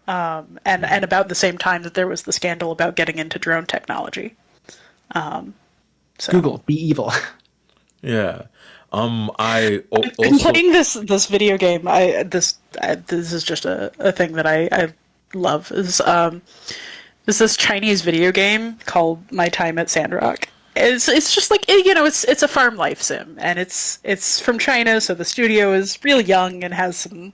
and about the same time that there was the scandal about getting into drone technology. Google, be evil. Yeah. I also I'm playing this video game. This is just a thing that I love. Is this Chinese video game called My Time at Sandrock. It's just like, it's a farm life sim, and it's from China, so the studio is real young and has some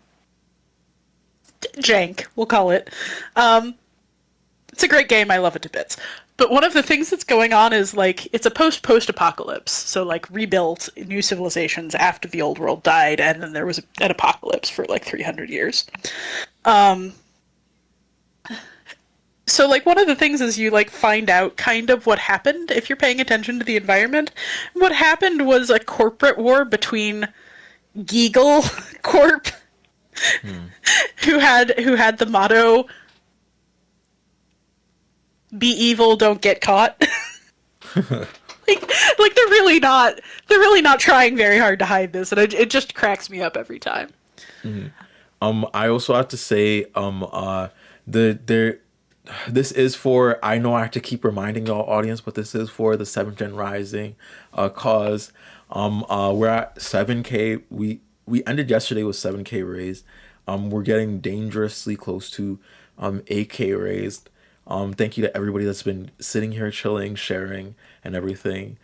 jank, we'll call it. It's a great game. I love it to bits. But one of the things that's going on is like it's a post-apocalypse, so like rebuilt new civilizations after the old world died, and then there was an apocalypse for like 300 years. So like one of the things is you like find out kind of what happened if you're paying attention to the environment. What happened was a corporate war between Geagle Corp, who had the motto "Be evil, don't get caught." like they're really not trying very hard to hide this, and it just cracks me up every time. I also have to say, this is for, I know I have to keep reminding y'all audience, but this is for the 7th Gen Rising cause. We're at 7K. We ended yesterday with 7K raised. We're getting dangerously close to 8K raised. Thank you to everybody that's been sitting here chilling, sharing, and everything.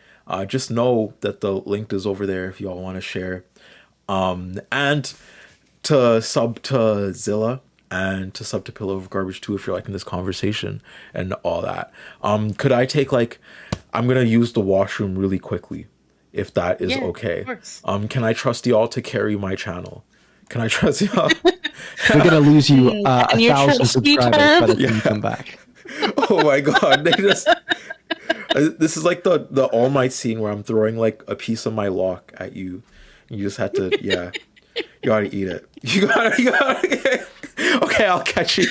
Just know that the link is over there if y'all want to share. And to sub to Zilla and to sub to Pillow of Garbage too if you're liking this conversation and all that. Could I take like, I'm gonna use the washroom really quickly, if that is Yeah, okay. of course. Can I trust y'all to carry my channel? Can I trust y'all? We're gonna lose you And you 1,000 trust me, subscribers by the Ted? time you come back. Oh my god, they just. This is like the All Might scene where I'm throwing like a piece of my lock at you. You just have to, yeah. You gotta eat it. You gotta. Okay, I'll catch you.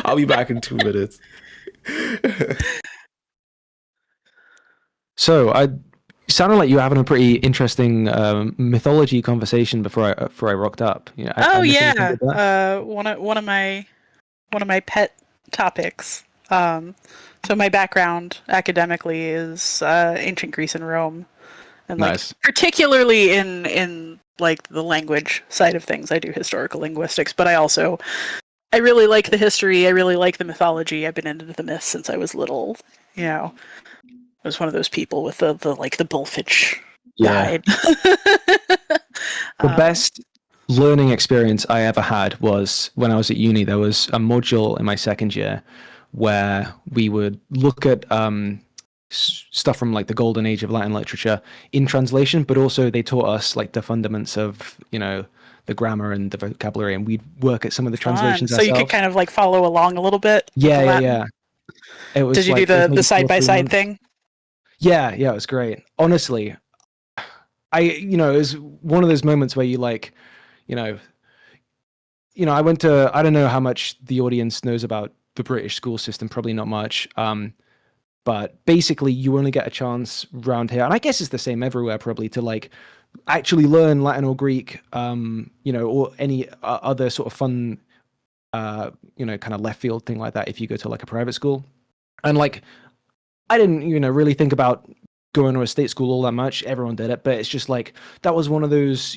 I'll be back in 2 minutes. So I sounded like you were having a pretty interesting mythology conversation before I rocked up. You know, Oh I missed anything yeah, with that? one of my pet topics. So my background academically is ancient Greece and Rome, and like Nice. particularly in like the language side of things. I do historical linguistics, but I really like the history. I really like the mythology. I've been into the myths since I was little. You know, I was one of those people with the bullfinch Yeah. guide. The best learning experience I ever had was when I was at uni. There was a module in my second year where we would look at stuff from like the golden age of Latin literature in translation, but also they taught us like the fundaments of, you know, the grammar and the vocabulary, and we'd work at some of the translations So ourselves. you could kind of like follow along a little bit. with Yeah, the yeah, Latin? yeah. It was Did you like, do it was the maybe 2 or side by 3 side months. thing? Yeah, it was great. Honestly, it was one of those moments where you like, you know, I went to, I don't know how much the audience knows about the British school system, probably not much. But basically you only get a chance around here, and I guess it's the same everywhere probably, to like actually learn Latin or Greek, or any other sort of fun, kind of left field thing like that if you go to like a private school. And like, I didn't, really think about going to a state school all that much. Everyone did it, but it's just like, that was one of those,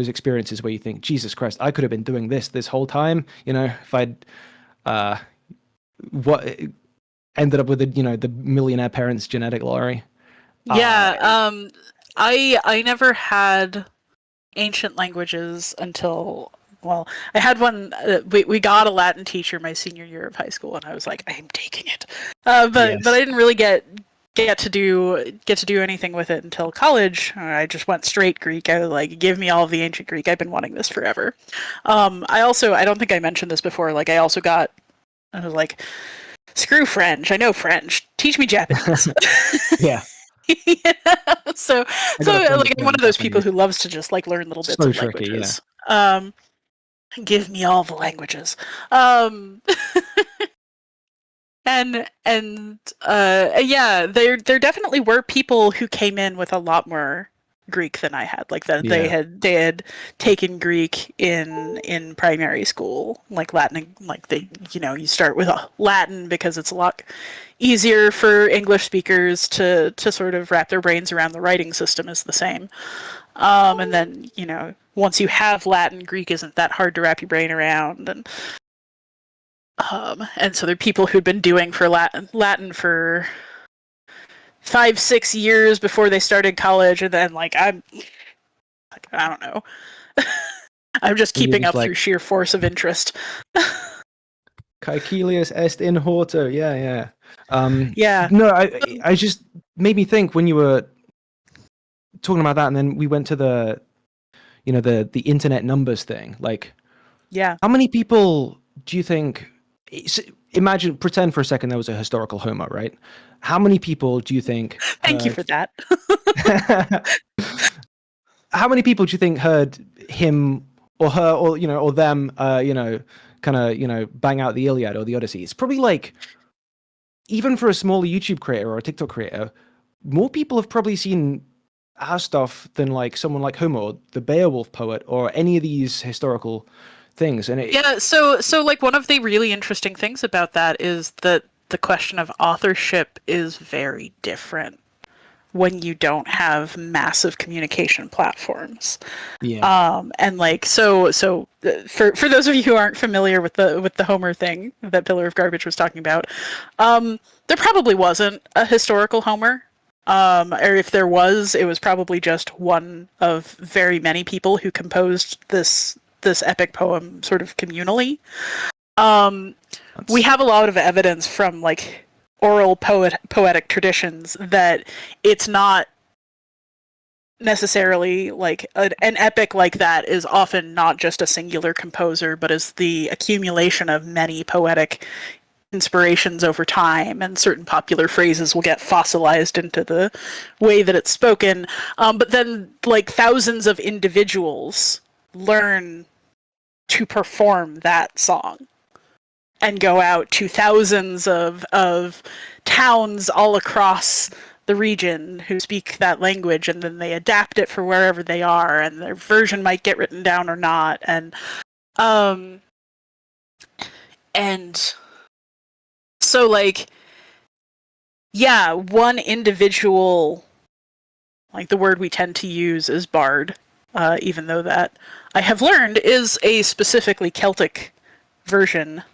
experiences where you think, Jesus Christ, I could have been doing this whole time, if I'd, what ended up with the millionaire parents' genetic lottery. Yeah, I never had ancient languages until, well, I had one. We got a Latin teacher my senior year of high school, and I was like, I am taking it. But I didn't really get to do anything with it until college. I just went straight Greek. I was like, give me all of the ancient Greek. I've been wanting this forever. I don't think I mentioned this before. Like, I was like, screw French. I know French. Teach me Japanese. Yeah. So like, I'm one of those people who loves to just like learn little bits So of tricky, languages. Give me all the languages. And yeah, there definitely were people who came in with a lot more Greek than I had. Like they had taken Greek in primary school, like Latin. Like you start with Latin because it's a lot easier for English speakers to sort of wrap their brains around. The writing system is the same, and then once you have Latin, Greek isn't that hard to wrap your brain around, and so there are people who'd been doing for Latin for 5-6 years before they started college, and then I don't know. I'm just keeping up through sheer force of interest. Caecilius est in horto. Yeah. Yeah. No, I just made me think when you were talking about that, and then we went to the internet numbers thing. Like, yeah, how many people do you think? Pretend for a second there was a historical Homer, right? How many people do you think? Thank you for that. How many people do you think heard him or her or them, kind of bang out the Iliad or the Odyssey? It's probably like, even for a smaller YouTube creator or a TikTok creator, more people have probably seen our stuff than like someone like Homer or the Beowulf poet or any of these historical things. And so like, one of the really interesting things about that is that the question of authorship is very different when you don't have massive communication platforms. And like, so for those of you who aren't familiar with the Homer thing that Pillar of Garbage was talking about, there probably wasn't a historical Homer. Or if there was, it was probably just one of very many people who composed this epic poem sort of communally. We have a lot of evidence from like oral poetic traditions, that it's not necessarily like an epic like that is often not just a singular composer, but is the accumulation of many poetic inspirations over time, and certain popular phrases will get fossilized into the way that it's spoken. But then, like, thousands of individuals learn to perform that song and go out to thousands of towns all across the region who speak that language, and then they adapt it for wherever they are, and their version might get written down or not, and so, like, yeah, one individual, like, the word we tend to use is bard, even though that, I have learned, is a specifically Celtic version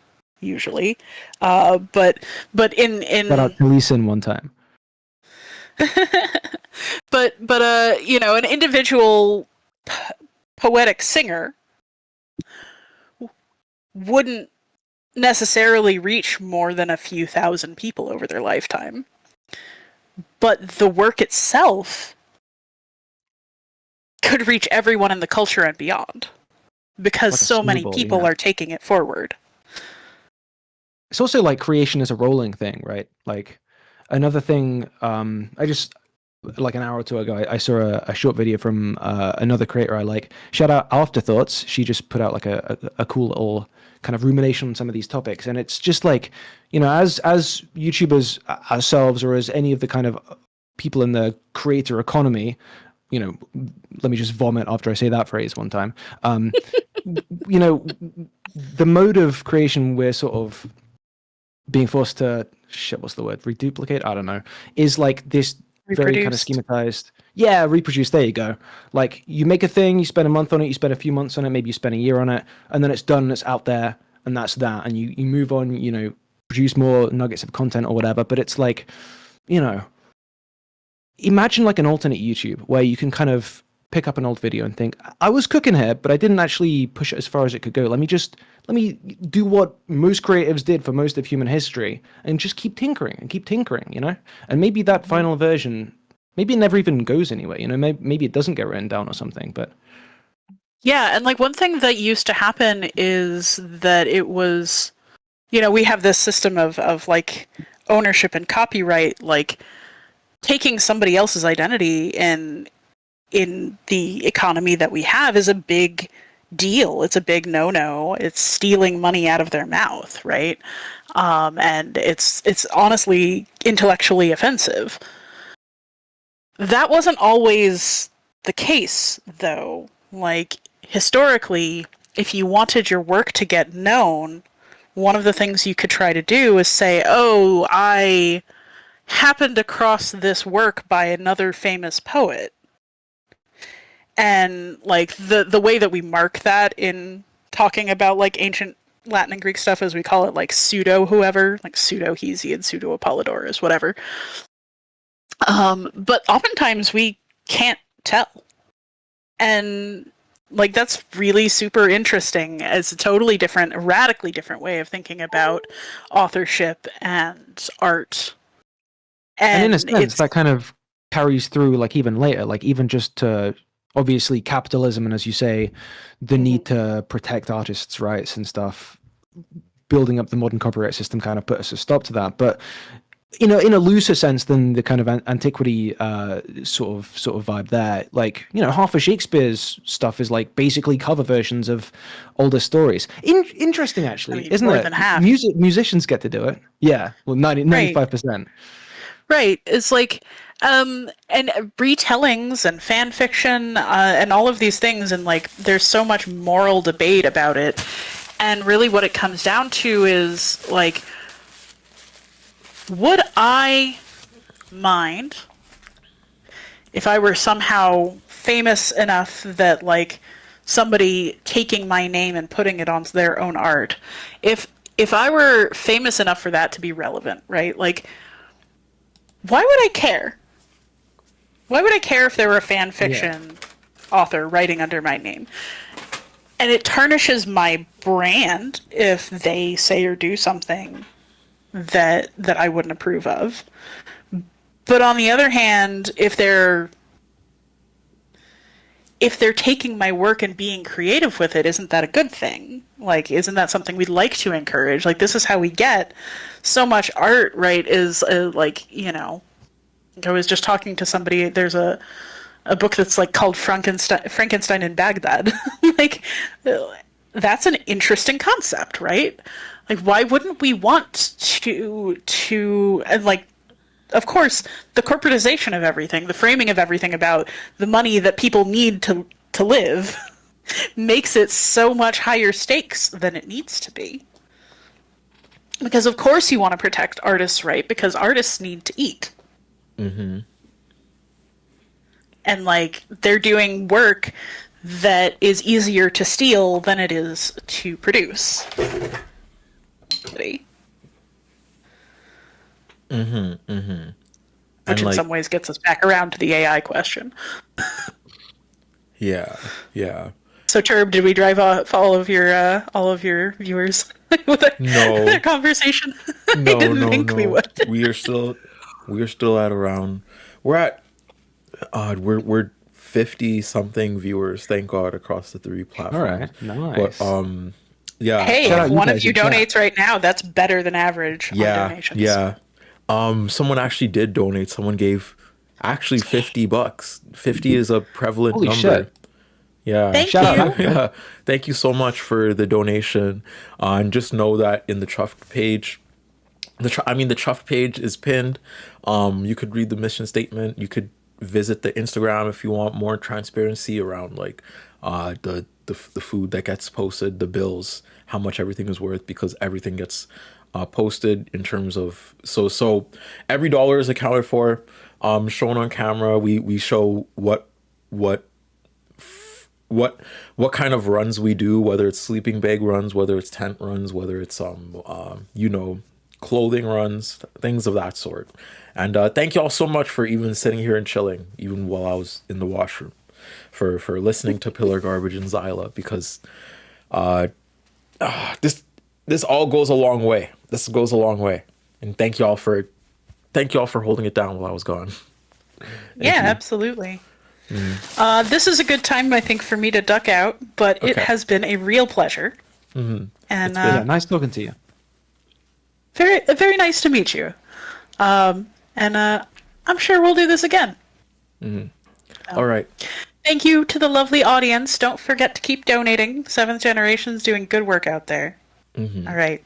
usually, but in Shout out to Leeson one time. but you know, an individual poetic singer wouldn't necessarily reach more than a few thousand people over their lifetime, but the work itself could reach everyone in the culture and beyond, because Like a so many snowball, people yeah. are taking it forward. It's also like creation is a rolling thing, right? Like another thing, I just, like an hour or two ago, I saw a short video from another creator I like. Shout out Afterthoughts. She just put out like a cool little kind of rumination on some of these topics. And it's just like, you know, as YouTubers ourselves, or as any of the kind of people in the creator economy, you know, let me just vomit after I say that phrase one time. You know, the mode of creation we're sort of being forced to, what's the word? Reduplicate? I don't know. Is like this very kind of schematized. Yeah, reproduce. There you go. Like, you make a thing, you spend a month on it, you spend a few months on it, maybe you spend a year on it, and then it's done, and it's out there, and that's that. And you move on, you know, produce more nuggets of content or whatever. But it's like, you know, imagine like an alternate YouTube where you can kind of pick up an old video and think, I was cooking here, but I didn't actually push it as far as it could go. Let me do what most creatives did for most of human history and just keep tinkering and keep tinkering, you know? And maybe that final version, maybe it never even goes anywhere, you know? Maybe it doesn't get written down or something, but... Yeah, and like one thing that used to happen is that it was, you know, we have this system of like ownership and copyright, like taking somebody else's identity in the economy that we have is a big deal. It's a big no-no. It's stealing money out of their mouth, right? And it's honestly intellectually offensive. That wasn't always the case, though. Like, historically, if you wanted your work to get known, one of the things you could try to do is say, oh, I happened across this work by another famous poet. And like the way that we mark that in talking about like ancient Latin and Greek stuff is we call it like pseudo whoever, like pseudo Hesiod, pseudo Apollodorus, whatever. But oftentimes we can't tell. And like that's really super interesting. It's a totally different, a radically different way of thinking about authorship and art. And in a sense, that kind of carries through like even later, like even just to obviously capitalism and, as you say, the need to protect artists' rights and stuff, building up the modern copyright system kind of put us a stop to that. But you know, in a looser sense than the kind of antiquity sort of vibe there, like, you know, half of Shakespeare's stuff is like basically cover versions of older stories. Interesting, actually, I mean, isn't more it? than half. Musicians get to do it. Yeah, well, 95%. Right. It's like, and retellings and fan fiction and all of these things, and like there's so much moral debate about it. And really what it comes down to is like, would I mind if I were somehow famous enough that like somebody taking my name and putting it onto their own art? If I were famous enough for that to be relevant, right? Like, why would I care? Why would I care if there were a fan fiction author writing under my name? And it tarnishes my brand if they say or do something that I wouldn't approve of. But on the other hand, if they're taking my work and being creative with it, isn't that a good thing? Like, isn't that something we'd like to encourage? Like, this is how we get so much art, right? Is like, you know, I was just talking to somebody. There's a book that's like called Frankenstein in Baghdad. Like, that's an interesting concept, right? Like, why wouldn't we want to and like, of course, the corporatization of everything, the framing of everything about the money that people need to live makes it so much higher stakes than it needs to be. Because of course you want to protect artists' right, because artists need to eat. Mm-hmm. And like, they're doing work that is easier to steal than it is to produce. Which in some ways gets us back around to the AI question. Yeah. So Turb, did we drive off all of your viewers with that conversation? No, I didn't think we would. we are still at around. We're 50 something viewers, thank God, across the 3 platforms. All right, nice. But yeah. Hey, if one of you donates right now, that's better than average on donations. Yeah. Someone actually did donate. Someone gave actually $50. 50 is a prevalent Holy number. Shit. Yeah. Thank you. Yeah. Thank you so much for the donation. And just know that in the Chuffed page, the Chuffed page is pinned. You could read the mission statement. You could visit the Instagram if you want more transparency around like the food that gets posted, the bills, how much everything is worth, because everything gets posted in terms of so every dollar is accounted for, shown on camera. We show what kind of runs we do, whether it's sleeping bag runs, whether it's tent runs, whether it's clothing runs, things of that sort. And thank you all so much for even sitting here and chilling, even while I was in the washroom, for listening to Pillar Garbage and Zyla, because this all goes a long way. This goes a long way. And thank you all for holding it down while I was gone. Yeah, absolutely. This is a good time, I think, for me to duck out, but it has been a real pleasure. Mm-hmm. And nice talking to you. Very, very nice to meet you. And I'm sure we'll do this again. Mm-hmm. All right. Thank you to the lovely audience. Don't forget to keep donating. Seventh Generation's doing good work out there. Mm-hmm. All right.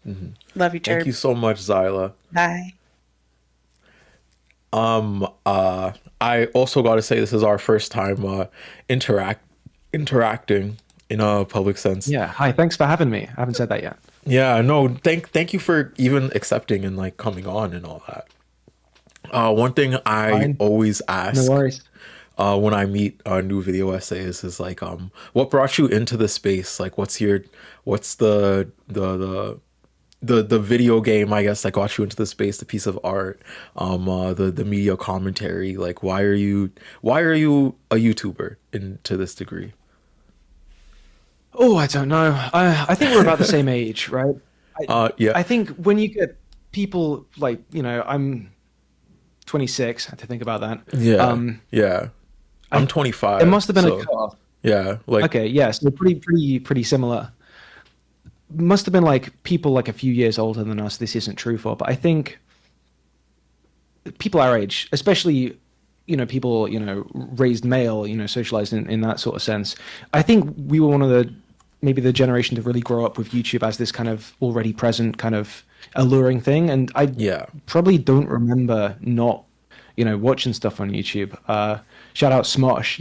Mm-hmm. Love you, Turb. Thank you so much, Zyla. Bye. I also got to say this is our first time interacting in a public sense. Yeah. Hi. Thanks for having me. I haven't said that yet. Yeah. No. Thank you for even accepting and like coming on and all that. One thing I always ask. No worries. When I meet new video essayists is like, what brought you into the space? Like, what's the video game, I guess, that got you into the space, the piece of art, the media commentary. Like, why are you a YouTuber to this degree? Oh, I don't know. I think we're about the same age, right? Yeah. I think when you get people like, I'm 26. I had to think about that. Yeah. Yeah. I'm 25. It must have been a cutoff. Yeah. Like. Okay. Yeah. So pretty similar. Must have been like people like a few years older than us. This isn't true for, but I think people our age, especially people raised male, socialized in that sort of sense. I think we were one of maybe the generation to really grow up with YouTube as this kind of already present kind of alluring thing. And I probably don't remember not watching stuff on YouTube. Shout out Smosh,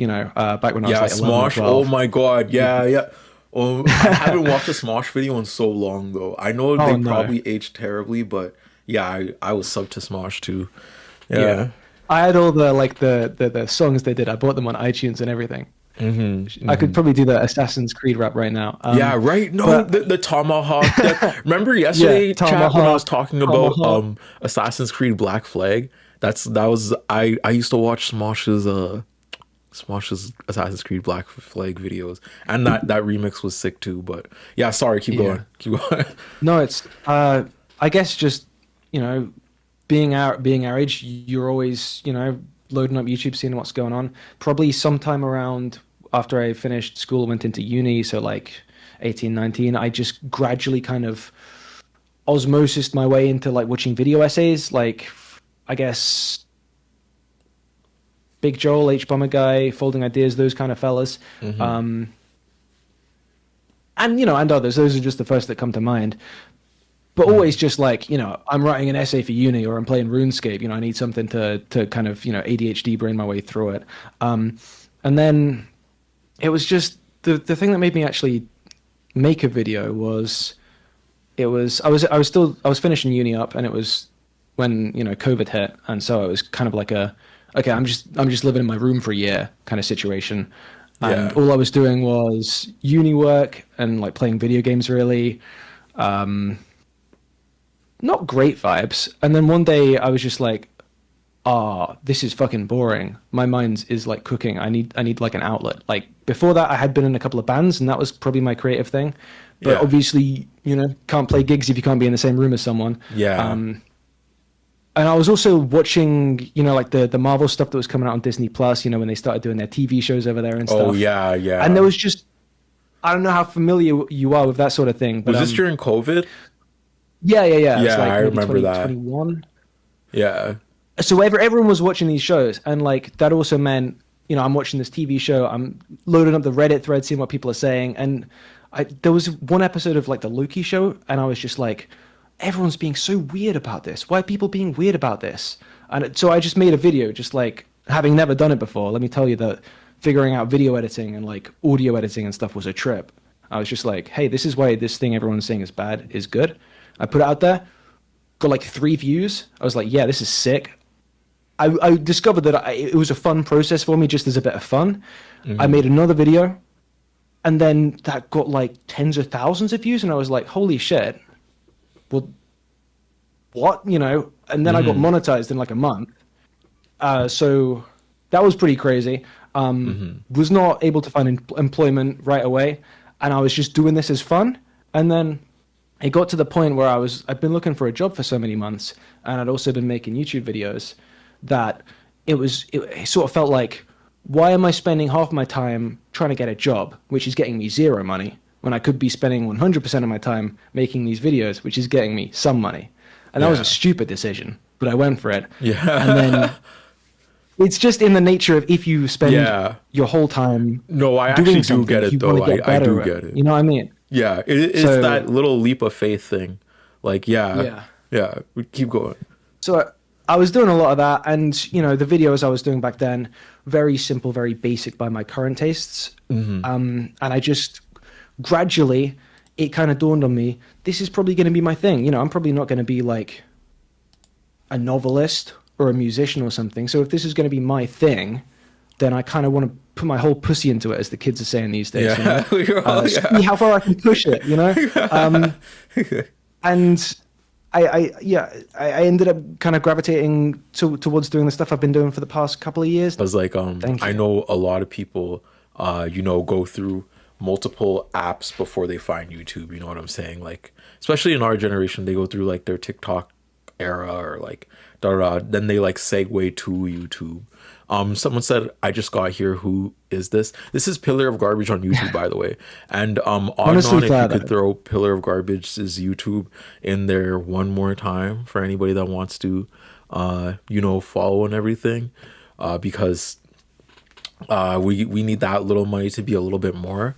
back when I was like 11 or Smosh. 12. Oh my god. Yeah. Oh, I haven't watched a Smosh video in so long though. I know they probably aged terribly, but yeah, I was sub to Smosh too. Yeah. I had all the songs they did. I bought them on iTunes and everything. Mm-hmm. I could probably do the Assassin's Creed rap right now. Yeah, right. No, the Tomahawk. Remember yesterday, chat, when I was talking about Assassin's Creed Black Flag? I used to watch Smosh's Assassin's Creed Black Flag videos, and that remix was sick too. But yeah, sorry, keep going. No, it's I I guess just, you know, being our age, you're always, you know, loading up YouTube, seeing what's going on. Probably sometime around after I finished school, went into uni, so like 18, 19, I just gradually kind of osmosis my way into like watching video essays, like I guess Big Joel, H Bomber Guy, Folding Ideas, those kind of fellas. And, you know, and others. Those are just the first that come to mind. But always just like, you know, I'm writing an essay for uni or I'm playing RuneScape. You know, I need something to kind of, you know, ADHD brain my way through it. And then it was just the thing that made me actually make a video was I was finishing uni up, and it was when, you know, COVID hit, and so it was kind of like okay, I'm just living in my room for a year kind of situation. And all I was doing was uni work and like playing video games, really. Not great vibes. And then one day I was just like, this is fucking boring. My mind is like cooking. I need like an outlet. Like before that I had been in a couple of bands, and that was probably my creative thing. But obviously, you know, can't play gigs if you can't be in the same room as someone. And I was also watching, you know, like the Marvel stuff that was coming out on Disney Plus, you know, when they started doing their TV shows over there and stuff. Oh, yeah. And there was just, I don't know how familiar you are with that sort of thing. But, was this during COVID? Yeah. Yeah, It's like I remember that. 2021. Yeah. So everyone was watching these shows, and like that also meant, you know, I'm watching this TV show, I'm loading up the Reddit thread, seeing what people are saying, and there was one episode of like the Loki show, and I was just like, everyone's being so weird about this. Why are people being weird about this? And so I just made a video, just like having never done it before. Let me tell you that figuring out video editing and like audio editing and stuff was a trip. I was just like, hey, this is why this thing everyone's saying is bad is good. I put it out there, got like 3 views. I was like, yeah, this is sick. I discovered that it was a fun process for me, just as a bit of fun. I made another video, and then that got like tens of thousands of views, and I was like, holy shit. Well, what, you know? And then I got monetized in like a month. So that was pretty crazy. Was not able to find employment right away, and I was just doing this as fun. And then it got to the point where I'd been looking for a job for so many months, and I'd also been making YouTube videos, that it sort of felt like, why am I spending half my time trying to get a job, which is getting me 0 money, when I could be spending 100% of my time making these videos, which is getting me some money? And that was a stupid decision, but I went for it. And then it's just in the nature of, if you spend your whole time I actually do get it, though. I do get it. You know what I mean? Yeah, it's that little leap of faith thing. Like, we keep going. So I was doing a lot of that, and, you know, the videos I was doing back then, very simple, very basic by my current tastes. And I just gradually, it kind of dawned on me, this is probably going to be my thing. You know, I'm probably not going to be like a novelist or a musician or something. So if this is going to be my thing, then I kind of want to put my whole pussy into it, as the kids are saying these days. Yeah. You know? See how far I can push it, you know? And I ended up kind of gravitating towards doing the stuff I've been doing for the past couple of years. I was like, I know a lot of people, you know, go through multiple apps before they find YouTube. You know what I'm saying? Like, especially in our generation, they go through like their TikTok era or like then they like segue to YouTube. Someone said, I just got here, who is this? This is Pillar of Garbage on YouTube, by the way. And honestly, if you could throw Pillar of Garbage's YouTube in there one more time for anybody that wants to you know, follow and everything, because we need that little money to be a little bit more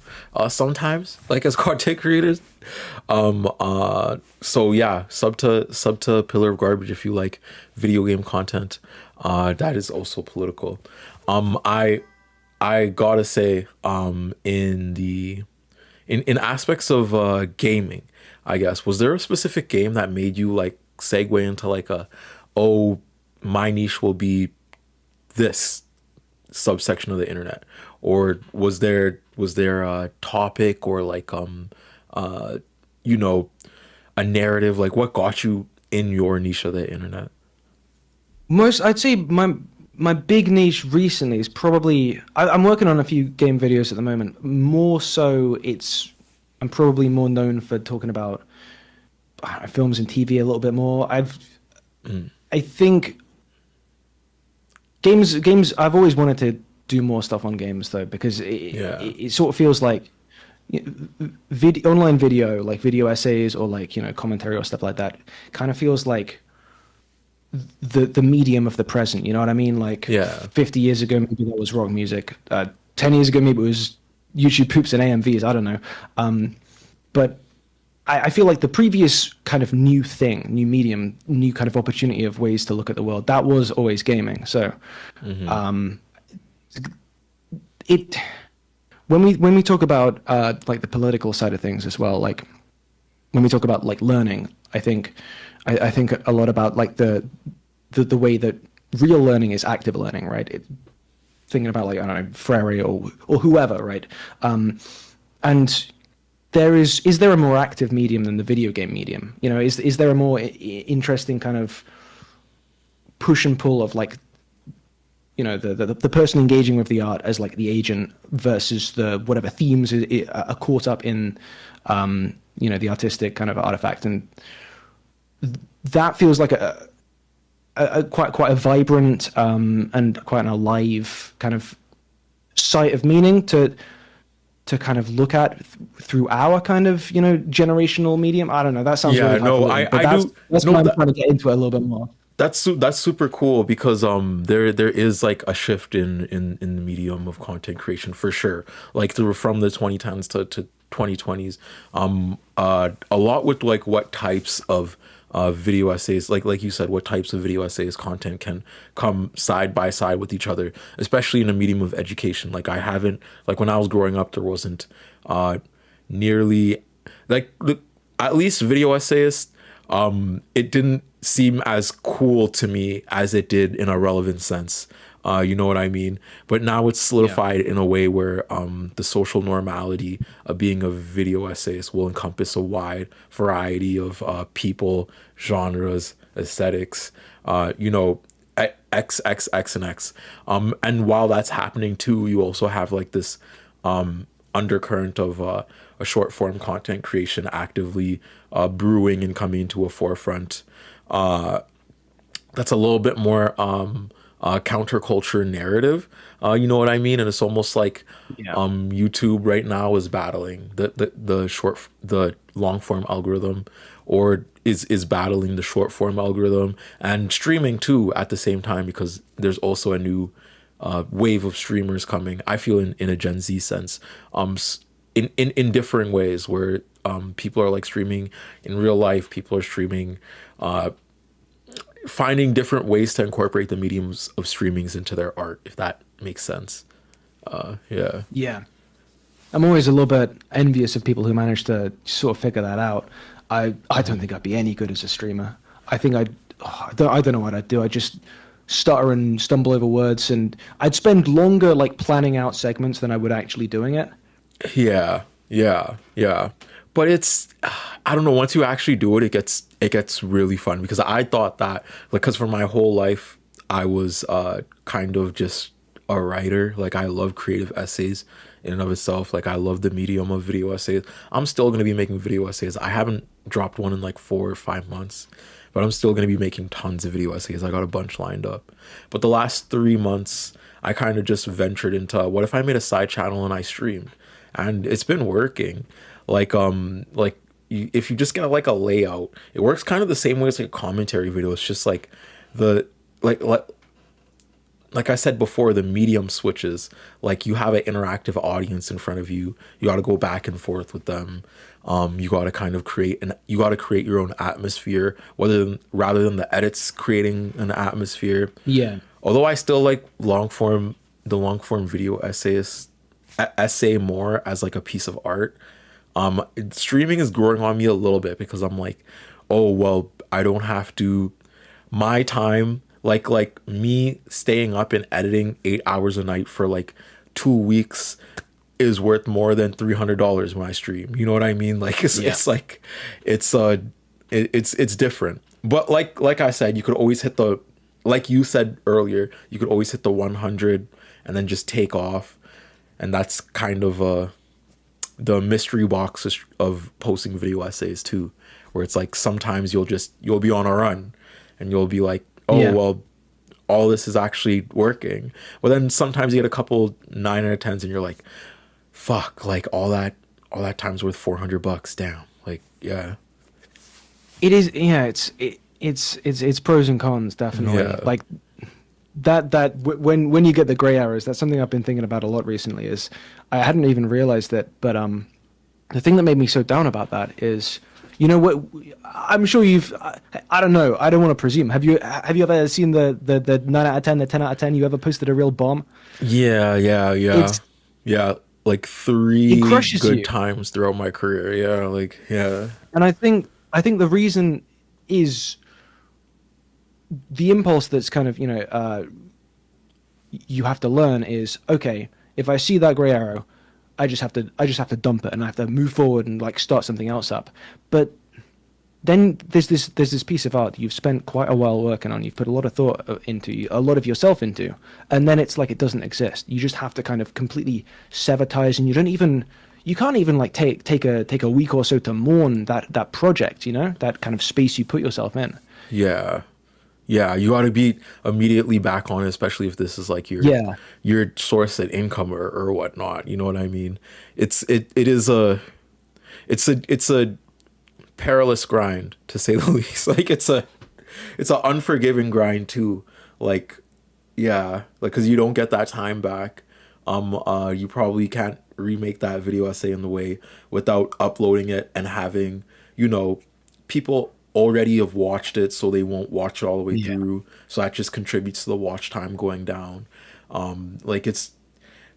sometimes, like as content creators. So yeah, sub to Pillar of Garbage if you like video game content that is also political. I gotta say, in aspects of gaming, I guess, was there a specific game that made you like segue into like my niche will be this subsection of the internet? Or was there a topic or like you know, a narrative? Like, what got you in your niche of the internet? I'd say my big niche recently is probably, I'm working on a few game videos at the moment. More so, I'm probably more known for talking about films and TV a little bit more. I think games. I've always wanted to do more stuff on games though, because it sort of feels like online video, like video essays or like commentary or stuff like that, kind of feels like the medium of the present. You know what I mean? Like 50 years ago, maybe that was rock music. 10 years ago, maybe it was YouTube poops and AMVs. I don't know. But I feel like the previous kind of new thing, new medium, new kind of opportunity of ways to look at the world, that was always gaming. So, when we talk about like the political side of things as well, like when we talk about like learning, I think a lot about like the way that real learning is active learning, right? Thinking about like, I don't know, Freire or whoever, right? And is there a more active medium than the video game medium? Is there a more interesting kind of push and pull of like, the person engaging with the art as like the agent versus the whatever themes are caught up in, the artistic kind of artifact, and that feels like a quite a vibrant and quite an alive kind of site of meaning to kind of look at through our kind of generational medium. I don't know. That sounds really highfalutin, that's why I'm trying to get into it a little bit more. That's super cool because there is like a shift in the medium of content creation for sure, like from the 2010s to 2020s, a lot with like what types of video essays, like you said, what types of video essays content can come side by side with each other, especially in a medium of education. Like when I was growing up, there wasn't nearly like at least video essayists. It didn't seem as cool to me as it did in a relevant sense. You know what I mean? But now it's solidified in a way where the social normality of being a video essayist will encompass a wide variety of people, genres, aesthetics, X, and X. And while that's happening too, you also have like this undercurrent of a short form content creation actively brewing and coming to a forefront. That's a little bit more counterculture narrative, you know what I mean? And it's almost like YouTube right now is battling the long form algorithm, or is battling the short form algorithm, and streaming too at the same time, because there's also a new wave of streamers coming, I feel, in a Gen Z sense, in differing ways, where people are like streaming in real life, people are streaming, finding different ways to incorporate the mediums of streamings into their art, if that makes sense. Yeah, I'm always a little bit envious of people who manage to sort of figure that out. I don't think I'd be any good as a streamer. I think I don't know what I'd do. I just stutter and stumble over words, and I'd spend longer like planning out segments than I would actually doing it. Yeah. But it's, I don't know, once you actually do it, it gets really fun, because I thought that, like, because for my whole life, I was kind of just a writer. Like, I love creative essays in and of itself. Like, I love the medium of video essays. I'm still going to be making video essays. I haven't dropped one in like 4 or 5 months, but I'm still going to be making tons of video essays. I got a bunch lined up. But the last 3 months, I kind of just ventured into, what if I made a side channel and I streamed? And it's been working. If you just get like a layout, it works kind of the same way as like a commentary video. It's just like like I said before, the medium switches. Like, you have an interactive audience in front of you. You got to go back and forth with them. You got to kind of create your own atmosphere, rather than the edits creating an atmosphere. Yeah. Although I still like the long form video essay more as like a piece of art. Streaming is growing on me a little bit, because I'm like, oh, well, I don't have to, my time, like me staying up and editing 8 hours a night for like 2 weeks is worth more than $300 when I stream. You know what I mean? Like, it's like, it's different. But like I said, you could always hit like you said earlier, you could always hit the 100 and then just take off. And that's kind of the mystery box of posting video essays too, where it's like sometimes you'll be on a run and you'll be like, oh Yeah. well, all this is actually working. But then sometimes you get a couple 9 out of 10s and you're like, fuck, like all that time's worth $400. Damn. Like, yeah. It is, yeah. It's pros and cons, definitely. Yeah. Like when you get the gray areas, that's something I've been thinking about a lot recently. Is I hadn't even realized it, but the thing that made me so down about that is, you know what? I'm sure you've. I don't know. I don't want to presume. Have you ever seen the 9 out of 10, the 10 out of 10? You ever posted a real bomb? Yeah. Yeah. Like 3 It crushes good you. times throughout my career. Yeah. Like, yeah. And I think the reason is the impulse that's kind of, you have to learn is, okay, if I see that gray arrow, I just have to dump it and I have to move forward and like start something else up. But then there's this piece of art that you've spent quite a while working on. You've put a lot of thought into, a lot of yourself into, and then it's like it doesn't exist. You just have to kind of completely sever ties, and you can't even like take a week or so to mourn that project, that kind of space you put yourself in. Yeah. Yeah, you got to be immediately back on it, especially if this is like your source of income or whatnot. You know what I mean? It's a perilous grind, to say the least. Like it's an unforgiving grind too. Like, yeah, like because you don't get that time back. You probably can't remake that video essay in the way without uploading it and having people already have watched it, so they won't watch it all the way through, so that just contributes to the watch time going down. Like it's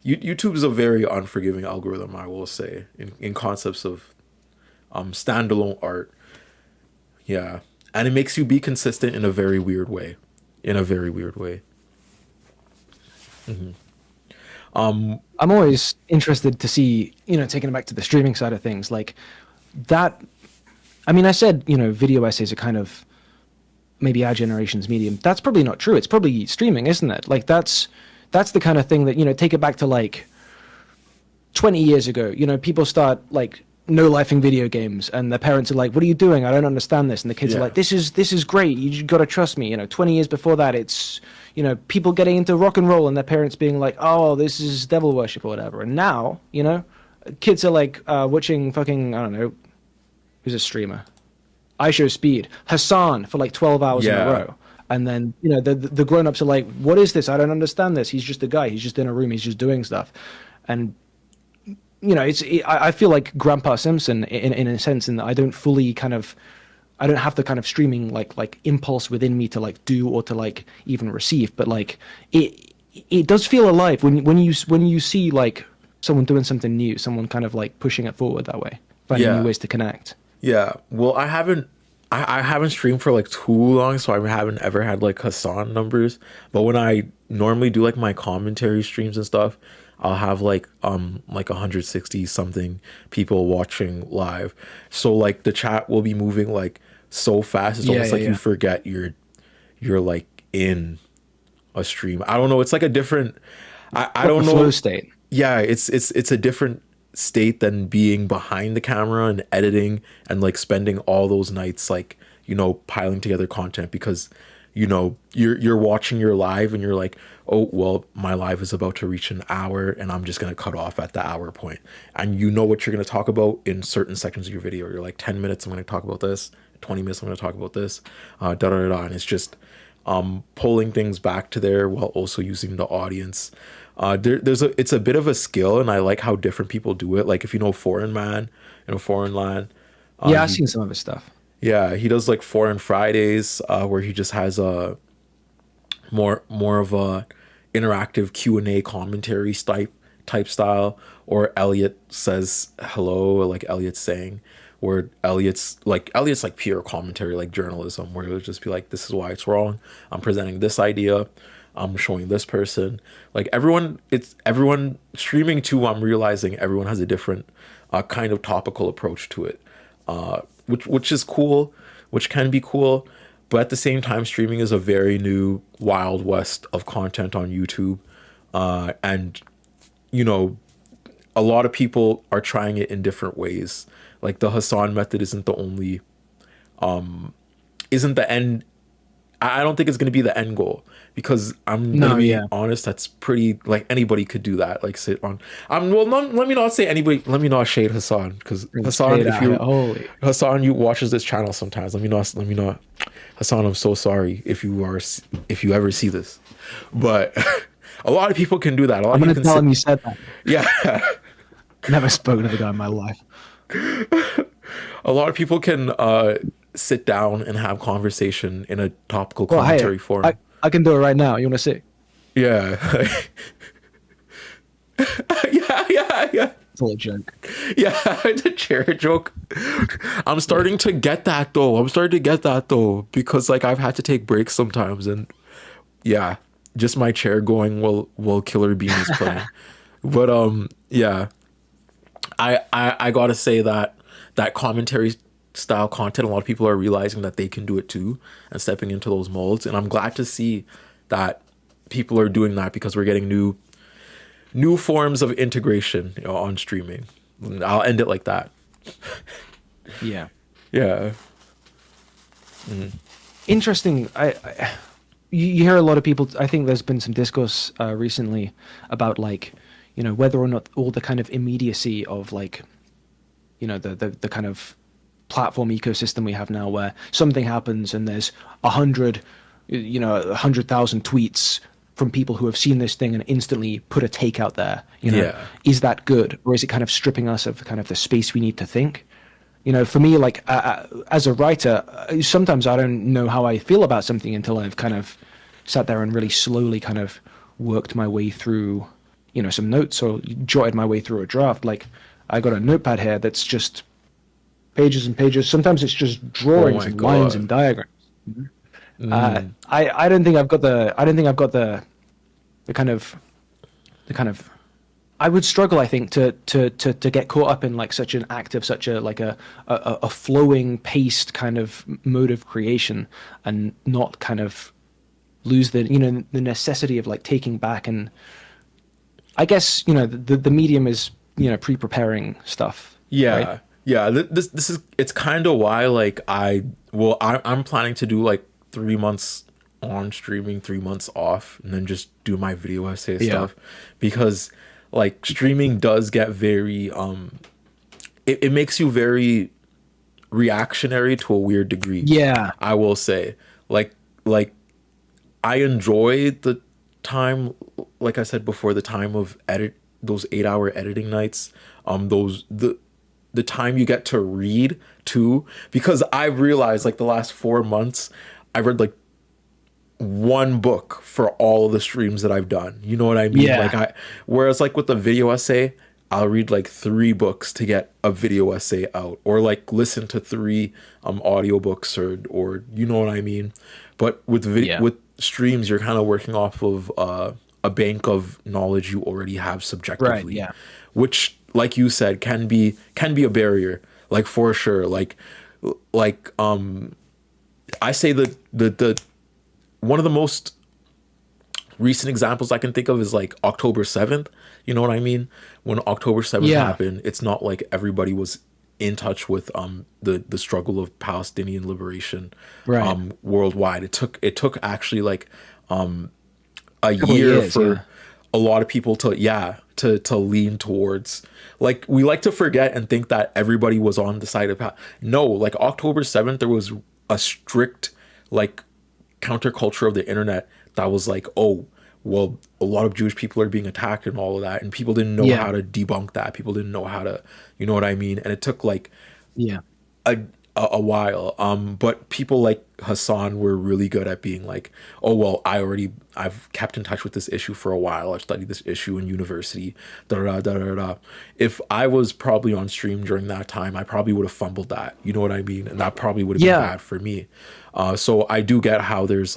YouTube is a very unforgiving algorithm, I will say, in concepts of standalone art. Yeah, and it makes you be consistent in a very weird way. I'm always interested to see, taking it back to the streaming side of things, like that. I mean, I said, video essays are kind of maybe our generation's medium. That's probably not true. It's probably streaming, isn't it? Like that's the kind of thing that, take it back to like 20 years ago, people start like no-lifing video games and their parents are like, what are you doing? I don't understand this. And the kids are like, this is great. You got to trust me. 20 years before that, it's, people getting into rock and roll and their parents being like, oh, this is devil worship or whatever. And now, kids are like watching fucking, I don't know, who's a streamer? I Show Speed. Hassan for like 12 hours in a row. And then, the grown-ups are like, what is this? I don't understand this. He's just a guy. He's just in a room. He's just doing stuff. And, I feel like Grandpa Simpson in a sense, in that I don't have the kind of streaming like impulse within me to like do or to like even receive. But like it does feel alive when you see like someone doing something new, someone kind of like pushing it forward that way, finding new ways to connect. Yeah, well, I haven't streamed for like too long, so I haven't ever had like Hassan numbers. But when I normally do like my commentary streams and stuff, I'll have like 160 something people watching live. So like the chat will be moving like so fast. It's almost like you forget you're like in a stream. I don't know. It's like a different. I don't know. Flow state. Yeah, it's a different state than being behind the camera and editing and like spending all those nights like piling together content, because you're watching your live and you're like, oh well, my live is about to reach an hour and I'm just gonna cut off at the hour point, and what you're gonna talk about in certain sections of your video. You're like, 10 minutes I'm gonna talk about this, 20 minutes I'm gonna talk about this, and it's just pulling things back to there while also using the audience. It's a bit of a skill, and I like how different people do it. Like if Foreign Man, Foreign Land. I've seen some of his stuff. Yeah, he does like Foreign Fridays, where he just has a more of a interactive Q&A commentary type style, or Elliot says hello, or like Elliot's saying, where Elliot's like pure commentary, like journalism, where it'll just be like, this is why it's wrong. I'm presenting this idea. I'm showing this person. Like everyone streaming too. I'm realizing everyone has a different kind of topical approach to it, which is cool, which can be cool. But at the same time, streaming is a very new wild west of content on YouTube, and a lot of people are trying it in different ways. Like the Hassan method isn't the only, isn't the end. I don't think it's going to be the end goal, because I'm going to be honest, that's pretty, like, anybody could do that. Like, sit on, well, let me not say anybody, let me not shade Hassan, because Hassan, Hassan, you watches this channel sometimes. Let me not, Hassan, I'm so sorry if you ever see this, but a lot of people can do that. I'm going to tell him you said that. Yeah. Never spoken to the guy in my life. A lot of people can sit down and have conversation in a topical commentary forum. I can do it right now. You want to see? Yeah. yeah. It's all a joke. Yeah, the chair joke. I'm starting to get that though. Because like I've had to take breaks sometimes, and yeah, just my chair going while Killer Bean is playing. But yeah. I gotta say that commentary style content, a lot of people are realizing that they can do it too and stepping into those molds, and I'm glad to see that people are doing that, because we're getting new forms of integration, you know, on streaming. I'll end it like that. Yeah. Interesting. You hear a lot of people, I think there's been some discourse recently about, like, you know, whether or not all the kind of immediacy of, like, you know, the kind of platform ecosystem we have now, where something happens and there's 100,000 tweets from people who have seen this thing and instantly put a take out there. You know, is that good, or is it kind of stripping us of kind of the space we need to think? You know, for me, like as a writer, sometimes I don't know how I feel about something until I've kind of sat there and really slowly kind of worked my way through, you know, some notes, or jotted my way through a draft. Like, I got a notepad here that's just pages and pages. Sometimes it's just drawings and lines and diagrams. I don't think I've got the kind of I would struggle, I think, to get caught up in like such an active, such a like a flowing, paced kind of mode of creation, and not kind of lose the, you know, the necessity of like taking back. And I guess, you know, the medium is, you know, pre-preparing stuff. Yeah. Right? Yeah. This is, it's kind of why, like, I'm planning to do like 3 months on streaming, 3 months off, and then just do my video essay stuff, because like streaming does get very it makes you very reactionary to a weird degree. I will say, like I enjoy the time, like I said before, the time of those 8-hour editing nights, the time you get to read too, because I've realized, like, the last 4 months I read like one book for all of the streams that I've done. You know what I mean? Like whereas like with the video essay, I'll read like 3 books to get a video essay out, or like listen to 3 audiobooks, or you know what I mean? But with with streams, you're kind of working off of a bank of knowledge you already have subjectively, which, like you said, can be a barrier, like, for sure. Like I say the one of the most recent examples I can think of is like October 7th. You know what I mean? When October 7th happened, it's not like everybody was in touch with the struggle of Palestinian liberation worldwide. It took actually like a year for a lot of people to lean towards. Like, we like to forget and think that everybody was on the side of no, like October 7th, there was a strict like counterculture of the internet that was like, oh, well, a lot of Jewish people are being attacked and all of that, and people didn't know how to debunk that. People didn't know how to, you know what I mean? And it took like a while. But people like Hassan were really good at being like, oh, well, I've kept in touch with this issue for a while. I've studied this issue in university. If I was probably on stream during that time, I probably would have fumbled that. You know what I mean? And that probably would have been bad for me. So I do get how there's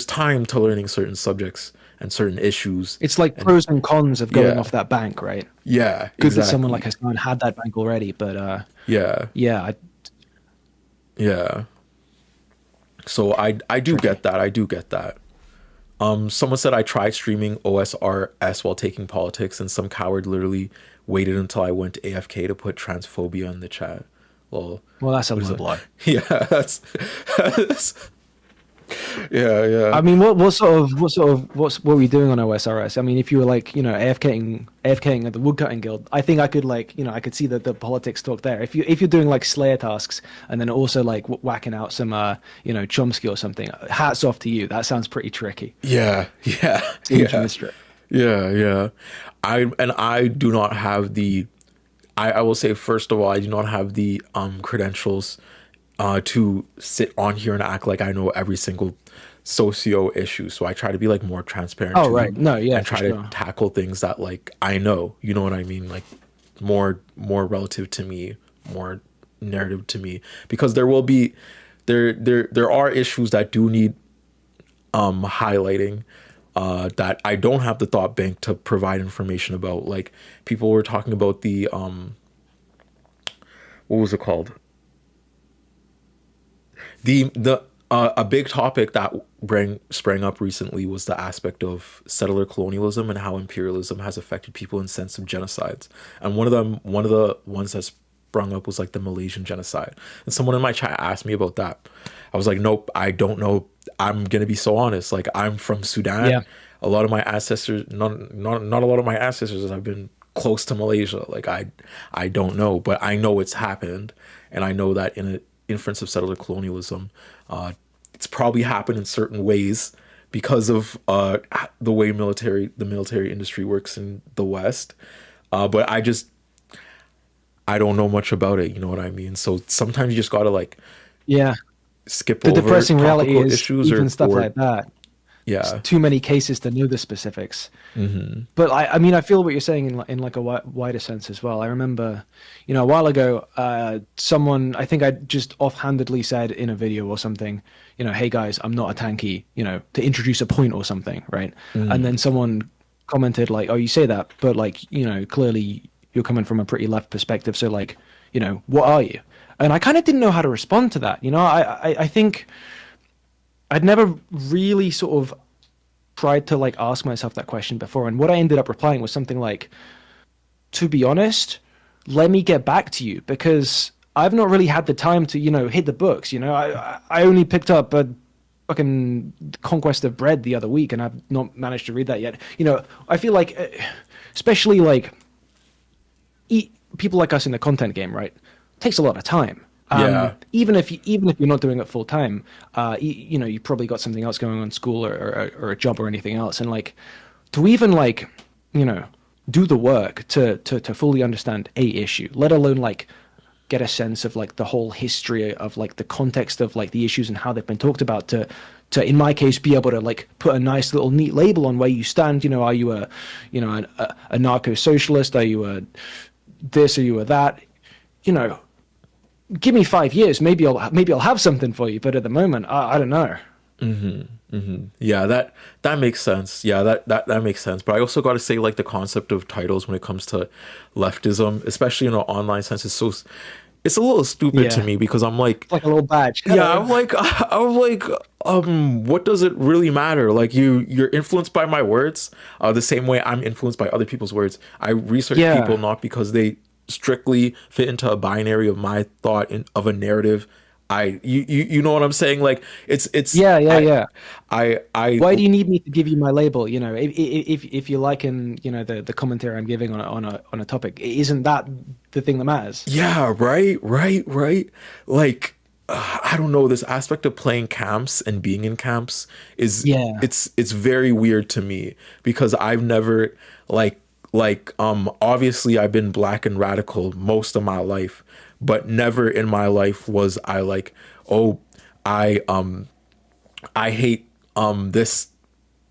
time to learning certain subjects and certain issues. It's like pros and cons of going off that bank, right? Yeah, good that someone like Hassan had that bank already, but So I do get that. I do get that. Someone said I tried streaming OSRS while taking politics, and some coward literally waited until I went AFK to put transphobia in the chat. Well, that's a low blow. Yeah, that's yeah. I mean, what were you doing on OSRS? I mean, if you were like, AFKing at the Woodcutting Guild, I think I could I could see the politics talk there. If you're doing like Slayer tasks and then also like whacking out some Chomsky or something, hats off to you. That sounds pretty tricky. Yeah. I do not have the. I will say first of all, I do not have the credentials to sit on here and act like I know every single socio issue. So I try to be like more transparent. Oh, right. No, yeah. And try to tackle things that like I know, you know what I mean? Like more relative to me, more narrative to me, because there will be, there are issues that do need highlighting that I don't have the thought bank to provide information about. Like people were talking about the, what was it called? A big topic that sprang up recently was the aspect of settler colonialism and how imperialism has affected people in sense of genocides. And one of the ones that sprung up was like the Malaysian genocide. And someone in my chat asked me about that. I was like, nope, I don't know. I'm gonna be so honest. Like I'm from Sudan. Yeah. A lot of my ancestors, not a lot of my ancestors have been close to Malaysia. Like I don't know, but I know it's happened, and I know that in an inference of settler colonialism, it's probably happened in certain ways because of the way the military industry works in the West. But I don't know much about it. You know what I mean? So sometimes you just gotta like skip the over depressing reality is issues even or stuff like that. Yeah, it's too many cases to know the specifics. Mm-hmm. But I mean, I feel what you're saying in like a wider sense as well. I remember, a while ago, someone, I think I just offhandedly said in a video or something, hey guys, I'm not a tanky, to introduce a point or something, right? Mm. And then someone commented like, oh, you say that, but like, clearly you're coming from a pretty left perspective. So like, what are you? And I kind of didn't know how to respond to that. I think I'd never really sort of tried to like ask myself that question before. And what I ended up replying was something like, to be honest, let me get back to you, because I've not really had the time to, hit the books. I only picked up a fucking Conquest of Bread the other week, and I've not managed to read that yet. I feel like, especially like people like us in the content game, right? It takes a lot of time. Even if you're not doing it full time, you probably got something else going on, school or a job or anything else, and like to even like do the work to fully understand a issue, let alone like get a sense of like the whole history of like the context of like the issues and how they've been talked about, to in my case be able to like put a nice little neat label on where you stand. Are you a narco-socialist? Are you a this? Are you a that? Give me 5 years, maybe I'll have something for you. But at the moment, I don't know. Mm-hmm. Mm-hmm. Yeah, that makes sense. Yeah, that makes sense. But I also got to say, like, the concept of titles when it comes to leftism, especially in an online sense, it's a little stupid to me, because I'm like a little badge. Yeah, I'm like, what does it really matter? Like you're influenced by my words, the same way I'm influenced by other people's words. I research people not because they strictly fit into a binary of my thought of a narrative. You know what I'm saying? Like it's yeah. I why do you need me to give you my label? If you're liking the commentary I'm giving on a topic, isn't that the thing that matters? Yeah, right. Like I don't know, this aspect of playing camps and being in camps is it's very weird to me, because I've never obviously I've been black and radical most of my life, but never in my life was I like, oh, I hate this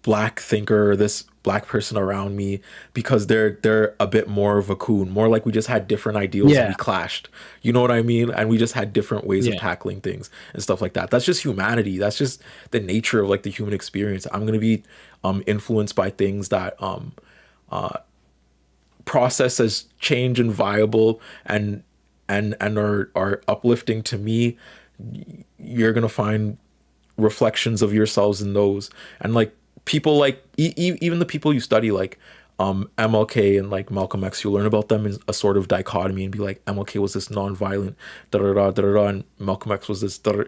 black thinker or this black person around me because they're a bit more of a coon, more like we just had different ideals and we clashed, you know what I mean? And we just had different ways of tackling things and stuff like that. That's just humanity. That's just the nature of like the human experience. I'm gonna be influenced by things that process as change and viable and are uplifting to me. You're gonna find reflections of yourselves in those. And like people like even the people you study, like MLK and like Malcolm X, you learn about them in a sort of dichotomy and be like, MLK was this non-violent, da da da da da, and Malcolm X was this da da.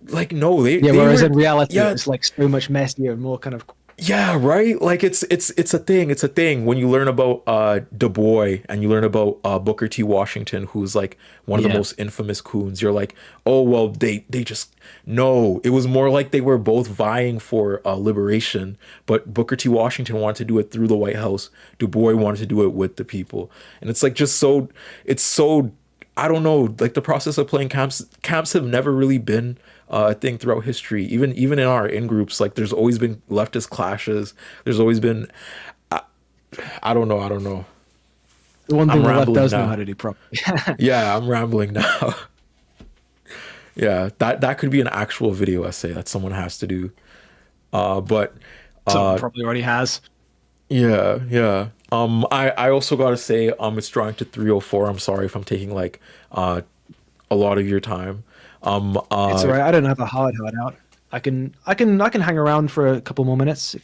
Like, no, Yeah, they whereas were, in reality, yeah, it's like so much messier and more kind of. yeah, right. Like it's a thing. It's a thing when you learn about Du Bois and you learn about Booker T. Washington, who's like one of the Yeah. most infamous coons. You're like, oh well, they just no. It was more like they were both vying for liberation, but Booker T. Washington wanted to do it through the White House. Du Bois wanted to do it with the people, and it's like just so. It's so. I don't know. Like the process of playing camps have never really been a thing throughout history. Even in our in groups, like there's always been leftist clashes. There's always been. I don't know. I don't know. The one thing I'm the left rambling does now. know how to do properly. Yeah, I'm rambling now. Yeah, that could be an actual video essay that someone has to do. But Someone probably already has. yeah, yeah. I also gotta say, it's drawing to 3:04. I'm sorry if I'm taking like a lot of your time. It's alright. I don't have a hard out. I can hang around for a couple more minutes.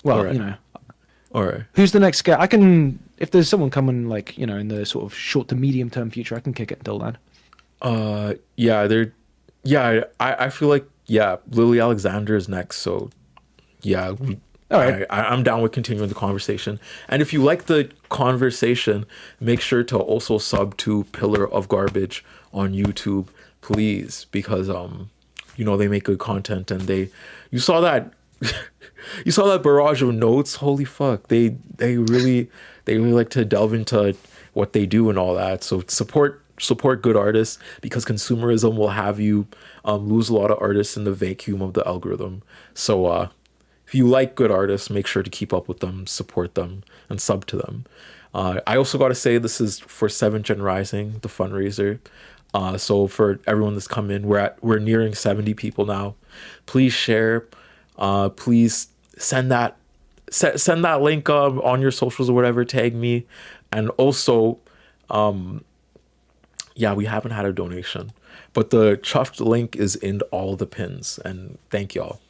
Well, Alright. you know, All right. who's the next guy? I can, if there's someone coming like, you know, in the sort of short to medium term future, I can kick it until then. I feel like, yeah, Lily Alexander is next, so yeah, All right. I'm down with continuing the conversation. And if you like the conversation, make sure to also sub to Pillar of Garbage on YouTube, please, because they make good content, and you saw that you saw that barrage of notes. Holy fuck, they really like to delve into what they do and all that. So support good artists, because consumerism will have you lose a lot of artists in the vacuum of the algorithm. So if you like good artists, make sure to keep up with them, support them, and sub to them. I also got to say, this is for 7th Gen Rising, the fundraiser. So for everyone that's come in, we're nearing 70 people now. Please share. Please send that link on your socials or whatever. Tag me, and also, we haven't had a donation, but the chuffed link is in all the pins. And thank y'all.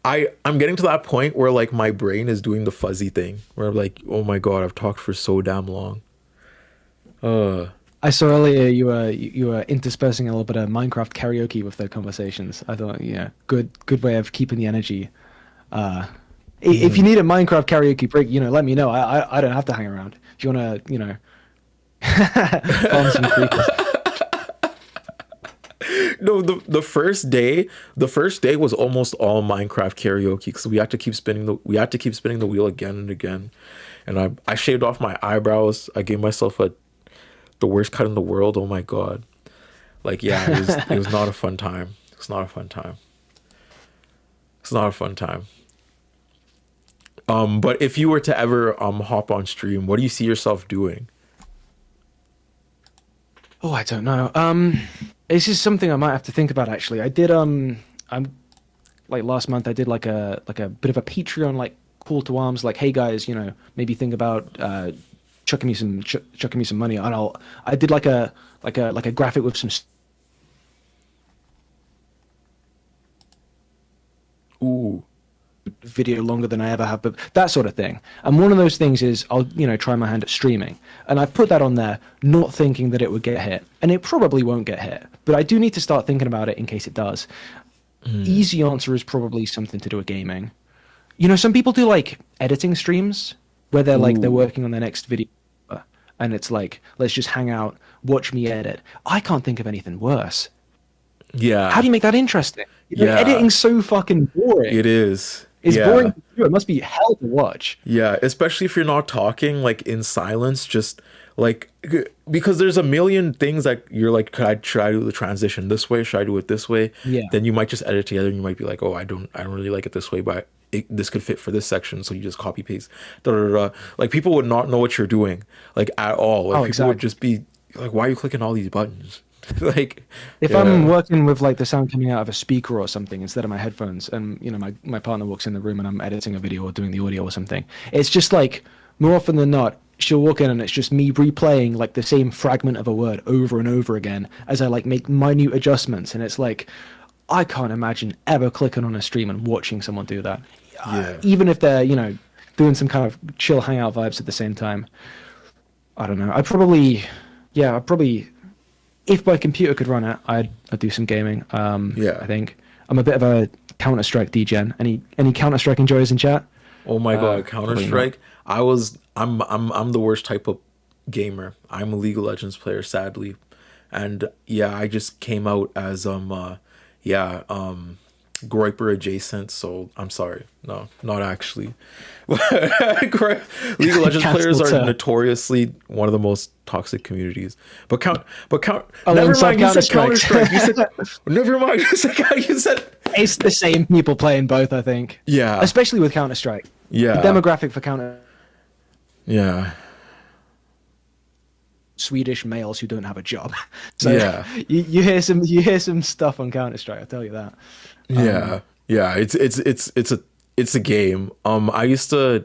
I'm getting to that point where like my brain is doing the fuzzy thing where I'm like, oh my god, I've talked for so damn long. I saw earlier you were interspersing a little bit of Minecraft karaoke with their conversations. I thought, yeah, good way of keeping the energy. If you need a Minecraft karaoke break, let me know. I don't have to hang around. If you wanna, farm some creepers. No, the first day was almost all Minecraft karaoke, because we had to keep spinning the wheel again and again. And I shaved off my eyebrows. I gave myself the worst cut in the world. Oh my god. Like, yeah, it was not a fun time. It's not a fun time. But if you were to ever hop on stream, what do you see yourself doing? Oh, I don't know. This is something I might have to think about, actually. I did I'm like last month I did like a bit of a Patreon like call to arms, like, hey guys, maybe think about chucking me some money, and I did like a graphic with some Ooh. video longer than I ever have, but that sort of thing. And one of those things is I'll try my hand at streaming, and I put that on there not thinking that it would get hit, and it probably won't get hit, but I do need to start thinking about it in case it does. Easy answer is probably something to do with gaming. Some people do like editing streams where they're like they're working on their next video, and it's like, let's just hang out, watch me edit. I can't think of anything worse. Yeah. How do you make that interesting? Yeah. Editing's so fucking boring. It is. It's Yeah. boring to do. It must be hell to watch. Yeah, especially if you're not talking, like in silence, just like, because there's a million things that you're like, should I do the transition this way? Should I do it this way? Yeah. Then you might just edit together, and you might be like, oh, I don't really like it this way, but this could fit for this section, so you just copy paste. Like, people would not know what you're doing, like, at all. Like, people would just be like, why are you clicking all these buttons? Like, if I'm working with like the sound coming out of a speaker or something instead of my headphones, and my partner walks in the room and I'm editing a video or doing the audio or something, it's just like, more often than not, she'll walk in and it's just me replaying like the same fragment of a word over and over again as I like make minute adjustments, and it's like, I can't imagine ever clicking on a stream and watching someone do that. Yeah. even if they're doing some kind of chill hangout vibes at the same time. I don't know. I'd probably, if my computer could run it, I'd do some gaming. Yeah. I think I'm a bit of a Counter-Strike degen. Any Counter-Strike enjoyers in chat? Oh my god, Counter probably Strike. I'm the worst type of gamer. I'm a League of Legends player, sadly. And yeah, I just came out as Groiper adjacent, so I'm sorry. No, not actually. League of Legends players are notoriously one of the most toxic communities. But never mind, you said Counter Strike. Never mind, you said it's the same people playing both, I think. Yeah. Especially with Counter Strike. Yeah. The demographic for Counter. Yeah. Swedish males who don't have a job. So yeah. you hear some stuff on Counter Strike, I'll tell you that. Yeah. Yeah. It's a game. I used to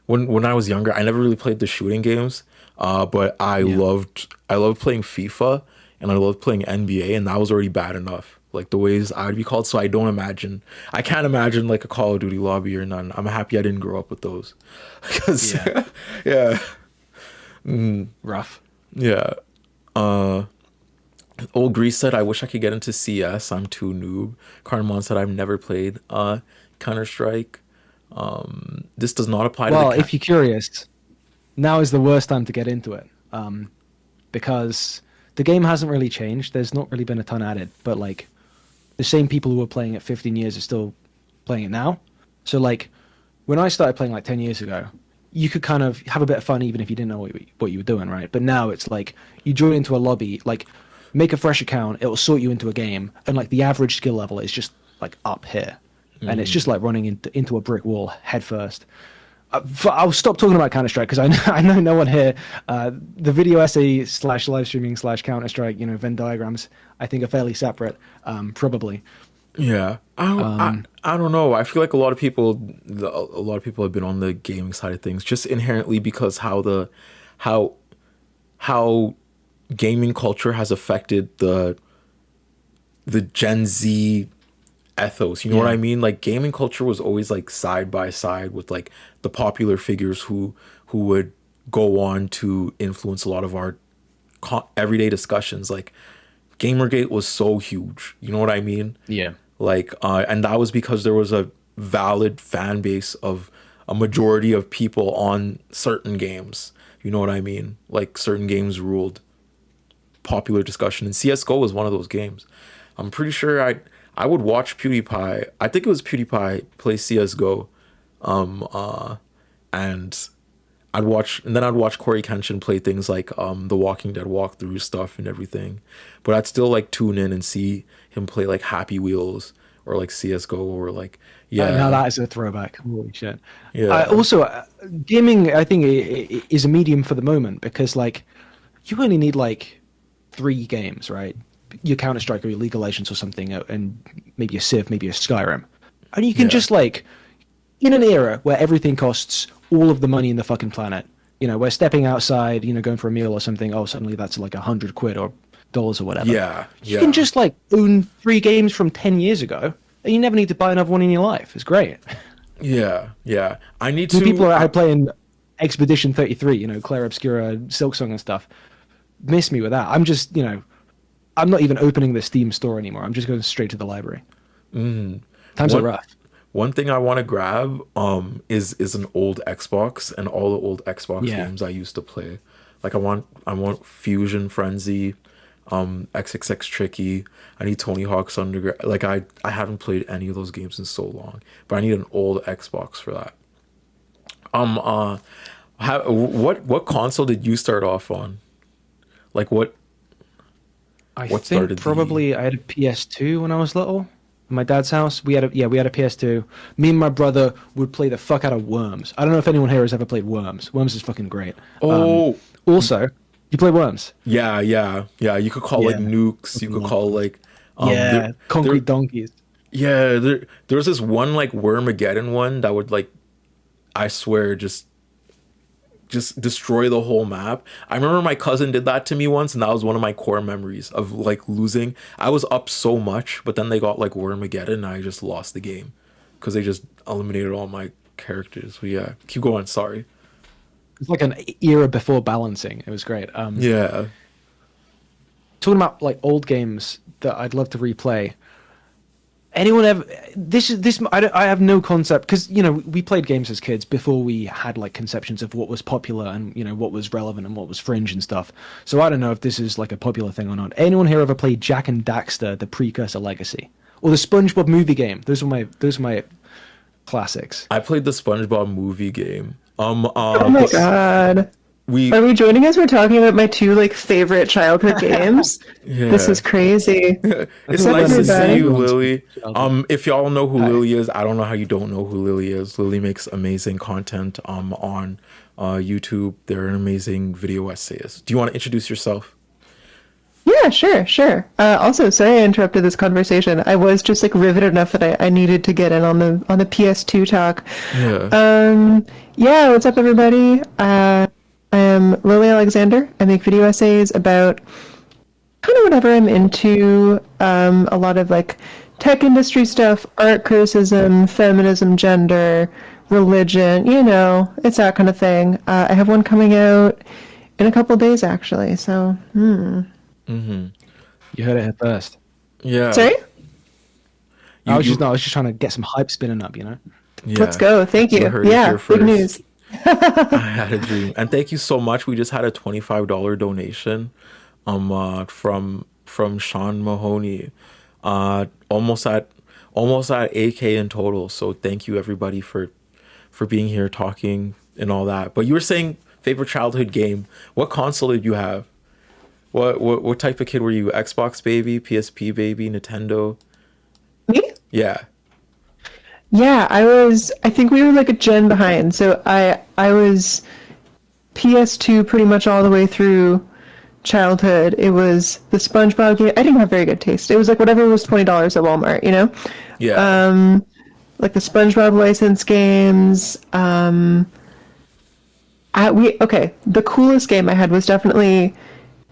when I was younger, I never really played the shooting games. But I loved playing FIFA and I loved playing NBA, and that was already bad enough. Like the ways I would be called. So I can't imagine like a Call of Duty lobby or none. I'm happy I didn't grow up with those. Because yeah. Rough. Yeah. Old Grease said, I wish I could get into CS. I'm too noob. Carnamon said, I've never played Counter-Strike. This does not apply to Well, if you're curious, now is the worst time to get into it. Because the game hasn't really changed. There's not really been a ton added. But like the same people who were playing it 15 years are still playing it now. So like when I started playing like 10 years ago, you could kind of have a bit of fun even if you didn't know what you were doing, right? But now it's like you join into a lobby, like make a fresh account, it will sort you into a game, and like the average skill level is just like up here, and it's just like running into a brick wall head first. I'll stop talking about Counter-Strike because I know no one here. The video essay / live streaming / Counter-Strike, Venn diagrams, I think are fairly separate, probably. Yeah, I don't know. I feel like a lot of people have been on the gaming side of things just inherently because how gaming culture has affected the Gen Z ethos. You know what I mean? Like gaming culture was always like side by side with like the popular figures who would go on to influence a lot of our everyday discussions. Like Gamergate was so huge. You know what I mean? Yeah. Like, and that was because there was a valid fan base of a majority of people on certain games. You know what I mean? Like certain games ruled popular discussion, and CS:GO was one of those games. I'm pretty sure I would watch PewDiePie. I think it was PewDiePie play CS:GO, and I'd watch Corey Kenshin play things like the Walking Dead walkthrough stuff and everything. But I'd still like tune in and see him play like Happy Wheels or like CS:GO or like Now that is a throwback. Holy shit. Yeah. Also, gaming I think is a medium for the moment because like you only need like 3 games, right? Your Counter-Strike or your League of Legends or something, and maybe a Civ, maybe a Skyrim, and you can just like in an era where everything costs all of the money in the fucking planet, where stepping outside, going for a meal or something, suddenly that's like £100 or dollars or whatever. Yeah. You can just like own 3 games from 10 years ago, and you never need to buy another one in your life. It's great. Yeah. I need The to. people are out playing Expedition 33, Claire Obscura, Silksong and stuff. Miss me with that. I'm just, I'm not even opening the Steam store anymore. I'm just going straight to the library. Times are rough. One thing I want to grab is an old Xbox and all the old Xbox games I used to play. Like I want Fusion Frenzy, XXX Tricky. I need Tony Hawk's Underground. Like I haven't played any of those games in so long, but I need an old Xbox for that. What console did you start off on? Like what? I think probably I had a PS2 when I was little. In my dad's house, we had a PS2. Me and my brother would play the fuck out of Worms. I don't know if anyone here has ever played Worms. Worms is fucking great. Also, you play Worms? Yeah. You could call like nukes. You could call like concrete donkeys. Yeah, there was this one like Wormageddon one that would like, I swear, just destroy the whole map. I remember my cousin did that to me once, and that was one of my core memories of like losing. I was up so much, but then they got like Wormageddon and I just lost the game. because they just eliminated all my characters. But yeah, keep going. Sorry. It's like an era before balancing. It was great. Yeah. Talking about like old games that I'd love to replay. Anyone ever? I have no concept because we played games as kids before we had like conceptions of what was popular and what was relevant and what was fringe and stuff. So I don't know if this is like a popular thing or not. Anyone here ever played Jack and Daxter: The Precursor Legacy, or the SpongeBob movie game? Those are my classics. I played the SpongeBob movie game. Oh my god. Are we joining us? We're talking about my two like favorite childhood games. Yeah. This is crazy. It's nice to see you, Lily. If y'all know who Lily is, I don't know how you don't know who Lily is. Lily makes amazing content on YouTube. They're an amazing video essayist. Do you want to introduce yourself? Yeah, sure. Also, sorry I interrupted this conversation. I was just like riveted enough that I needed to get in on the PS2 talk. Yeah. What's up, everybody? I am Lily Alexander. I make video essays about kind of whatever I'm into. A lot of like tech industry stuff, art criticism, feminism, gender, religion. It's that kind of thing. I have one coming out in a couple days, actually. So. You heard it here first. Yeah. Sorry? I was just trying to get some hype spinning up, Yeah. Let's go. Thank you. Yeah, big news. I had a dream. And thank you so much. We just had a $25 donation from Sean Mahoney. Almost at 8K in total. So thank you everybody for being here talking and all that. But you were saying favorite childhood game. What console did you have? What type of kid were you? Xbox baby, PSP baby, Nintendo? Me? Yeah. Yeah, I think we were like a gen behind. So I was PS2 pretty much all the way through childhood. It was the SpongeBob game. I didn't have very good taste. It was like whatever was $20 at Walmart, Yeah. Like the SpongeBob license games. The coolest game I had was definitely,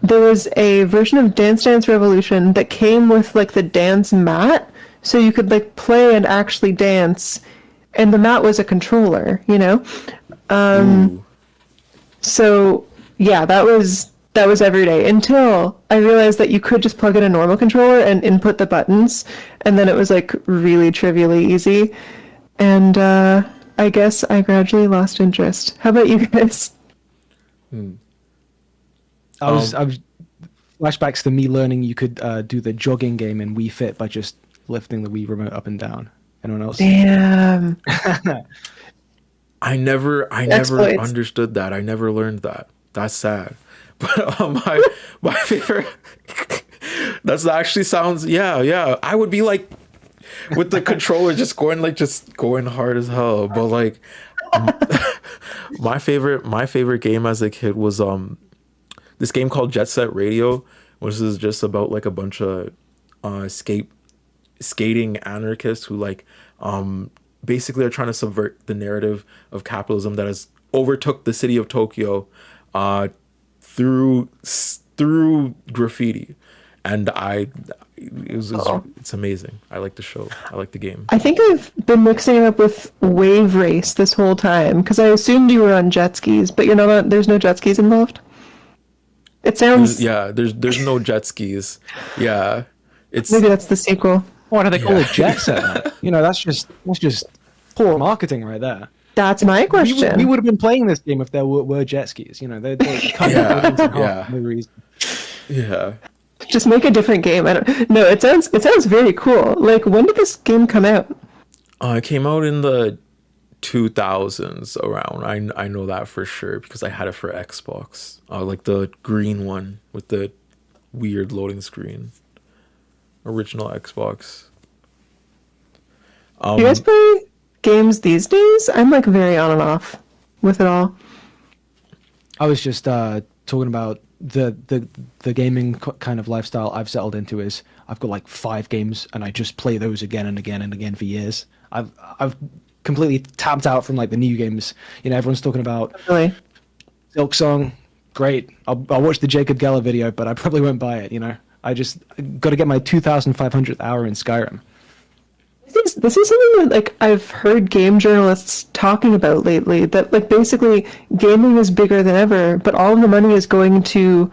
there was a version of Dance Dance Revolution that came with like the dance mat, so you could like play and actually dance, and the mat was a controller, So yeah, that was every day until I realized that you could just plug in a normal controller and input the buttons, and then it was like really trivially easy. And I guess I gradually lost interest. How about you guys? I was flashbacks to me learning you could do the jogging game in Wii Fit by just lifting the Wii remote up and down. Anyone else? Damn. I never Exploits. understood that. I never learned that. That's sad. But my favorite. That actually sounds yeah. I would be like with the controller just going hard as hell. But like my favorite game as a kid was this game called Jet Set Radio, which is just about like a bunch of skating anarchists who like basically are trying to subvert the narrative of capitalism that has overtook the city of Tokyo through graffiti. And it's amazing. I like the show. I like the game. I think I've been mixing it up with Wave Race this whole time because I assumed you were on jet skis, but you're not. There's no jet skis involved. It sounds. There's no jet skis. Yeah, it's maybe that's the sequel. Why do they call it jet set? That's just poor marketing right there. That's my question. We would have been playing this game if there were jet skis. They're cut yeah. No reason. Yeah. Just make a different game. No, it sounds very cool. Like, when did this game come out? It came out in the 2000s around. I know that for sure because I had it for Xbox. Like the green one with the weird loading screen. Original Xbox. Do you guys play games these days? I'm like very on and off with it all. I was just talking about the gaming kind of lifestyle I've settled into is I've got like 5 games and I just play those again and again and again for years. I've completely tapped out from like the new games. Everyone's talking about Silk Song. Great. I'll watch the Jacob Geller video, but I probably won't buy it. I just got to get my 2,500th hour in Skyrim. This is something that like I've heard game journalists talking about lately, that like basically gaming is bigger than ever, but all of the money is going to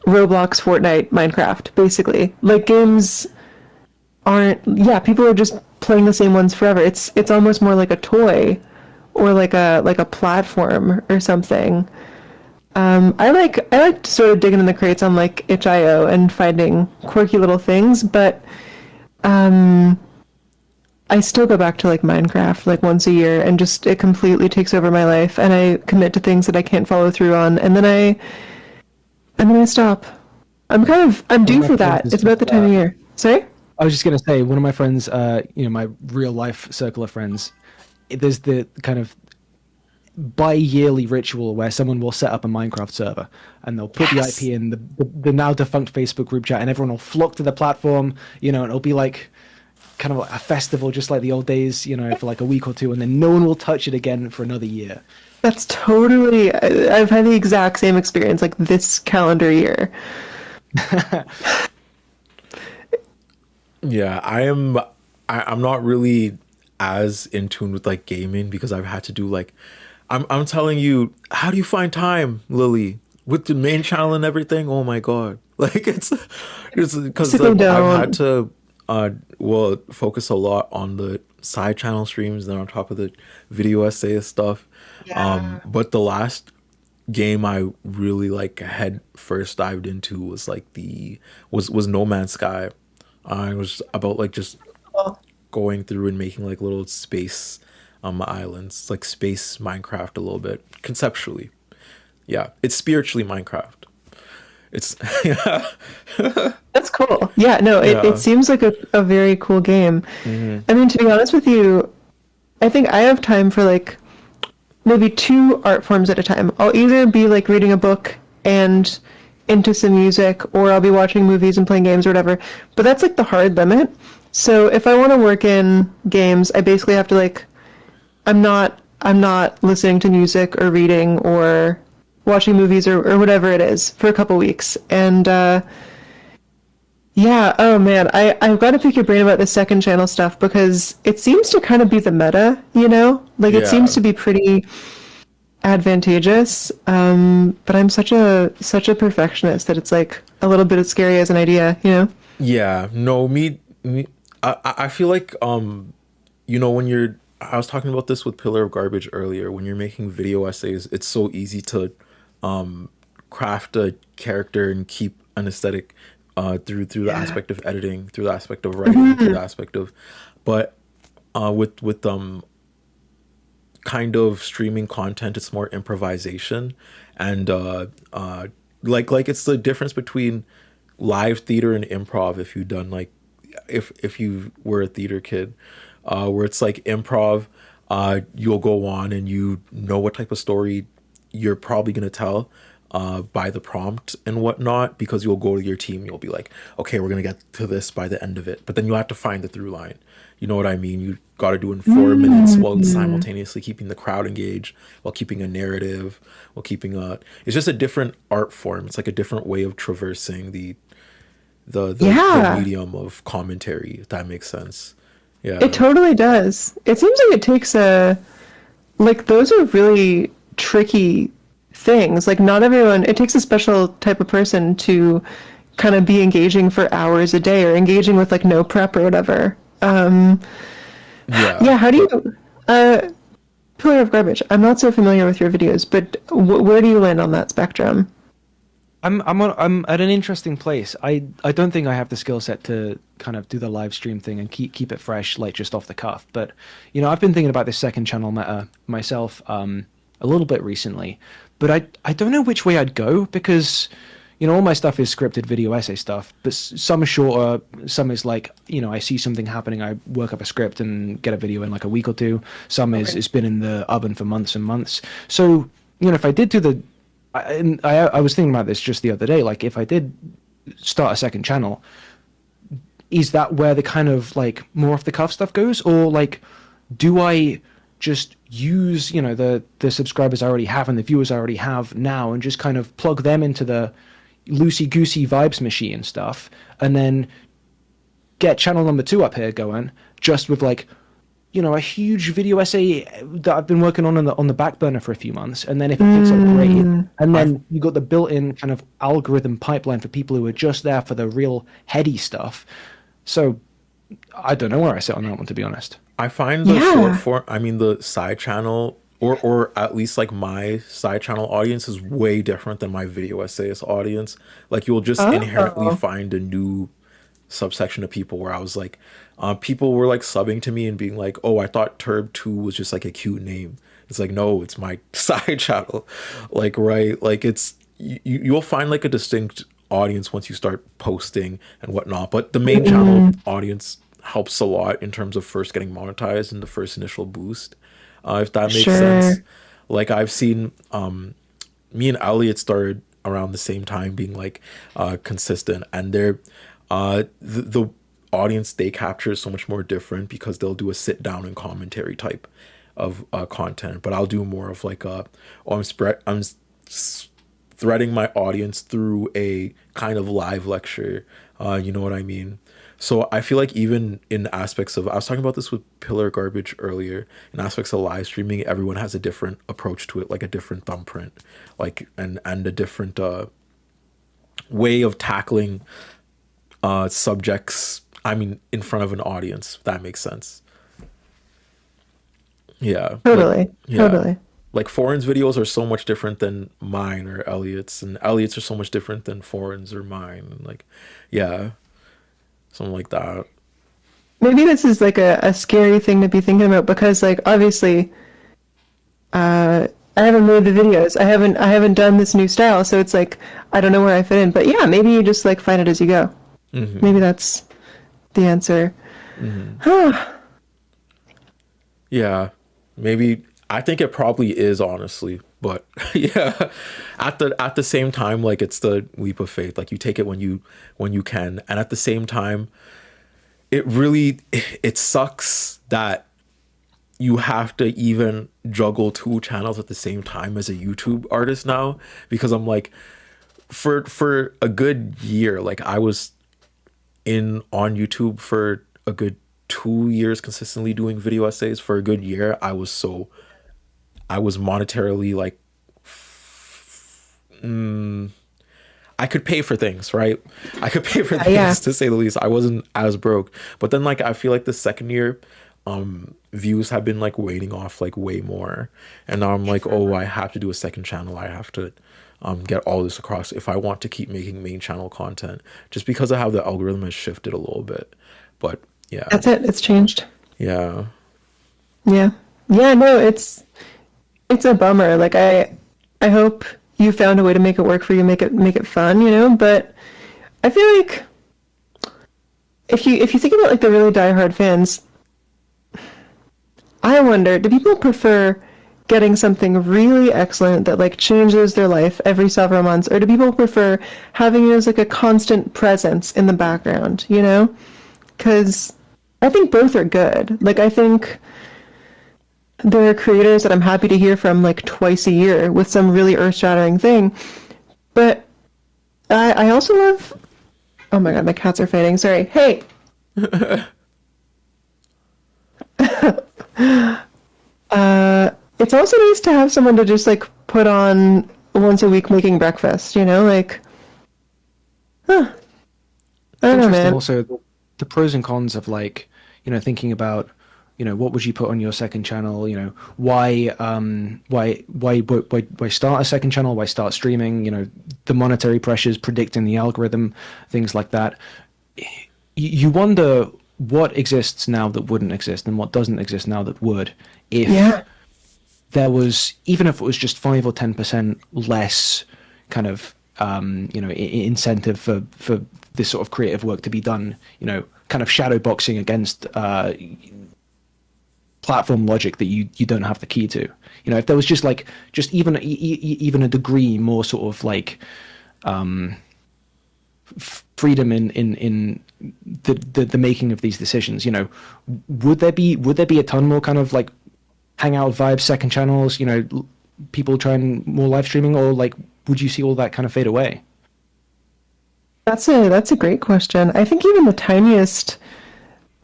Roblox, Fortnite, Minecraft, basically. Like games aren't, yeah, people are just playing the same ones forever. It's almost more like a toy or like a platform or something. I like sort of digging in the crates on like itch.io and finding quirky little things, but I still go back to like Minecraft like once a year, and just it completely takes over my life, and I commit to things that I can't follow through on, and then I stop. I'm due for that. It's about the time of year. Sorry? I was just gonna say, one of my friends, my real life circle of friends, there's the kind of bi-yearly ritual where someone will set up a Minecraft server and they'll put the IP in the now defunct Facebook group chat, and everyone will flock to the platform, and it'll be like kind of like a festival, just like the old days, for like a week or two, and then no one will touch it again for another year. That's totally, I've had the exact same experience like this calendar year. Yeah, I'm not really as in tune with like gaming, because I've had to do like, I'm telling you, how do you find time, Lily, with the main channel and everything? Oh my god, like it's because like, I've had to focus a lot on the side channel streams, then on top of the video essay stuff. Yeah. But the last game I really like head first dived into was like was No Man's Sky. It was about like just going through and making like little space islands, like space Minecraft a little bit conceptually. Yeah, it's spiritually Minecraft. It's yeah. That's cool. Yeah, no, it seems like a very cool game. Mm-hmm. I mean, to be honest with you, I think I have time for like maybe 2 art forms at a time. I'll either be like reading a book and into some music, or I'll be watching movies and playing games or whatever. But that's like the hard limit. So if I want to work in games, I basically have to like, I'm not listening to music or reading or watching movies or whatever it is for a couple weeks. And yeah, oh man, I've got to pick your brain about the second channel stuff, because it seems to kind of be the meta, like it seems to be pretty advantageous. But I'm such a perfectionist that it's like a little bit scary as an idea, Yeah, no, I feel like when I was talking about this with Pillar of Garbage earlier, when you're making video essays, it's so easy to craft a character and keep an aesthetic through the aspect of editing, through the aspect of writing, through the aspect of, but with kind of streaming content, it's more improvisation, and like it's the difference between live theater and improv. If you've done like if you were a theater kid, where it's like improv, you'll go on and you know what type of story you're probably going to tell by the prompt and whatnot, because you'll go to your team, you'll be like, okay, we're going to get to this by the end of it, but then you have to find the through line. You know what I mean? You got to do in 4 minutes while simultaneously keeping the crowd engaged, while keeping a narrative, while keeping it's just a different art form. It's like a different way of traversing the medium of commentary, if that makes sense. Yeah, it totally does. It seems like it takes those are really tricky things. Like not everyone, it takes a special type of person to kind of be engaging for hours a day, or engaging with like no prep or whatever. Yeah, how do you Pillar of Garbage, I'm not so familiar with your videos, but where do you land on that spectrum? I'm at an interesting place. I don't think I have the skill set to kind of do the live stream thing and keep it fresh, like just off the cuff. But I've been thinking about this second channel meta myself a little bit recently. But I don't know which way I'd go, because all my stuff is scripted video essay stuff, but some is shorter, some is like, I see something happening, I work up a script and get a video in like a week or two. Some is it's been in the oven for months and months. So, if I did do I was thinking about this just the other day, like if I did start a second channel, is that where the kind of like more off the cuff stuff goes? Or like, do I just use, the subscribers I already have and the viewers I already have now, and just kind of plug them into the loosey-goosey vibes machine stuff, and then get channel number 2 up here going, just with like, you know, a huge video essay that I've been working on the back burner for a few months, and then if it picks up, great. And then you got the built-in kind of algorithm pipeline for people who are just there for the real heady stuff. So I don't know where I sit on that one, to be honest. I find the short form, I mean, the side channel, or at least like my side channel audience is way different than my video essayist audience. Like you'll just inherently find a new subsection of people where I was like, people were like subbing to me and being like, oh, I thought Turb2 was just like a cute name. It's like, no, it's my side channel. Like, right. Like it's, you'll find like a distinct audience once you start posting and whatnot. But the main channel audience helps a lot in terms of first getting monetized and the first initial boost. If that makes sense. Like I've seen, me and Elliot started around the same time being like, consistent, and they're, the audience they capture is so much more different because they'll do a sit down and commentary type of content, but I'll do more of like I'm threading my audience through a kind of live lecture, you know what I mean? So I feel like even in aspects of, I was talking about this with Pillar Garbage earlier, in aspects of live streaming, everyone has a different approach to it, like a different thumbprint, like and a different way of tackling subjects, I mean, in front of an audience, if that makes sense. Yeah. Totally. Totally. Like Foreign's videos are so much different than mine or Elliot's, and Elliot's are so much different than Foreign's or mine. And like, yeah, something like that. Maybe this is like a scary thing to be thinking about because like obviously I haven't made the videos. I haven't done this new style, so it's like I don't know where I fit in. But yeah, maybe you just like find it as you go. Maybe that's the answer. Yeah, maybe. I think it probably is, honestly, but yeah, at the same time, like it's the leap of faith. Like you take it when you can, and at the same time, it sucks that you have to even juggle 2 channels at the same time as a YouTube artist now, because I'm like, for a good year, like I was on YouTube for a good 2 years consistently doing video essays. For a good year, I was monetarily like, I could pay for things, right? I could pay for things, to say the least. I wasn't as broke. But then like I feel like the second year, views have been like waning off like way more, and now I'm like, oh, I have to do a second channel. I have to get all this across if I want to keep making main channel content, just because of how the algorithm has shifted a little bit. But yeah, that's it. It's changed. Yeah. No, it's a bummer. Like I hope you found a way to make it work for you, make it fun, you know. But I feel like if you think about like the really diehard fans, I wonder, do people prefer getting something really excellent that like changes their life every several months, or do people prefer having it as like a constant presence in the background, you know? Because I think both are good. Like I think there are creators that I'm happy to hear from like twice a year with some really earth-shattering thing, but I also love, oh my god, my cats are fighting, sorry, hey. It's also nice to have someone to just like put on once a week making breakfast, you know, like, I don't know, man. Also, the pros and cons of like, you know, thinking about, you know, what would you put on your second channel? You know, why start a second channel? Why start streaming? You know, the monetary pressures, predicting the algorithm, things like that. You wonder what exists now that wouldn't exist, and what doesn't exist now that would, if there was, even if it was just 5 or 10% less kind of, you know, incentive for this sort of creative work to be done, you know, kind of shadow boxing against platform logic that you don't have the key to. You know, if there was just like, just even a degree more sort of like freedom in the making of these decisions, you know, would there be a ton more kind of like hangout vibes, second channels, you know, people trying more live streaming, or like would you see all that kind of fade away? That's a great question. I think even the tiniest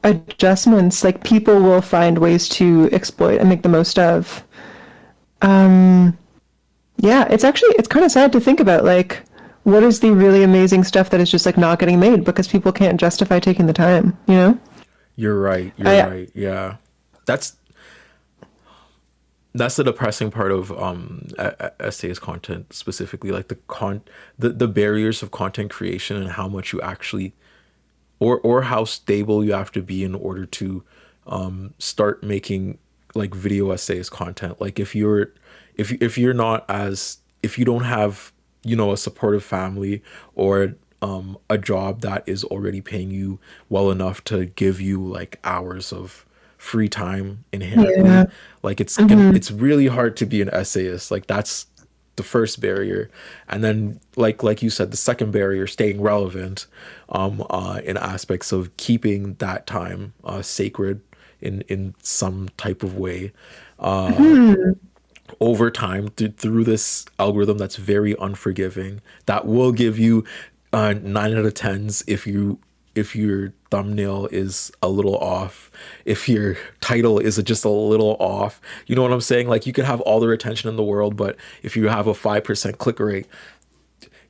adjustments, like people will find ways to exploit and make the most of. Yeah, it's kind of sad to think about, like, what is the really amazing stuff that is just like not getting made because people can't justify taking the time, you know? You're right. You're right. Yeah. That's the depressing part of essays content, specifically, like the barriers of content creation and how much you actually or how stable you have to be in order to start making like video essays content. Like if you don't have, you know, a supportive family or a job that is already paying you well enough to give you like hours of free time inherently, like it's really hard to be an essayist. Like that's the first barrier. And then like you said, the second barrier, staying relevant in aspects of keeping that time sacred in some type of way over time through this algorithm that's very unforgiving, that will give you 9 out of 10s if your thumbnail is a little off, if your title is just a little off. You know what I'm saying? Like you could have all the retention in the world, but if you have a 5% click rate,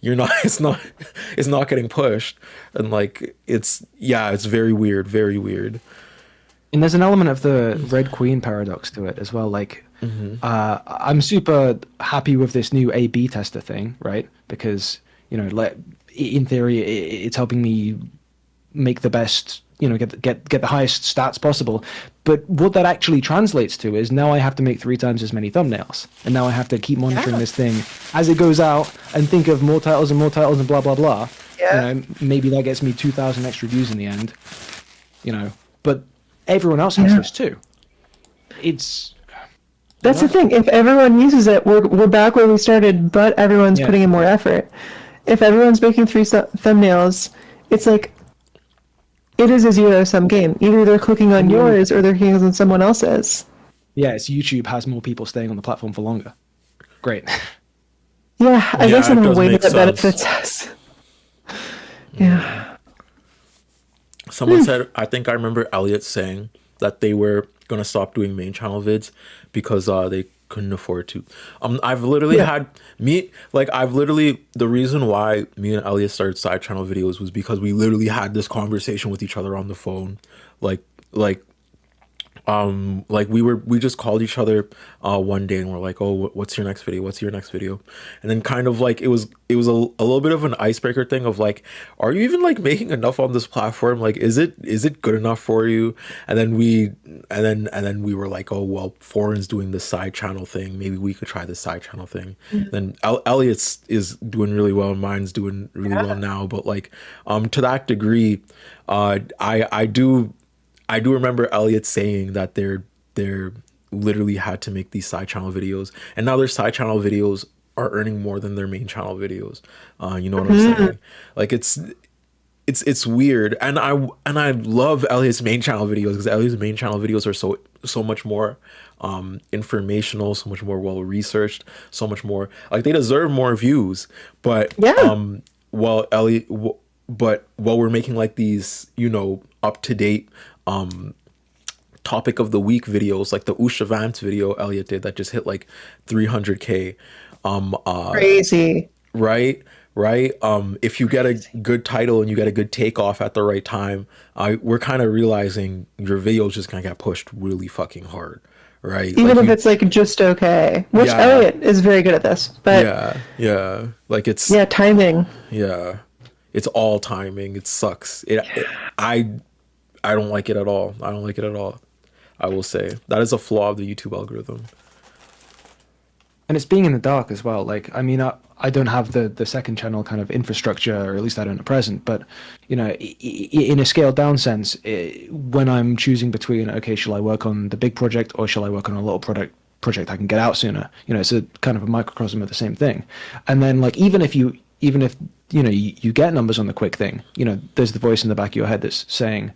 it's not getting pushed. And like it's very weird, very weird. And there's an element of the Red Queen paradox to it as well. Like, I'm super happy with this new A/B tester thing, right? Because, you know, in theory, it's helping me make the best, you know, get the highest stats possible. But what that actually translates to is now I have to make 3 times as many thumbnails, and now I have to keep monitoring this thing as it goes out and think of more titles and blah blah blah. Yeah. You know, maybe that gets me 2,000 extra views in the end. You know, but everyone else has this too. That's the thing. If everyone uses it, we're back where we started, but everyone's putting in more effort. If everyone's making 3 thumbnails, it's like it is a zero-sum game. Either they're clicking on yours or they're clicking on someone else's. Yes, YouTube has more people staying on the platform for longer. Great. Yeah, I guess in a way that benefits us. Yeah. Someone said, I think I remember Elliot saying that they were going to stop doing main channel vids because they couldn't afford to. I've literally the reason why me and Elliot started side channel videos was because we literally had this conversation with each other on the phone. We just called each other one day and we're like, oh, what's your next video, and then kind of like it was a little bit of an icebreaker thing of like, are you even like making enough on this platform, like is it good enough for you? And then we were like, oh well, Foreign's doing the side channel thing, maybe we could try the side channel thing. Then Elliot's is doing really well, mine's doing really well now, but like to that degree, I do remember Elliot saying that they're literally had to make these side channel videos, and now their side channel videos are earning more than their main channel videos. You know what I'm saying? Like it's weird, and I love Elliot's main channel videos because Elliot's main channel videos are so much more informational, so much more well researched, so much more like they deserve more views. But while we're making like these, you know, up to date topic of the week videos, like the Usha Vance video Elliot did that just hit like 300k. Crazy. Right. If you get a good title and you get a good takeoff at the right time, we're kind of realizing your videos just gonna get pushed really fucking hard, right? Even if it's like just okay, which Elliot is very good at this, but like it's timing. Yeah, it's all timing. It sucks. I don't like it at all. I will say that is a flaw of the YouTube algorithm. And it's being in the dark as well. Like, I mean, I don't have the second channel kind of infrastructure, or at least I don't at present. But, you know, in a scaled down sense, when I'm choosing between, okay, shall I work on the big project or shall I work on a little project I can get out sooner? You know, it's a kind of a microcosm of the same thing. And then, like, even if you know you get numbers on the quick thing, you know, there's the voice in the back of your head that's saying,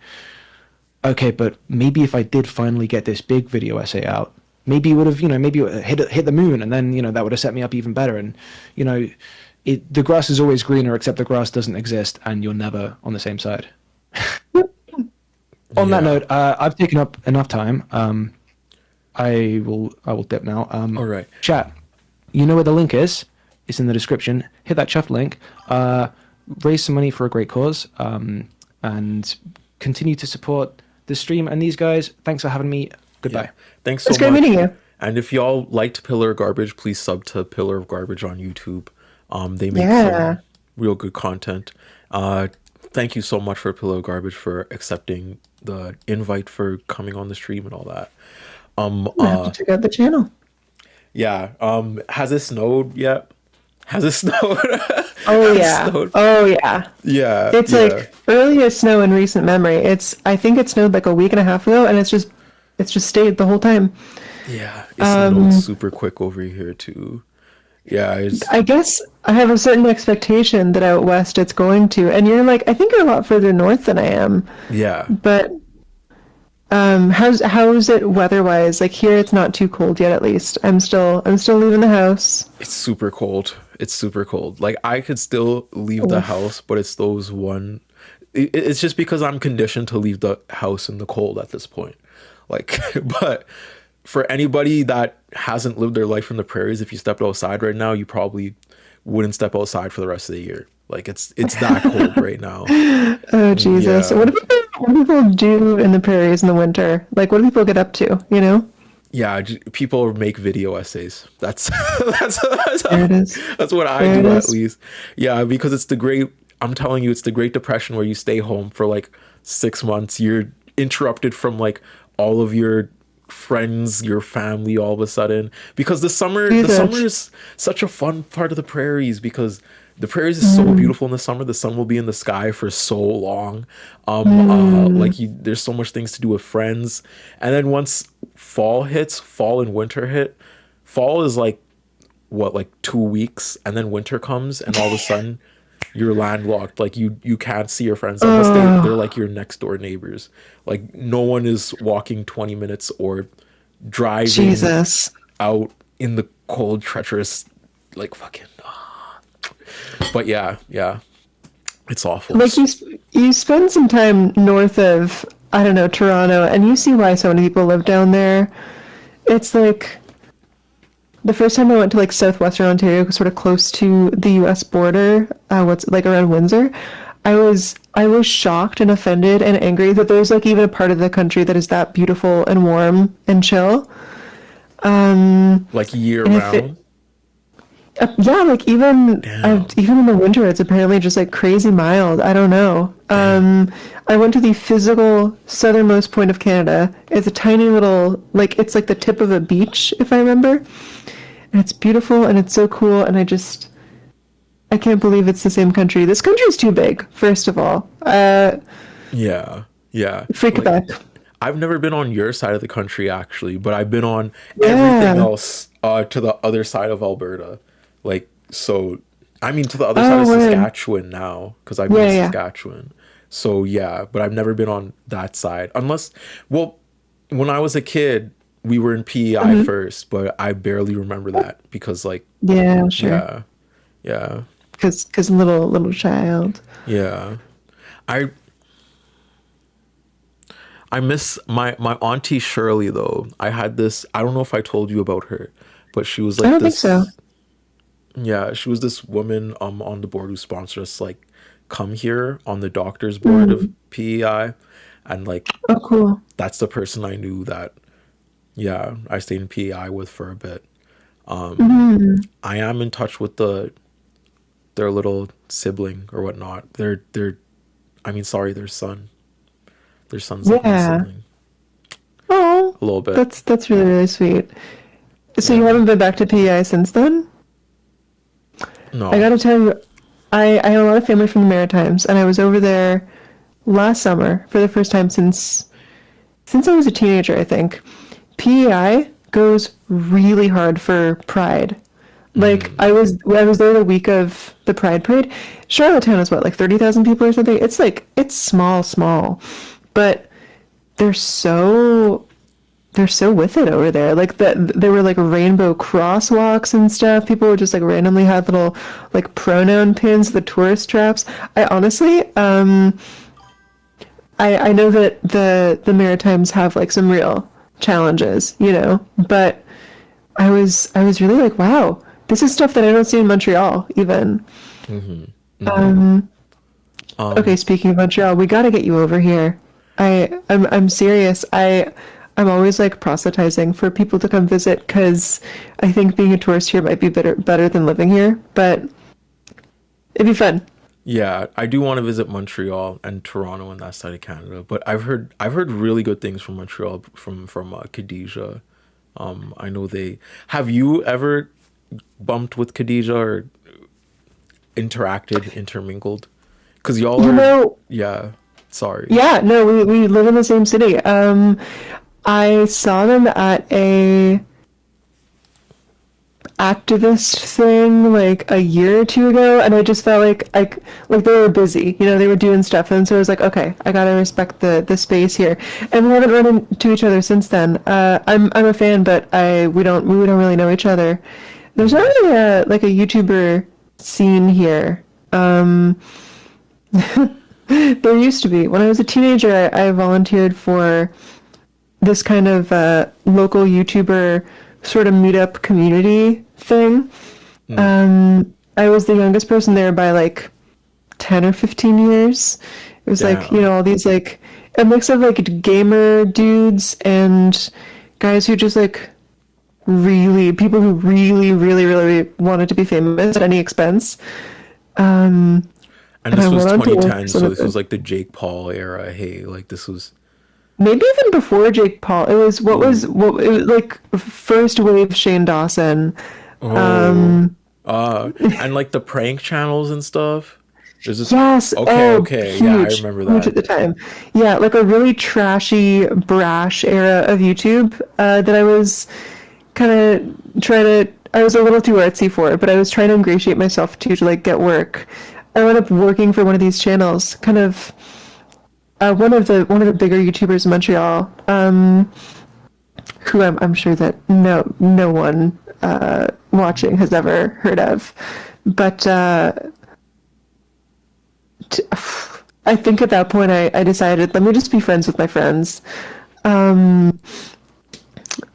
okay, but maybe if I did finally get this big video essay out, maybe it would have, you know, maybe it hit the moon, and then, you know, that would have set me up even better. And, you know, the grass is always greener, except the grass doesn't exist, and you're never on the same side. On that note, I've taken up enough time. I will dip now. All right. Chat, you know where the link is? It's in the description. Hit that chuff link. Raise some money for a great cause, and continue to support the stream and these guys. Thanks for having me. Goodbye. Yeah. Thanks so It's much. great meeting you. And if y'all liked Pillar of Garbage, please sub to Pillar of Garbage on YouTube. They make Yeah. some real good content. Thank you so much for Pillar of Garbage for accepting the invite for coming on the stream and all that. I have to check out the channel. Yeah. Has it snowed yet? Has it snowed? Oh Has it yeah. snowed? Oh yeah. Yeah. It's yeah. like earliest snow in recent memory. I think it snowed like a week and a half ago, and it's just stayed the whole time. Yeah. It snowed super quick over here too. Yeah. I guess I have a certain expectation that out west it's going to, and you're like, I think you're a lot further north than I am. Yeah. But how's it weather-wise? Like here, it's not too cold yet. At least I'm still leaving the house. It's super cold. It's super cold. Like I could still leave the house, but it's those one. It's just because I'm conditioned to leave the house in the cold at this point. Like, but for anybody that hasn't lived their life in the prairies, if you stepped outside right now, you probably wouldn't step outside for the rest of the year. Like it's that cold right now. Oh Jesus! Yeah. What do people do in the prairies in the winter? Like, what do people get up to? You know? Yeah, people make video essays. That's There it is. that's what I There do it at is. least. Yeah, because it's the great. I'm telling you, it's the Great Depression where you stay home for like 6 months. You're interrupted from like all of your friends, your family, all of a sudden, because the summer is such a fun part of the prairies, because the prairies is so beautiful in the summer. The sun will be in the sky for so long. There's so much things to do with friends, and then once fall and winter hit, fall is like 2 weeks, and then winter comes, and all of a sudden you're landlocked. Like you can't see your friends unless they're like your next door neighbors. Like no one is walking 20 minutes or driving Jesus. out in the cold, treacherous, like fucking. But yeah, it's awful. Like you spend some time north of, I don't know, Toronto, and you see why so many people live down there. It's like the first time I went to like southwestern Ontario, sort of close to the U.S. border, what's like around Windsor. I was shocked and offended and angry that there's like even a part of the country that is that beautiful and warm and chill. Like year round. Yeah, like even in the winter, it's apparently just like crazy mild. I don't know. I went to the physical southernmost point of Canada. It's a tiny little, like it's like the tip of a beach, if I remember. And it's beautiful and it's so cool. And I can't believe it's the same country. This country is too big, first of all. Yeah. Freak Like, back. I've never been on your side of the country actually, but I've been on everything else to the other side of Alberta. Like, so, I mean, to the other side of Saskatchewan now, because I'm in Saskatchewan. So, yeah, but I've never been on that side. Unless, well, when I was a kid, we were in PEI first, but I barely remember that because, like, yeah, sure. Yeah. Because little child. Yeah. I miss my auntie Shirley, though. I had this, I don't know if I told you about her, but she was like I don't think so. Yeah, she was this woman on the board who sponsored us, like, come here on the doctor's board of PEI, and like, oh cool, that's the person I knew that I stayed in PEI with for a bit. I am in touch with their little sibling or whatnot. Their son. Their son's like my sibling. Oh, a little bit. That's really, really sweet. So you haven't been back to PEI since then? No. I gotta tell you, I have a lot of family from the Maritimes, and I was over there last summer for the first time since I was a teenager, I think. PEI goes really hard for Pride. Like, I was there the week of the Pride Parade. Charlottetown is what, like 30,000 people or something? It's like, it's small, but they're so they're so with it over there. Like that, there were like rainbow crosswalks and stuff. People would just like randomly have little like pronoun pins, the tourist traps. I honestly, I know that the Maritimes have like some real challenges, you know, but I was really like, wow, this is stuff that I don't see in Montreal even. Okay, speaking of Montreal, we got to get you over here. I'm serious. I'm always like proselytizing for people to come visit because I think being a tourist here might be better than living here, but it'd be fun. Yeah, I do want to visit Montreal and Toronto and that side of Canada, but I've heard really good things from Montreal from Khadijah. I know they have. You ever bumped with Khadijah or intermingled? Because y'all You are, know, yeah. Sorry. yeah, no, we live in the same city. I saw them at a activist thing like a year or two ago, and I just felt like they were busy, you know, they were doing stuff, and so I was like, okay, I gotta respect the space here, and we haven't run into each other since then. I'm a fan, but we don't really know each other. There's not really a like a YouTuber scene here. There used to be. When I was a teenager, I volunteered for this kind of local YouTuber sort of meetup community thing. I was the youngest person there by like 10 or 15 years. It was like, you know, all these like a mix of like gamer dudes and guys who just like people who really wanted to be famous at any expense. And this I was went on to work 2010, some so of this it. was like the Jake Paul era. Hey, like this was. Maybe even before Jake Paul. It was what it was like first wave Shane Dawson. Oh. And like the prank channels and stuff. There's this. Yes. Okay, Oh, okay, yeah, I huge, remember huge at the that. time. Yeah, like a really trashy, brash era of YouTube that I was kind of trying to. I was a little too artsy for it, but I was trying to ingratiate myself to like get work. I wound up working for one of these channels, kind of one of the bigger YouTubers in Montreal, who I'm sure that no one watching has ever heard of, but I think at that point I decided, let me just be friends with my friends. I'm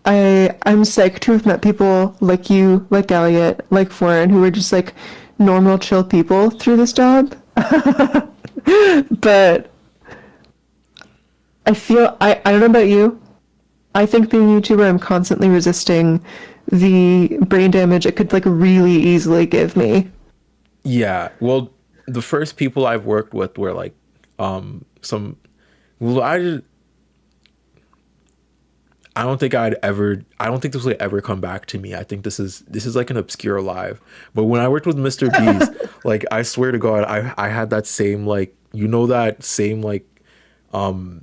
psyched to have met people like you, like Elliot, like Foreign, who were just like normal, chill people through this job. But I don't know about you. I think being a YouTuber, I'm constantly resisting the brain damage it could like really easily give me. Yeah. Well, the first people I've worked with were like some. Well, I don't think this will ever come back to me. I think this is like an obscure live. But when I worked with Mr. Beast, like I swear to God, I had that same like, you know, that same like thought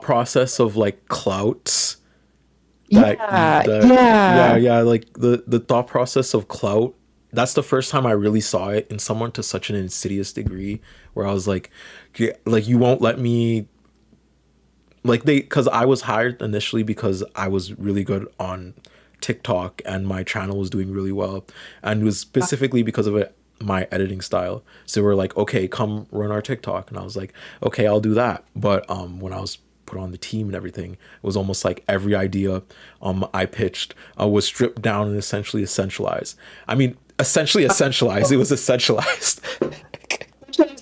process of like clout. Yeah, like the thought process of clout. That's the first time I really saw it in someone to such an insidious degree, where I was like, yeah, like you won't let me, like because I was hired initially because I was really good on TikTok and my channel was doing really well, and it was specifically because of it, my editing style. So we're like, okay, come run our TikTok, and I was like, okay, I'll do that. But when I was put on the team and everything, it was almost like every idea I pitched was stripped down and essentially essentialized. I mean, essentially essentialized. It was essentialized.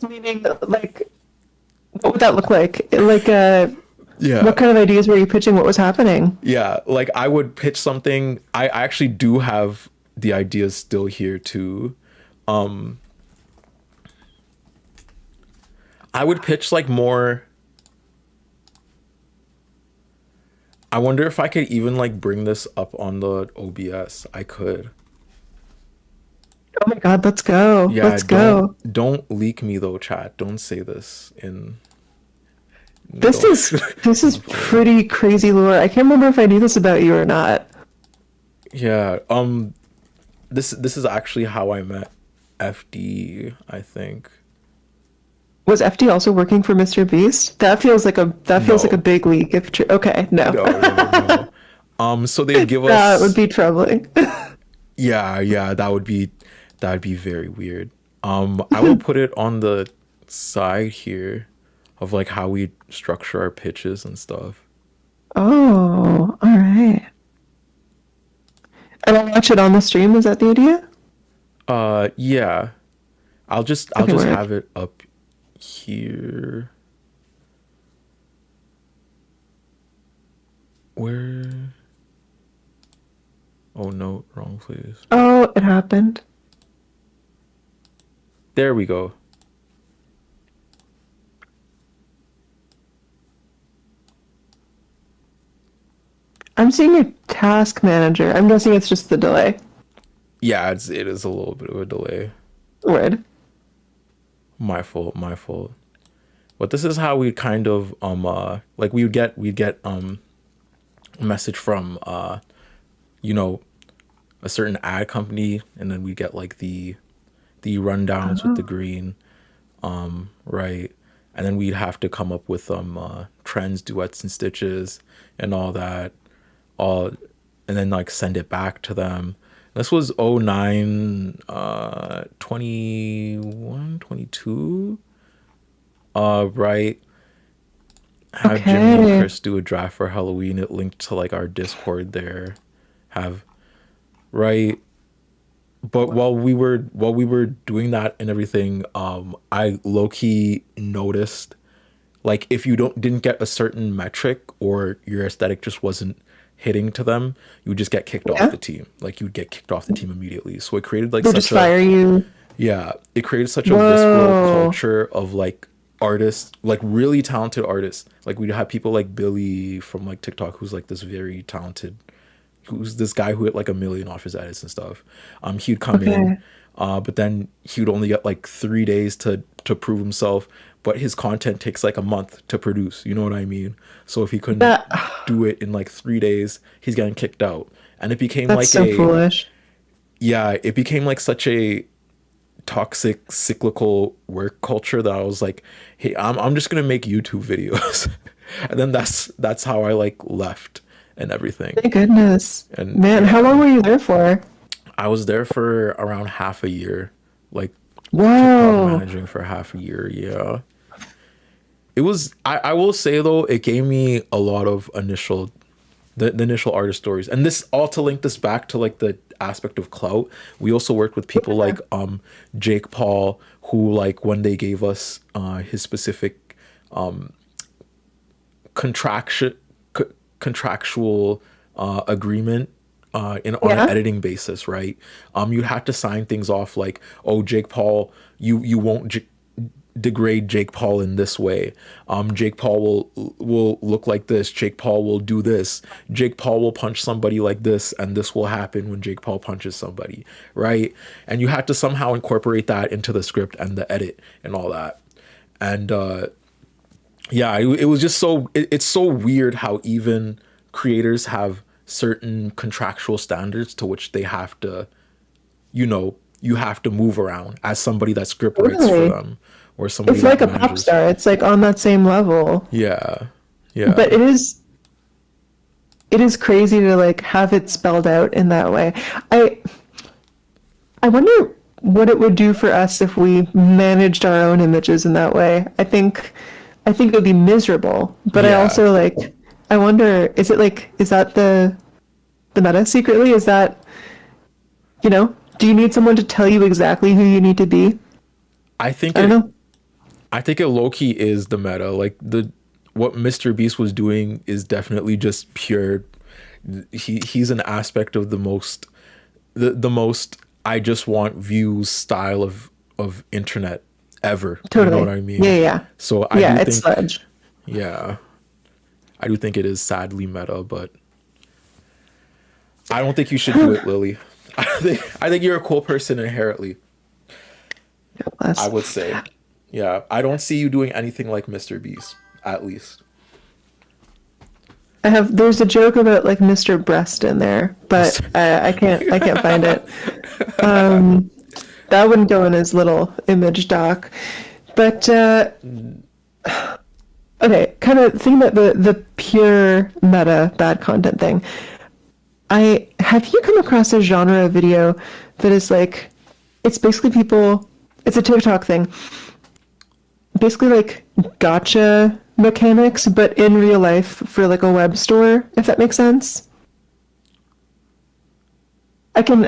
Meaning, like, what would that look like? Like, Yeah. what kind of ideas were you pitching? What was happening? Yeah, like I would pitch something. I actually do have the ideas still here too. I would pitch like more. I wonder if I could even like bring this up on the OBS. I could. Oh my God, let's go. Yeah, Let's go. don't leak me though, chat. Don't say this in. This don't- is pretty crazy lore. I can't remember if I knew this about you or not. Yeah. This is actually how I met FD, I think. Was FD also working for Mr. Beast? That feels like a big leak. If true. Okay, no. No. So they'd give us. That would be troubling. Yeah, that'd be very weird. I will put it on the side here of like how we structure our pitches and stuff. Oh, all right. And I'll watch it on the stream. Is that the idea? Yeah. I'll just word. have it up here. Where? Oh no, wrong place. Oh, it happened. There we go. I'm seeing your task manager. I'm guessing it's just the delay. Yeah, it is a little bit of a delay. Word. My fault. But this is how we kind of like we'd get a message from you know, a certain ad company, and then we get like the rundowns with the green, right, and then we'd have to come up with trends, duets, and stitches and all that, and then like send it back to them. This was 09 21 22, right. Have Jimmy and Chris do a draft for Halloween. It linked to like our Discord there. Right. But while we were doing that and everything, I low-key noticed, like, if you didn't get a certain metric or your aesthetic just wasn't hitting to them, you would just get kicked off the team. Like, you'd get kicked off the team immediately. So it created like They'll just fire you. Yeah, it created such a visceral culture of like artists, like really talented artists. Like we'd have people like Billy from like TikTok, who's like this very talented, who's this guy who hit like 1 million off his edits and stuff. He'd come in, but then he would only get like 3 days to prove himself. But his content takes like a month to produce. You know what I mean? So if he couldn't do it in like 3 days, he's getting kicked out. And it became That's so foolish. Yeah, it became like such a toxic cyclical work culture that I was like, hey, I'm just gonna make YouTube videos. And then that's how I like left and everything. Thank goodness. And man, how long were you there for? I was there for around half a year, like TikTok managing for half a year. Yeah, it was. I will say though, it gave me a lot of the initial artist stories, and this all to link this back to like the aspect of clout. We also worked with people like Jake Paul, who like when they gave us his specific contractual agreement on an editing basis, right? You had to sign things off like, oh, Jake Paul, you won't degrade Jake Paul in this way. Jake Paul will look like this. Jake Paul will do this. Jake Paul will punch somebody like this, and this will happen when Jake Paul punches somebody, right? And you had to somehow incorporate that into the script and the edit and all that. And yeah, it was just it's so weird how even creators have certain contractual standards to which they have to, you have to move around as somebody that script writes for them. Or somebody it's like a pop star. It's like on that same level. Yeah. But it is crazy to like have it spelled out in that way. I wonder what it would do for us if we managed our own images in that way. I think it would be miserable. But I also I wonder, is that the meta secretly? Is that, do you need someone to tell you exactly who you need to be? I don't know. I think it low-key is the meta. Like what Mr. Beast was doing is definitely just pure. He's an aspect of the most I just want views style of internet ever. Totally. You know what I mean? Yeah. So I do it's think, sludge. Yeah, I do think it is sadly meta, but I don't think you should do it, Lily. I think you're a cool person inherently. I would say. Yeah, I don't see you doing anything like Mr. Beast, at least. There's a joke about like Mr. Breast in there, but I can't find it. That wouldn't go in his little image doc. But okay, kind of thinking about the pure meta bad content thing. Have you come across a genre of video that is like, it's basically people, it's a TikTok thing, basically like gotcha mechanics, but in real life for like a web store, if that makes sense? I can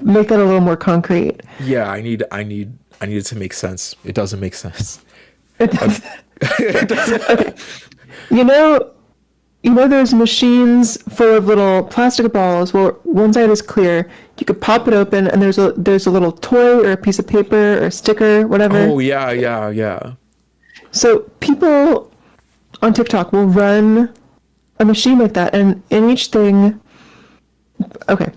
make that a little more concrete. Yeah, I need it to make sense. It doesn't make sense. Okay. You know those machines full of little plastic balls. Well, one side is clear. You could pop it open, and there's a little toy or a piece of paper or a sticker, whatever. Oh yeah. So people on TikTok will run a machine like that, and in each thing, okay,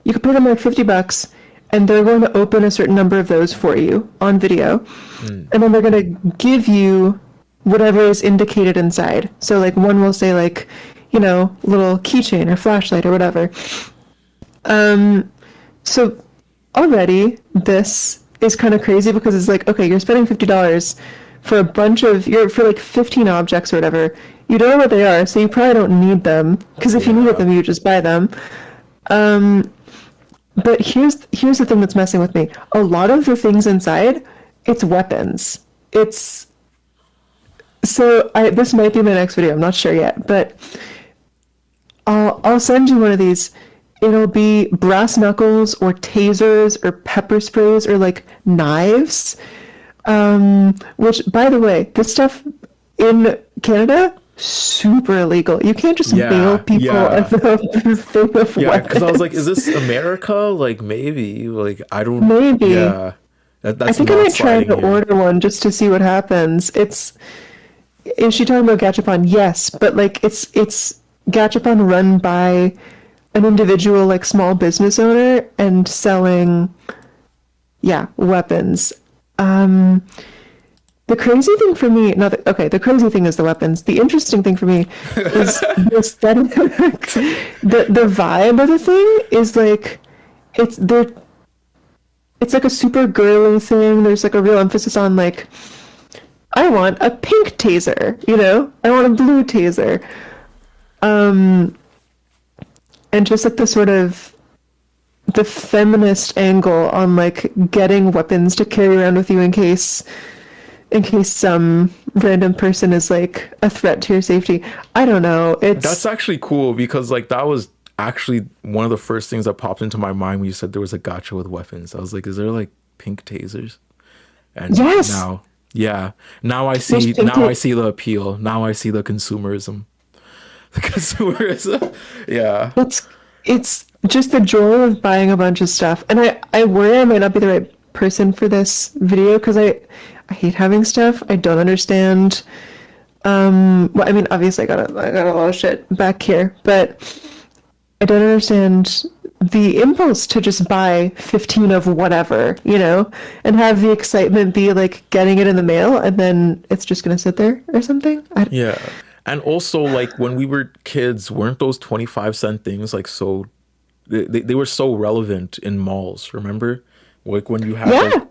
you could put them like $50, and they're going to open a certain number of those for you on video, and then they're going to give you whatever is indicated inside. So like one will say like, little keychain or flashlight or whatever. So already this is kind of crazy because it's like, okay, you're spending $50 for for like 15 objects or whatever. You don't know what they are, so you probably don't need them, because if you needed them, you would just buy them. But here's the thing that's messing with me. A lot of the things inside, it's weapons. This might be my next video, I'm not sure yet, but I'll send you one of these. It'll be brass knuckles or tasers or pepper sprays or like knives, which, by the way, this stuff in Canada, super illegal. You can't just bail people of the thing of weapons. Because I was like, is this America? Like, maybe. Like, I don't... Maybe. Yeah. That's I think I might try to order one just to see what happens. Is she talking about Gachapon? Yes, but like it's Gachapon run by an individual, like small business owner, and selling weapons. The crazy thing for me, the crazy thing is the weapons. The interesting thing for me is the aesthetic. The vibe of the thing is like it's like a super girly thing. There's like a real emphasis on like, I want a pink taser, I want a blue taser. And just like the sort of the feminist angle on like getting weapons to carry around with you in case some random person is like a threat to your safety. I don't know. That's actually cool, because like that was actually one of the first things that popped into my mind when you said there was a gacha with weapons. I was like, is there like pink tasers? And yes. Now I see the appeal. Now I see the consumerism. The consumerism. Yeah. It's just the joy of buying a bunch of stuff. And I worry I might not be the right person for this video, because I hate having stuff. I don't understand. Well, I mean, obviously I got a lot of shit back here, but I don't understand the impulse to just buy 15 of whatever, and have the excitement be like getting it in the mail and then it's just gonna sit there or something. Yeah. And also, like, when we were kids, weren't those 25-cent things like so they were so relevant in malls, remember? Like when you had like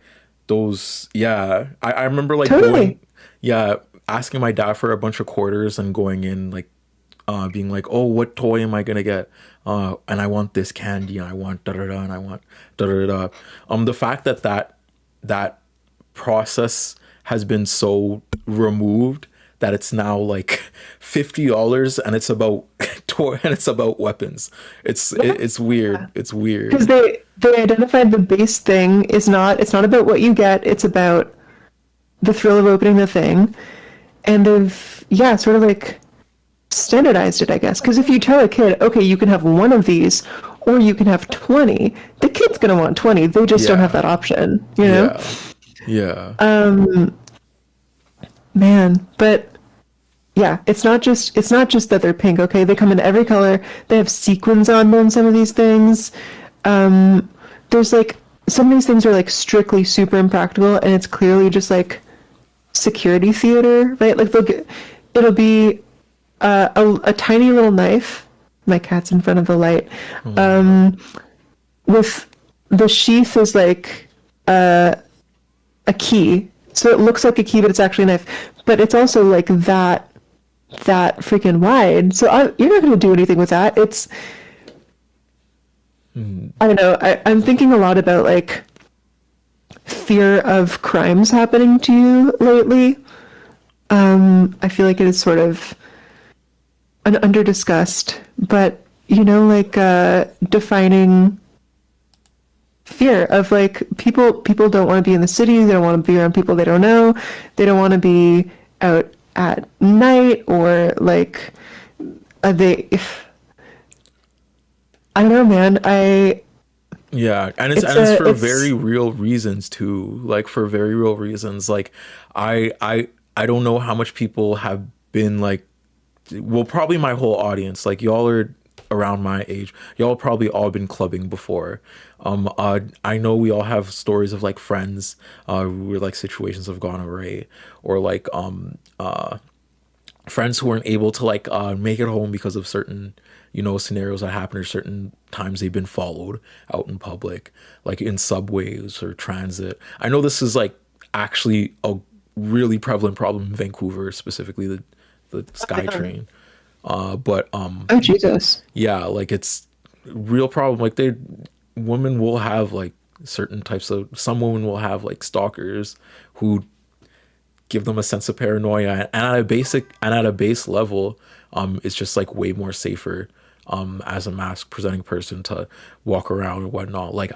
those, I remember like totally. asking my dad for a bunch of quarters and going in like being like, oh, what toy am I gonna get? And I want this candy, and I want da-da-da, and I want da-da-da. The fact that process has been so removed that it's now like $50 and it's about toy and it's about weapons. It's weird. It's weird. Because they identified the base thing it's not about what you get, it's about the thrill of opening the thing. And they've sort of like standardized it, I guess. Because if you tell a kid, okay, you can have one of these or you can have 20, the kid's gonna want 20. They just don't have that option, Man, but it's not just that they're pink, okay? They come in every color. They have sequins on them, some of these things. There's like some of these things are like strictly super impractical, and it's clearly just like security theater, right? Like it'll be a tiny little knife. My cat's in front of the light. With the sheath is like a key, So it looks like a key, but it's actually a knife. But it's also like that freaking wide. So you're not going to do anything with that. It's, I don't know. I'm thinking a lot about like fear of crimes happening to you lately. I feel like it is sort of an under-discussed, but like defining fear of like people don't want to be in the city, they don't want to be around people they don't know, they don't want to be out at night, or like I don't know, man. Yeah, and it's for very real reasons too. Like for very real reasons. Like I don't know how much people have been like, well, probably my whole audience. Like y'all are around my age. Y'all probably all been clubbing before. I know we all have stories of like friends where like situations have gone awry, or like friends who weren't able to like make it home because of certain scenarios that happen, or certain times they've been followed out in public, like in subways or transit. I know this is like actually a really prevalent problem in Vancouver, specifically the SkyTrain. But oh Jesus, yeah, like it's a real problem. Like women will have like certain types of, some women will have like stalkers who give them a sense of paranoia, and at a base level, it's just like way more safer as a mask presenting person to walk around and whatnot. Like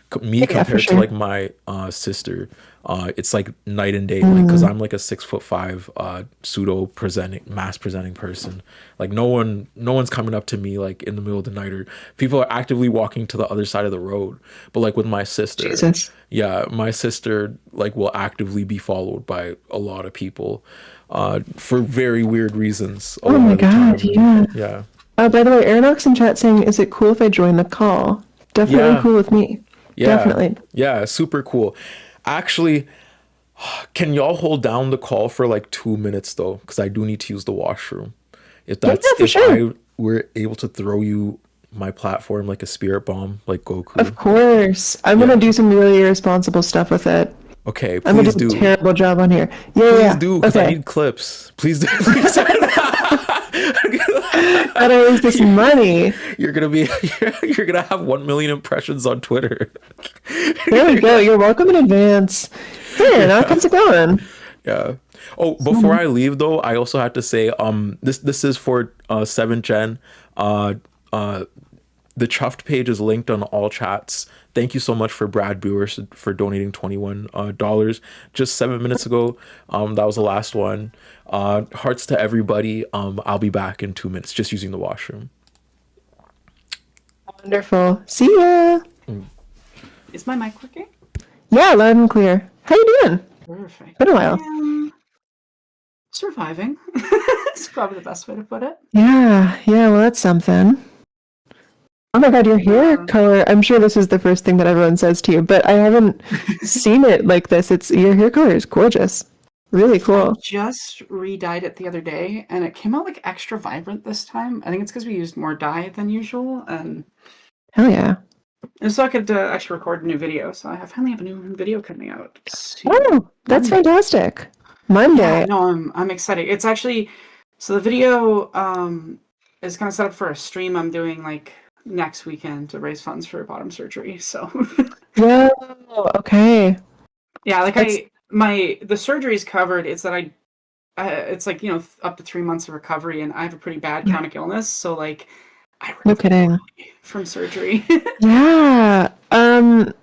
compared to like my sister, it's like night and day. Like, because I'm like a 6'5" pseudo mask presenting person. Like no one's coming up to me like in the middle of the night, or people are actively walking to the other side of the road. But like with my sister, Jesus. Yeah, my sister like will actively be followed by a lot of people for very weird reasons. Oh my God, yeah. Yeah. By the way, Aeronox in chat saying, is it cool if I join the call? Definitely cool with me. Yeah. Definitely. Yeah, super cool. Actually, can y'all hold down the call for like 2 minutes though? Because I do need to use the washroom. If I were able to throw you my platform like a spirit bomb, like Goku. Of course. I'm going to do some really irresponsible stuff with it. Okay, I'm going to do a terrible job on here. Please do, because I need clips. Please do. Please. That is this money. You're gonna have 1 million impressions on Twitter. There we go. You're welcome in advance. Hey, now how's it going? Yeah. Oh, before I leave though, I also have to say, this is for 7gen. The Chuffed page is linked on all chats. Thank you so much for Brad Brewer for donating $21 just 7 minutes ago. That was the last one. Hearts to everybody. I'll be back in 2 minutes, just using the washroom. Wonderful. See ya. Is my mic working? Yeah, loud and clear. How you doing? Perfect. Been a while. Surviving. It's probably the best way to put it. Yeah, well, that's something. Oh my God, your hair color. I'm sure this is the first thing that everyone says to you, but I haven't seen it like this. Your hair color is gorgeous. Really cool. I just re-dyed it the other day, and it came out like extra vibrant this time. I think it's because we used more dye than usual, and hell yeah. And so I could actually record a new video. So I finally have a new video coming out. Oh, that's fantastic. Monday. Yeah, no, I'm excited. It's actually, so the video is kind of set up for a stream I'm doing like next weekend to raise funds for bottom surgery. So yeah, okay. Yeah, like the surgery's covered. It's that it's like, up to 3 months of recovery, and I have a pretty bad chronic illness, so like no kidding. From surgery. Yeah. Maybe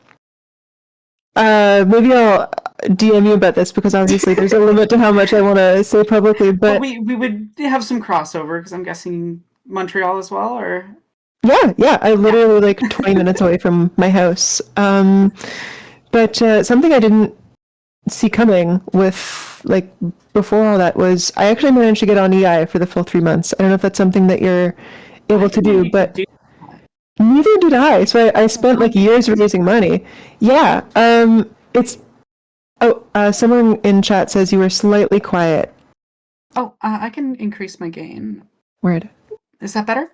I'll DM you about this, because obviously there's a limit to how much I want to say publicly, but we would have some crossover, because I'm guessing Montreal as well, or yeah, I literally like 20 minutes away from my house. But something I didn't see coming with like before all that was I actually managed to get on EI for the full 3 months. I don't know if that's something that you're able to do, but neither did I. So I spent like years raising money. Yeah. It's someone in chat says you were slightly quiet. Oh, I can increase my gain. Word. Is that better?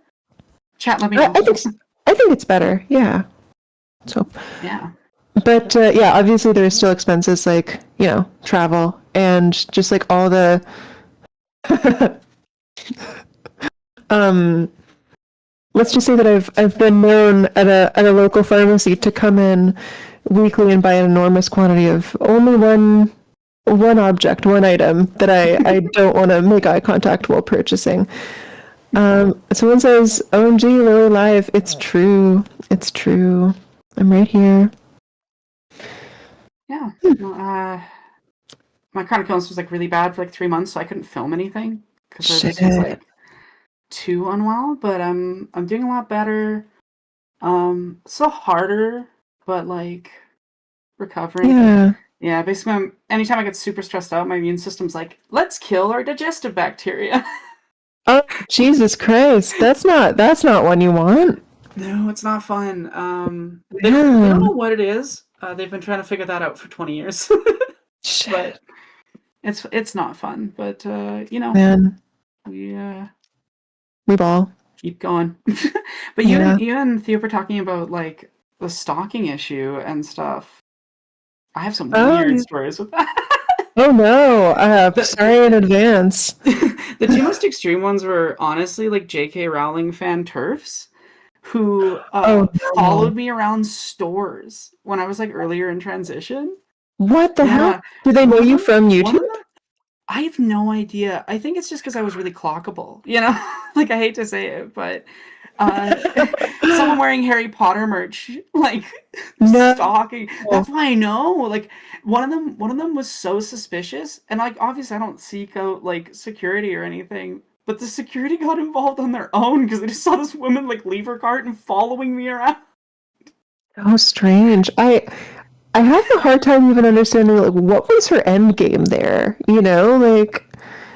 Chat, let me know. I think it's better. Yeah. So yeah. But yeah, obviously there's still expenses like, travel and just like all the let's just say that I've been known at a local pharmacy to come in weekly and buy an enormous quantity of only one object, one item that I don't want to make eye contact while purchasing. Someone says, "OMG, Lily Live." It's true. It's true. I'm right here. Yeah. My chronic illness was like really bad for like 3 months, so I couldn't film anything because I just was like too unwell. But I'm doing a lot better. Still harder, but like recovering. Yeah. Yeah, basically, anytime I get super stressed out, my immune system's like, let's kill our digestive bacteria. Oh, Jesus Christ. That's not one you want. No, it's not fun. They don't know what it is. They've been trying to figure that out for 20 years. But it's not fun. But Man. We ball. Keep going. But you and Theo were talking about like the stalking issue and stuff. I have some weird stories with that. Oh no! Sorry in advance. The two most extreme ones were honestly like J.K. Rowling fan turfs, who followed me around stores when I was like earlier in transition. What the hell? Do they know you from YouTube? I have no idea. I think it's just because I was really clockable. Like I hate to say it, but someone wearing Harry Potter merch, like stalking. That's why I know. Like one of them was so suspicious, and like obviously I don't seek out like security or anything, but the security got involved on their own because they just saw this woman like leave her cart and following me around. Oh, strange. I have a hard time even understanding like what was her end game there. Like.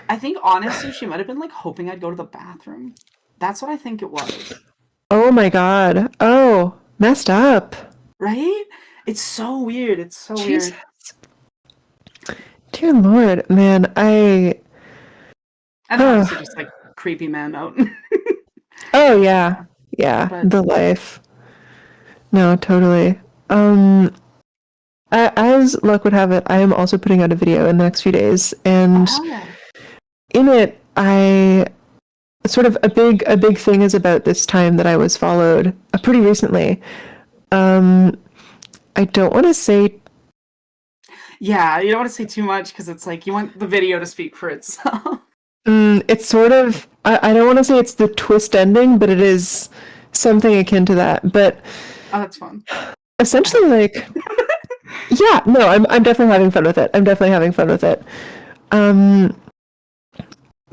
I think honestly she might have been like hoping I'd go to the bathroom. That's what I think it was. Oh my god. Oh, messed up. Right? It's so weird. It's so weird. Dear Lord, man, I think it's just like creepy man out. Oh yeah. Yeah. The life. No, totally. As luck would have it, I am also putting out a video in the next few days, and in it sort of a big thing is about this time that I was followed pretty recently. I don't want to say. Yeah, you don't want to say too much because it's like you want the video to speak for itself. It's sort of. I don't want to say it's the twist ending, but it is something akin to that. But that's fun. Essentially, like, yeah, no, I'm definitely having fun with it.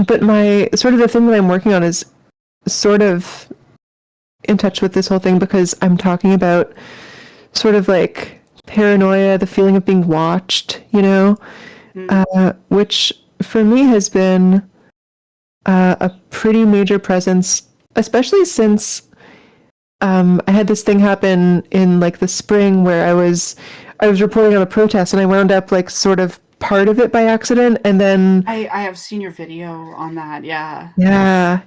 But my sort of the thing that I'm working on is sort of in touch with this whole thing because I'm talking about sort of like paranoia, the feeling of being watched, which for me has been a pretty major presence, especially since I had this thing happen in like the spring where I was reporting on a protest and I wound up like sort of part of it by accident, and then I have seen your video on that. Yeah,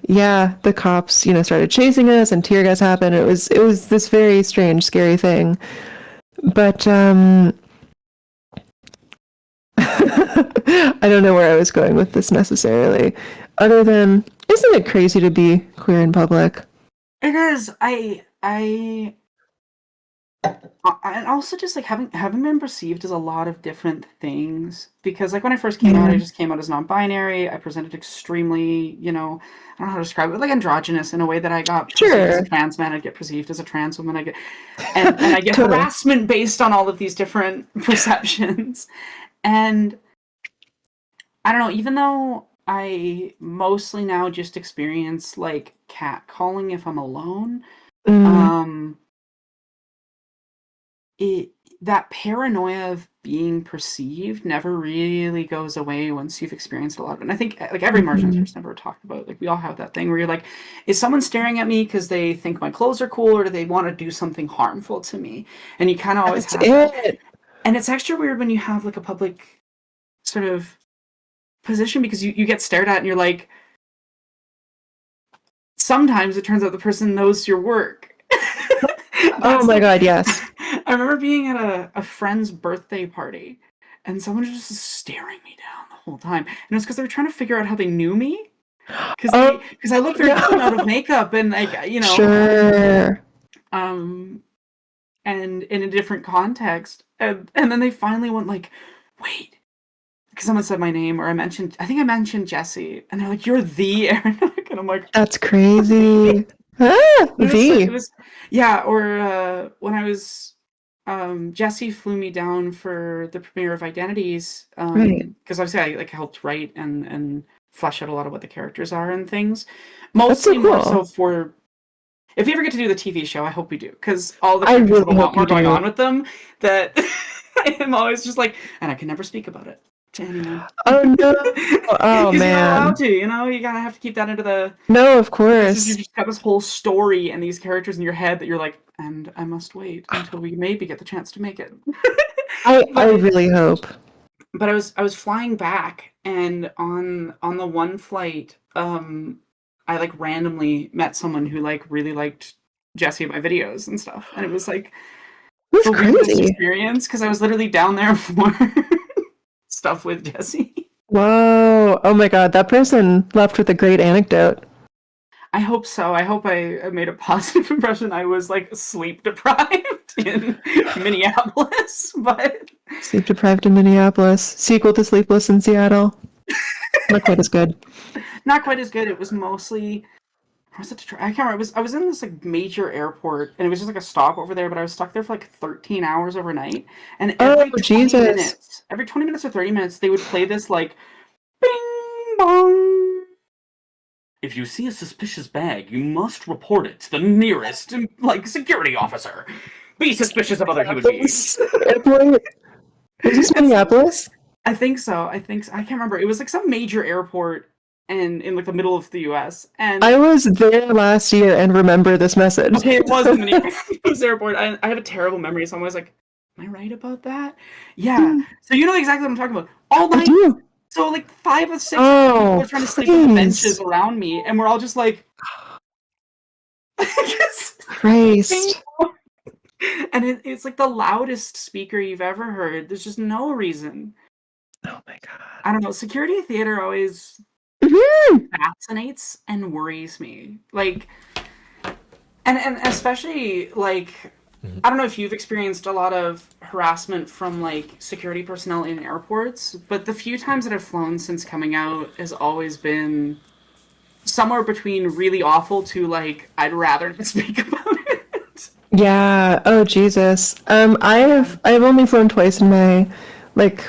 the cops started chasing us and tear gas happened. It was this very strange, scary thing, but I don't know where I was going with this necessarily, other than isn't it crazy to be queer in public? It is. And also just like having been perceived as a lot of different things, because like when I first came out, I just came out as non-binary. I presented extremely, I don't know how to describe it, like androgynous in a way that I got perceived as a trans man. I'd get perceived as a trans woman. I get harassment based on all of these different perceptions. And I don't know, even though I mostly now just experience like catcalling if I'm alone, that paranoia of being perceived never really goes away once you've experienced a lot of it. And I think like every marginalized person ever talked about, like we all have that thing where you're like, is someone staring at me because they think my clothes are cool, or do they want to do something harmful to me? And you kind of always have that. And it's extra weird when you have like a public sort of position, because you get stared at and you're like, sometimes it turns out the person knows your work. Oh my god, yes. I I remember being at a friend's birthday party, and someone was just staring me down the whole time. And it was because they were trying to figure out how they knew me. Because I looked very good out of makeup and like, you know, Sure. and in a different context. And then they finally went like, wait, because someone said my name, or I think I mentioned Jesse, and they're like, "You're the Aaron," and I'm like, That's crazy. It was yeah. Or when I was, Jesse flew me down for the premiere of Identities, Right. because obviously I like helped write and flesh out a lot of what the characters are and things. That's so Mostly more cool. so for. If we ever get to do the TV show, I hope we do, because all the I characters have a really lot hope more you going do. on with them that I am always just like, and I can never speak about it to anyone. Oh no! Oh Because you're not man! allowed to, you know, you gotta have to keep that into the. No, of Because course. you've just got this whole story and these characters in your head that you're like, and I must wait until we maybe get the chance to make it. I really hope. But I was flying back, and on the one flight, I like randomly met someone who like really liked Jesse and my videos and stuff, and it was like That's the weirdest crazy. experience because I was literally down there for stuff with Jesse. Whoa! Oh my God, that person left with a great anecdote. I hope so. I hope I made a positive impression. I was like sleep deprived in Minneapolis, but Sleep deprived in Minneapolis. Sequel to Sleepless in Seattle. Not quite as good. not quite as good. It was mostly. How was it? I can't remember. I was in this like major airport, and it was just like a stop over there. But I was stuck there for like 13 hours overnight, and every 20 Jesus. minutes, every 20 minutes or 30 minutes, they would play this like, bing bong. If you see a suspicious bag, you must report it to the nearest like security officer. Be suspicious of other human beings. Airport. Was this Minneapolis? I think so. I can't remember. It was like some major airport and in like the middle of the U.S. And I was there last year and remember this message. okay, it was in the Minneapolis airport. I have a terrible memory, so I'm always like, "Am I right about that?" Yeah. So you know exactly what I'm talking about. All night. I do. So like 5 or 6 people Oh, are trying to sleep on the please. benches around me, and we're all just like, Christ. and it's like the loudest speaker you've ever heard. There's just no reason. Oh my God. I don't know. Security theater always Mhm. fascinates and worries me. Like, and especially like, I don't know if you've experienced a lot of harassment from like security personnel in airports, but the few times that I've flown since coming out has always been somewhere between really awful to like I'd rather not speak about it. Yeah. Oh Jesus. I've only flown twice in my, like,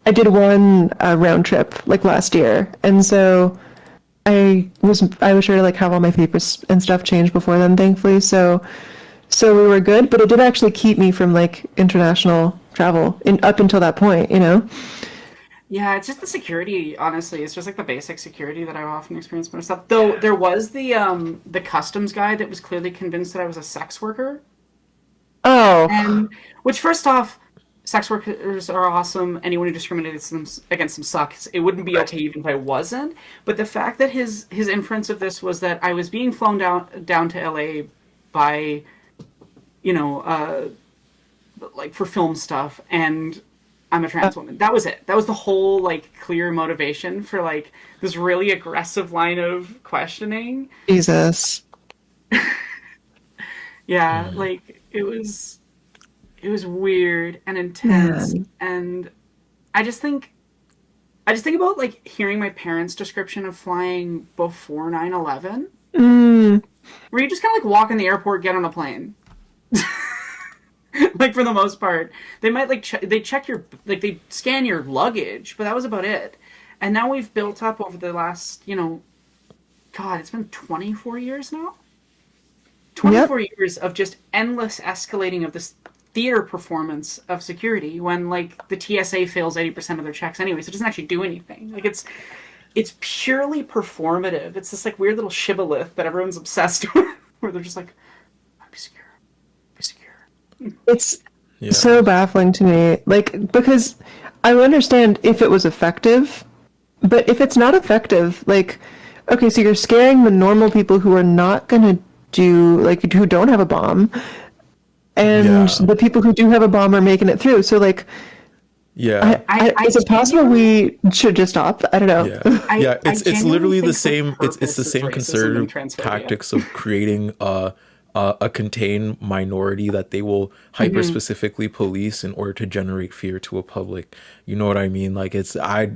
I did one round trip like last year, and so I was sure to like have all my papers and stuff changed before then, thankfully. So we were good, but it did actually keep me from like international travel up until that point, you know. Yeah, it's just the security, honestly. It's just like the basic security that I often experience most stuff. Though there was the customs guy that was clearly convinced that I was a sex worker. Oh. And which first off, sex workers are awesome. Anyone who discriminates against them sucks. It wouldn't be okay even if I wasn't. But the fact that his inference of this was that I was being flown down to LA by, you know, like for film stuff, and I'm a trans woman. That was it. That was the whole like clear motivation for like this really aggressive line of questioning. Jesus. Yeah, like it was weird and intense. Man. And I just think about like hearing my parents' description of flying before 9/11. Where you just kind of like walk in the airport, get on a plane. Like for the most part, they might like they check your like they scan your luggage, but that was about it. And now we've built up over the last, you know, God, it's been 24 years now. 24 years of just endless escalating of this theater performance of security when like the TSA fails 80% of their checks anyway, so it doesn't actually do anything. Like it's purely performative. It's this like weird little shibboleth that everyone's obsessed with, where they're just like, be secure. It's so baffling to me, like, because I would understand if it was effective, but if it's not effective, like, okay, so you're scaring the normal people who are not gonna do, like, who don't have a bomb, and the people who do have a bomb are making it through. So like, yeah, is it possible we should just stop? I don't know. Yeah, it's literally the same. It's the purpose same is racism conservative and transphobia. tactics of creating a contained minority that they will hyper specifically police in order to generate fear to a public. You know what I mean? Like I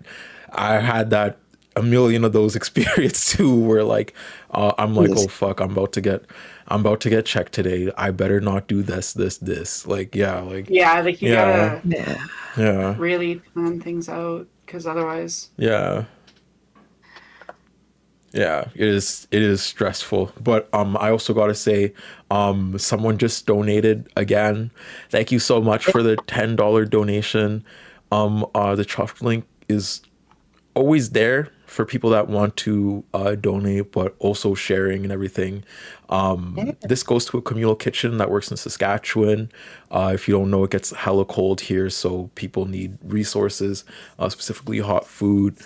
had that a million of those experiences too, where like I'm like, oh fuck, I'm about to get checked today. I better not do this. Like like like you gotta yeah really plan things out, because otherwise yeah, it is stressful. But I also gotta say, someone just donated again. Thank you so much for the $10 donation. The Chuff link is always there for people that want to donate, but also sharing and everything. This goes to a communal kitchen that works in Saskatchewan. If you don't know, it gets hella cold here, so people need resources, specifically hot food.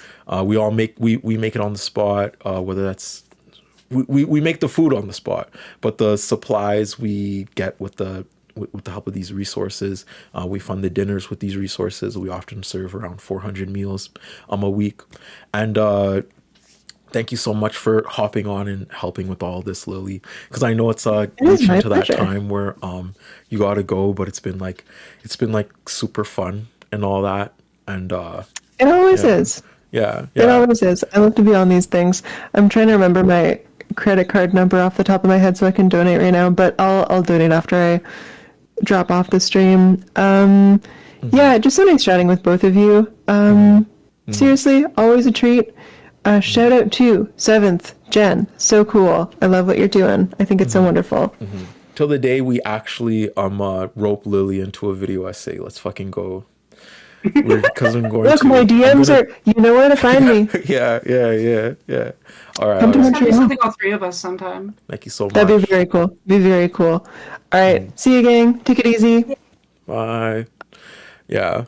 We all make we make it on the spot, whether that's we make the food on the spot, but the supplies we get with the help of these resources. We fund the dinners with these resources. We often serve around 400 meals a week. And thank you so much for hopping on and helping with all this, Lily, because I know it's reaching to that time where you gotta go, but it's been like super fun and all that. And it always is. Yeah, it always is. I love to be on these things. I'm trying to remember my credit card number off the top of my head so I can donate right now, but I'll donate after I drop off the stream. Yeah, just so nice chatting with both of you. Seriously, always a treat. Shout out to 7th Gen. So cool. I love what you're doing. I think it's so wonderful. Till the day we actually rope Lily into a video essay. Let's fucking go. Because I'm going Look, my DMs are, you know where to find me. Yeah. All right. Come to Montreal. something all three of us sometime. Thank you so much. That'd be very cool. All right. See you, gang. Take it easy. Bye. Yeah.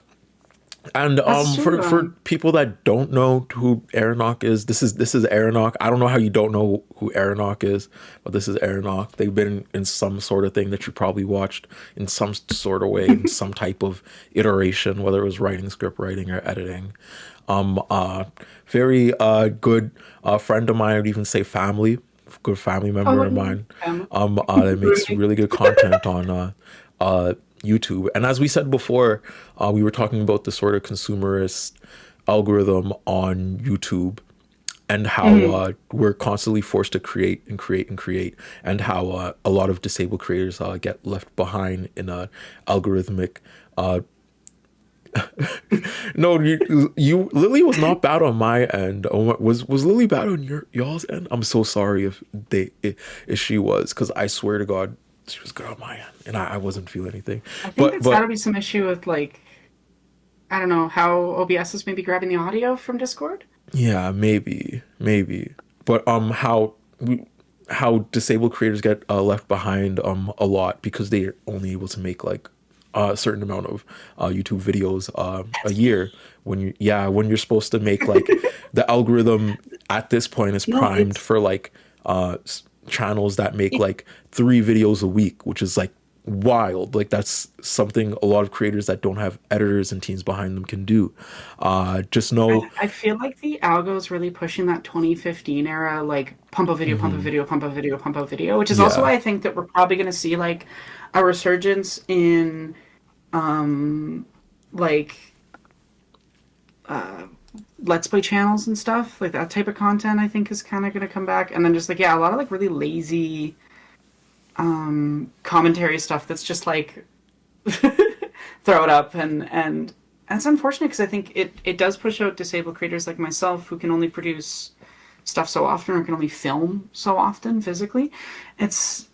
And That's true, for people that don't know who Aeronok is, this is Aeronok. I don't know how you don't know who Aeronok is, but this is Aeronok. They've been in some sort of thing that you probably watched in some sort of way, in some type of iteration, whether it was writing, script writing, or editing. Very good friend of mine. I would even say good family member of mine. That makes really good content on YouTube. And as we said before, we were talking about the sort of consumerist algorithm on YouTube, and how we're constantly forced to create, and how a lot of disabled creators get left behind in a algorithmic no, you Lily was not bad on my end. Was Lily bad on y'all's end? I'm so sorry if she was, because I swear to God she was good on my end, and I wasn't feeling anything. I think it's gotta be some issue with, like, I don't know, how OBS is maybe grabbing the audio from Discord. Yeah, maybe. But how disabled creators get left behind a lot, because they're only able to make like a certain amount of YouTube videos a year, when you're supposed to make like the algorithm at this point is primed for like channels that make like 3 videos a week, which is like wild. Like that's something a lot of creators that don't have editors and teams behind them can do. Just know I feel like the algo is really pushing that 2015 era, like pump a video, pump a video, pump a video, pump a video, which is also why I think that we're probably going to see like a resurgence in let's play channels and stuff like that. Type of content I think is kind of going to come back, and then just like a lot of like really lazy commentary stuff that's just like throw it up, and it's unfortunate, because I think it does push out disabled creators like myself, who can only produce stuff so often, or can only film so often physically. It's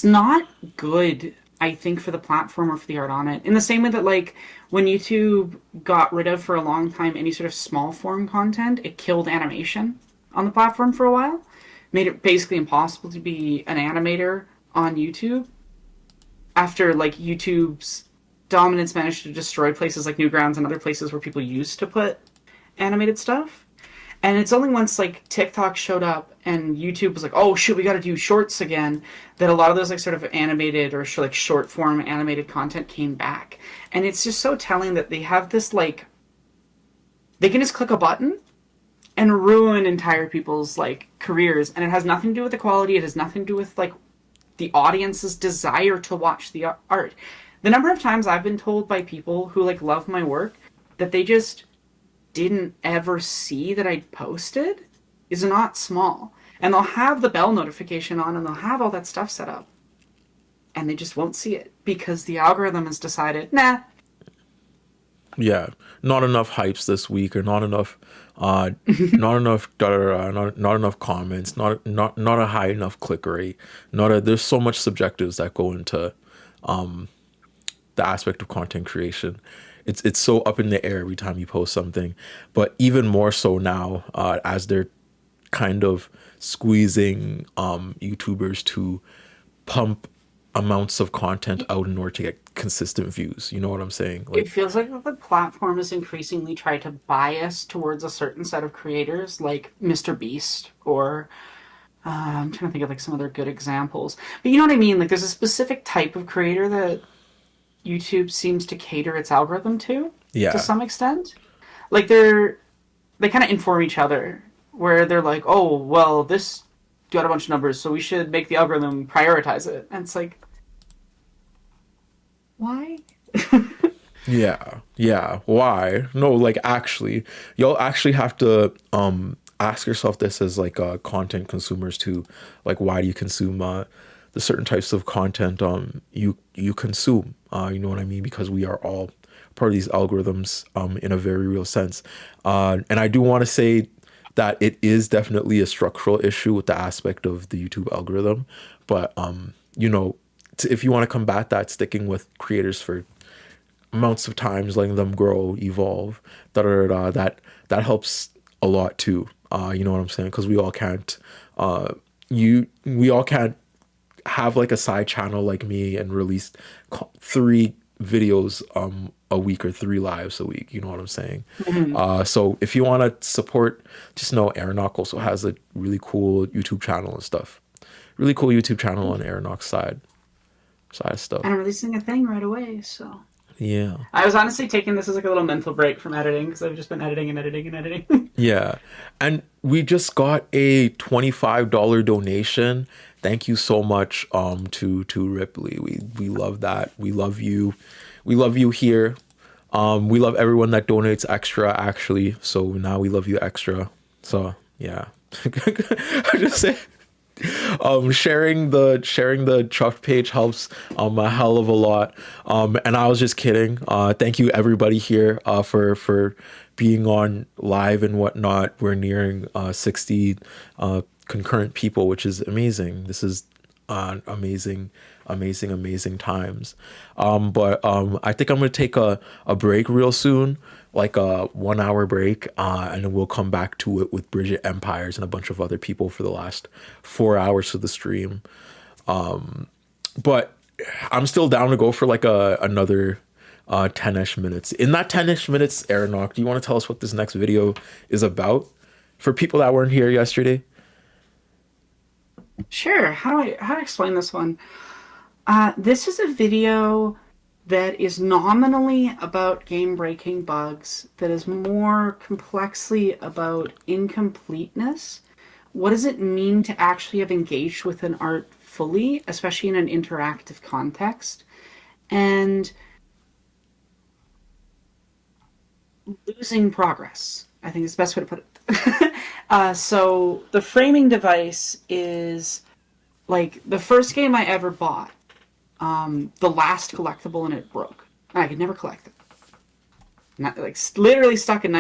not good, I think, for the platform or for the art on it. In the same way that, like, when YouTube got rid of for a long time any sort of small form content, it killed animation on the platform for a while. Made it basically impossible to be an animator on YouTube. After, like, YouTube's dominance managed to destroy places like Newgrounds and other places where people used to put animated stuff. And it's only once like TikTok showed up and YouTube was like, oh shoot, we got to do shorts again, that a lot of those like sort of animated or like short form animated content came back. And it's just so telling that they have this like, they can just click a button and ruin entire people's like careers, and it has nothing to do with the quality. It has nothing to do with like the audience's desire to watch the art. The number of times I've been told by people who like love my work that they just didn't ever see that I'd posted is not small. And they'll have the bell notification on and they'll have all that stuff set up, and they just won't see it because the algorithm has decided, nah. Yeah, not enough hypes this week, or not enough, not enough, not enough comments, not a high enough click rate. There's so much subjectives that go into the aspect of content creation. It's so up in the air every time you post something, but even more so now, as they're kind of squeezing YouTubers to pump amounts of content out in order to get consistent views. You know what I'm saying? Like, it feels like the platform is increasingly trying to bias towards a certain set of creators, like Mr. Beast, or I'm trying to think of like some other good examples. But you know what I mean? Like, there's a specific type of creator that YouTube seems to cater its algorithm to some extent. Like, they kind of inform each other, where they're like, oh, well, this got a bunch of numbers, so we should make the algorithm prioritize it. And it's like, why? yeah, why? No, like, actually, you'll actually have to ask yourself this as like content consumers too. Like, why do you consume the certain types of content you consume? You know what I mean? Because we are all part of these algorithms in a very real sense. And I do want to say that it is definitely a structural issue with the aspect of the YouTube algorithm. But, you know, if you want to combat that, sticking with creators for amounts of times, letting them grow, evolve, that helps a lot too. You know what I'm saying? Because we all can't, we all can't have like a side channel like me and release 3 videos a week or 3 lives a week. You know what I'm saying? Mm-hmm. So if you want to support, just know Aeronock also has a really cool YouTube channel and stuff. Really cool YouTube channel on Aeronock's side of stuff. And I'm releasing a thing right away, so. Yeah. I was honestly taking this as like a little mental break from editing, because I've just been editing. Yeah. And we just got a $25 donation. Thank you so much to Ripley. We love that. We love you. We love you here. We love everyone that donates extra, actually. So now we love you extra. So yeah. I just say sharing the Chuck page helps a hell of a lot. And I was just kidding. Thank you everybody here for being on live and whatnot. We're nearing 60 concurrent people, which is amazing. This is amazing times. But I think I'm gonna take a break real soon, like a 1 hour break, and then we'll come back to it with Bridget Empires and a bunch of other people for the last 4 hours of the stream. But I'm still down to go for like another 10ish minutes. In that 10ish minutes, Aeronock, do you want to tell us what this next video is about for people that weren't here yesterday? Sure. How do I explain this one? This is a video that is nominally about game-breaking bugs, that is more complexly about incompleteness. What does it mean to actually have engaged with an art fully, especially in an interactive context? And losing progress, I think is the best way to put it. So the framing device is like the first game I ever bought. The last collectible, and it broke. I could never collect it. Not, like, literally stuck in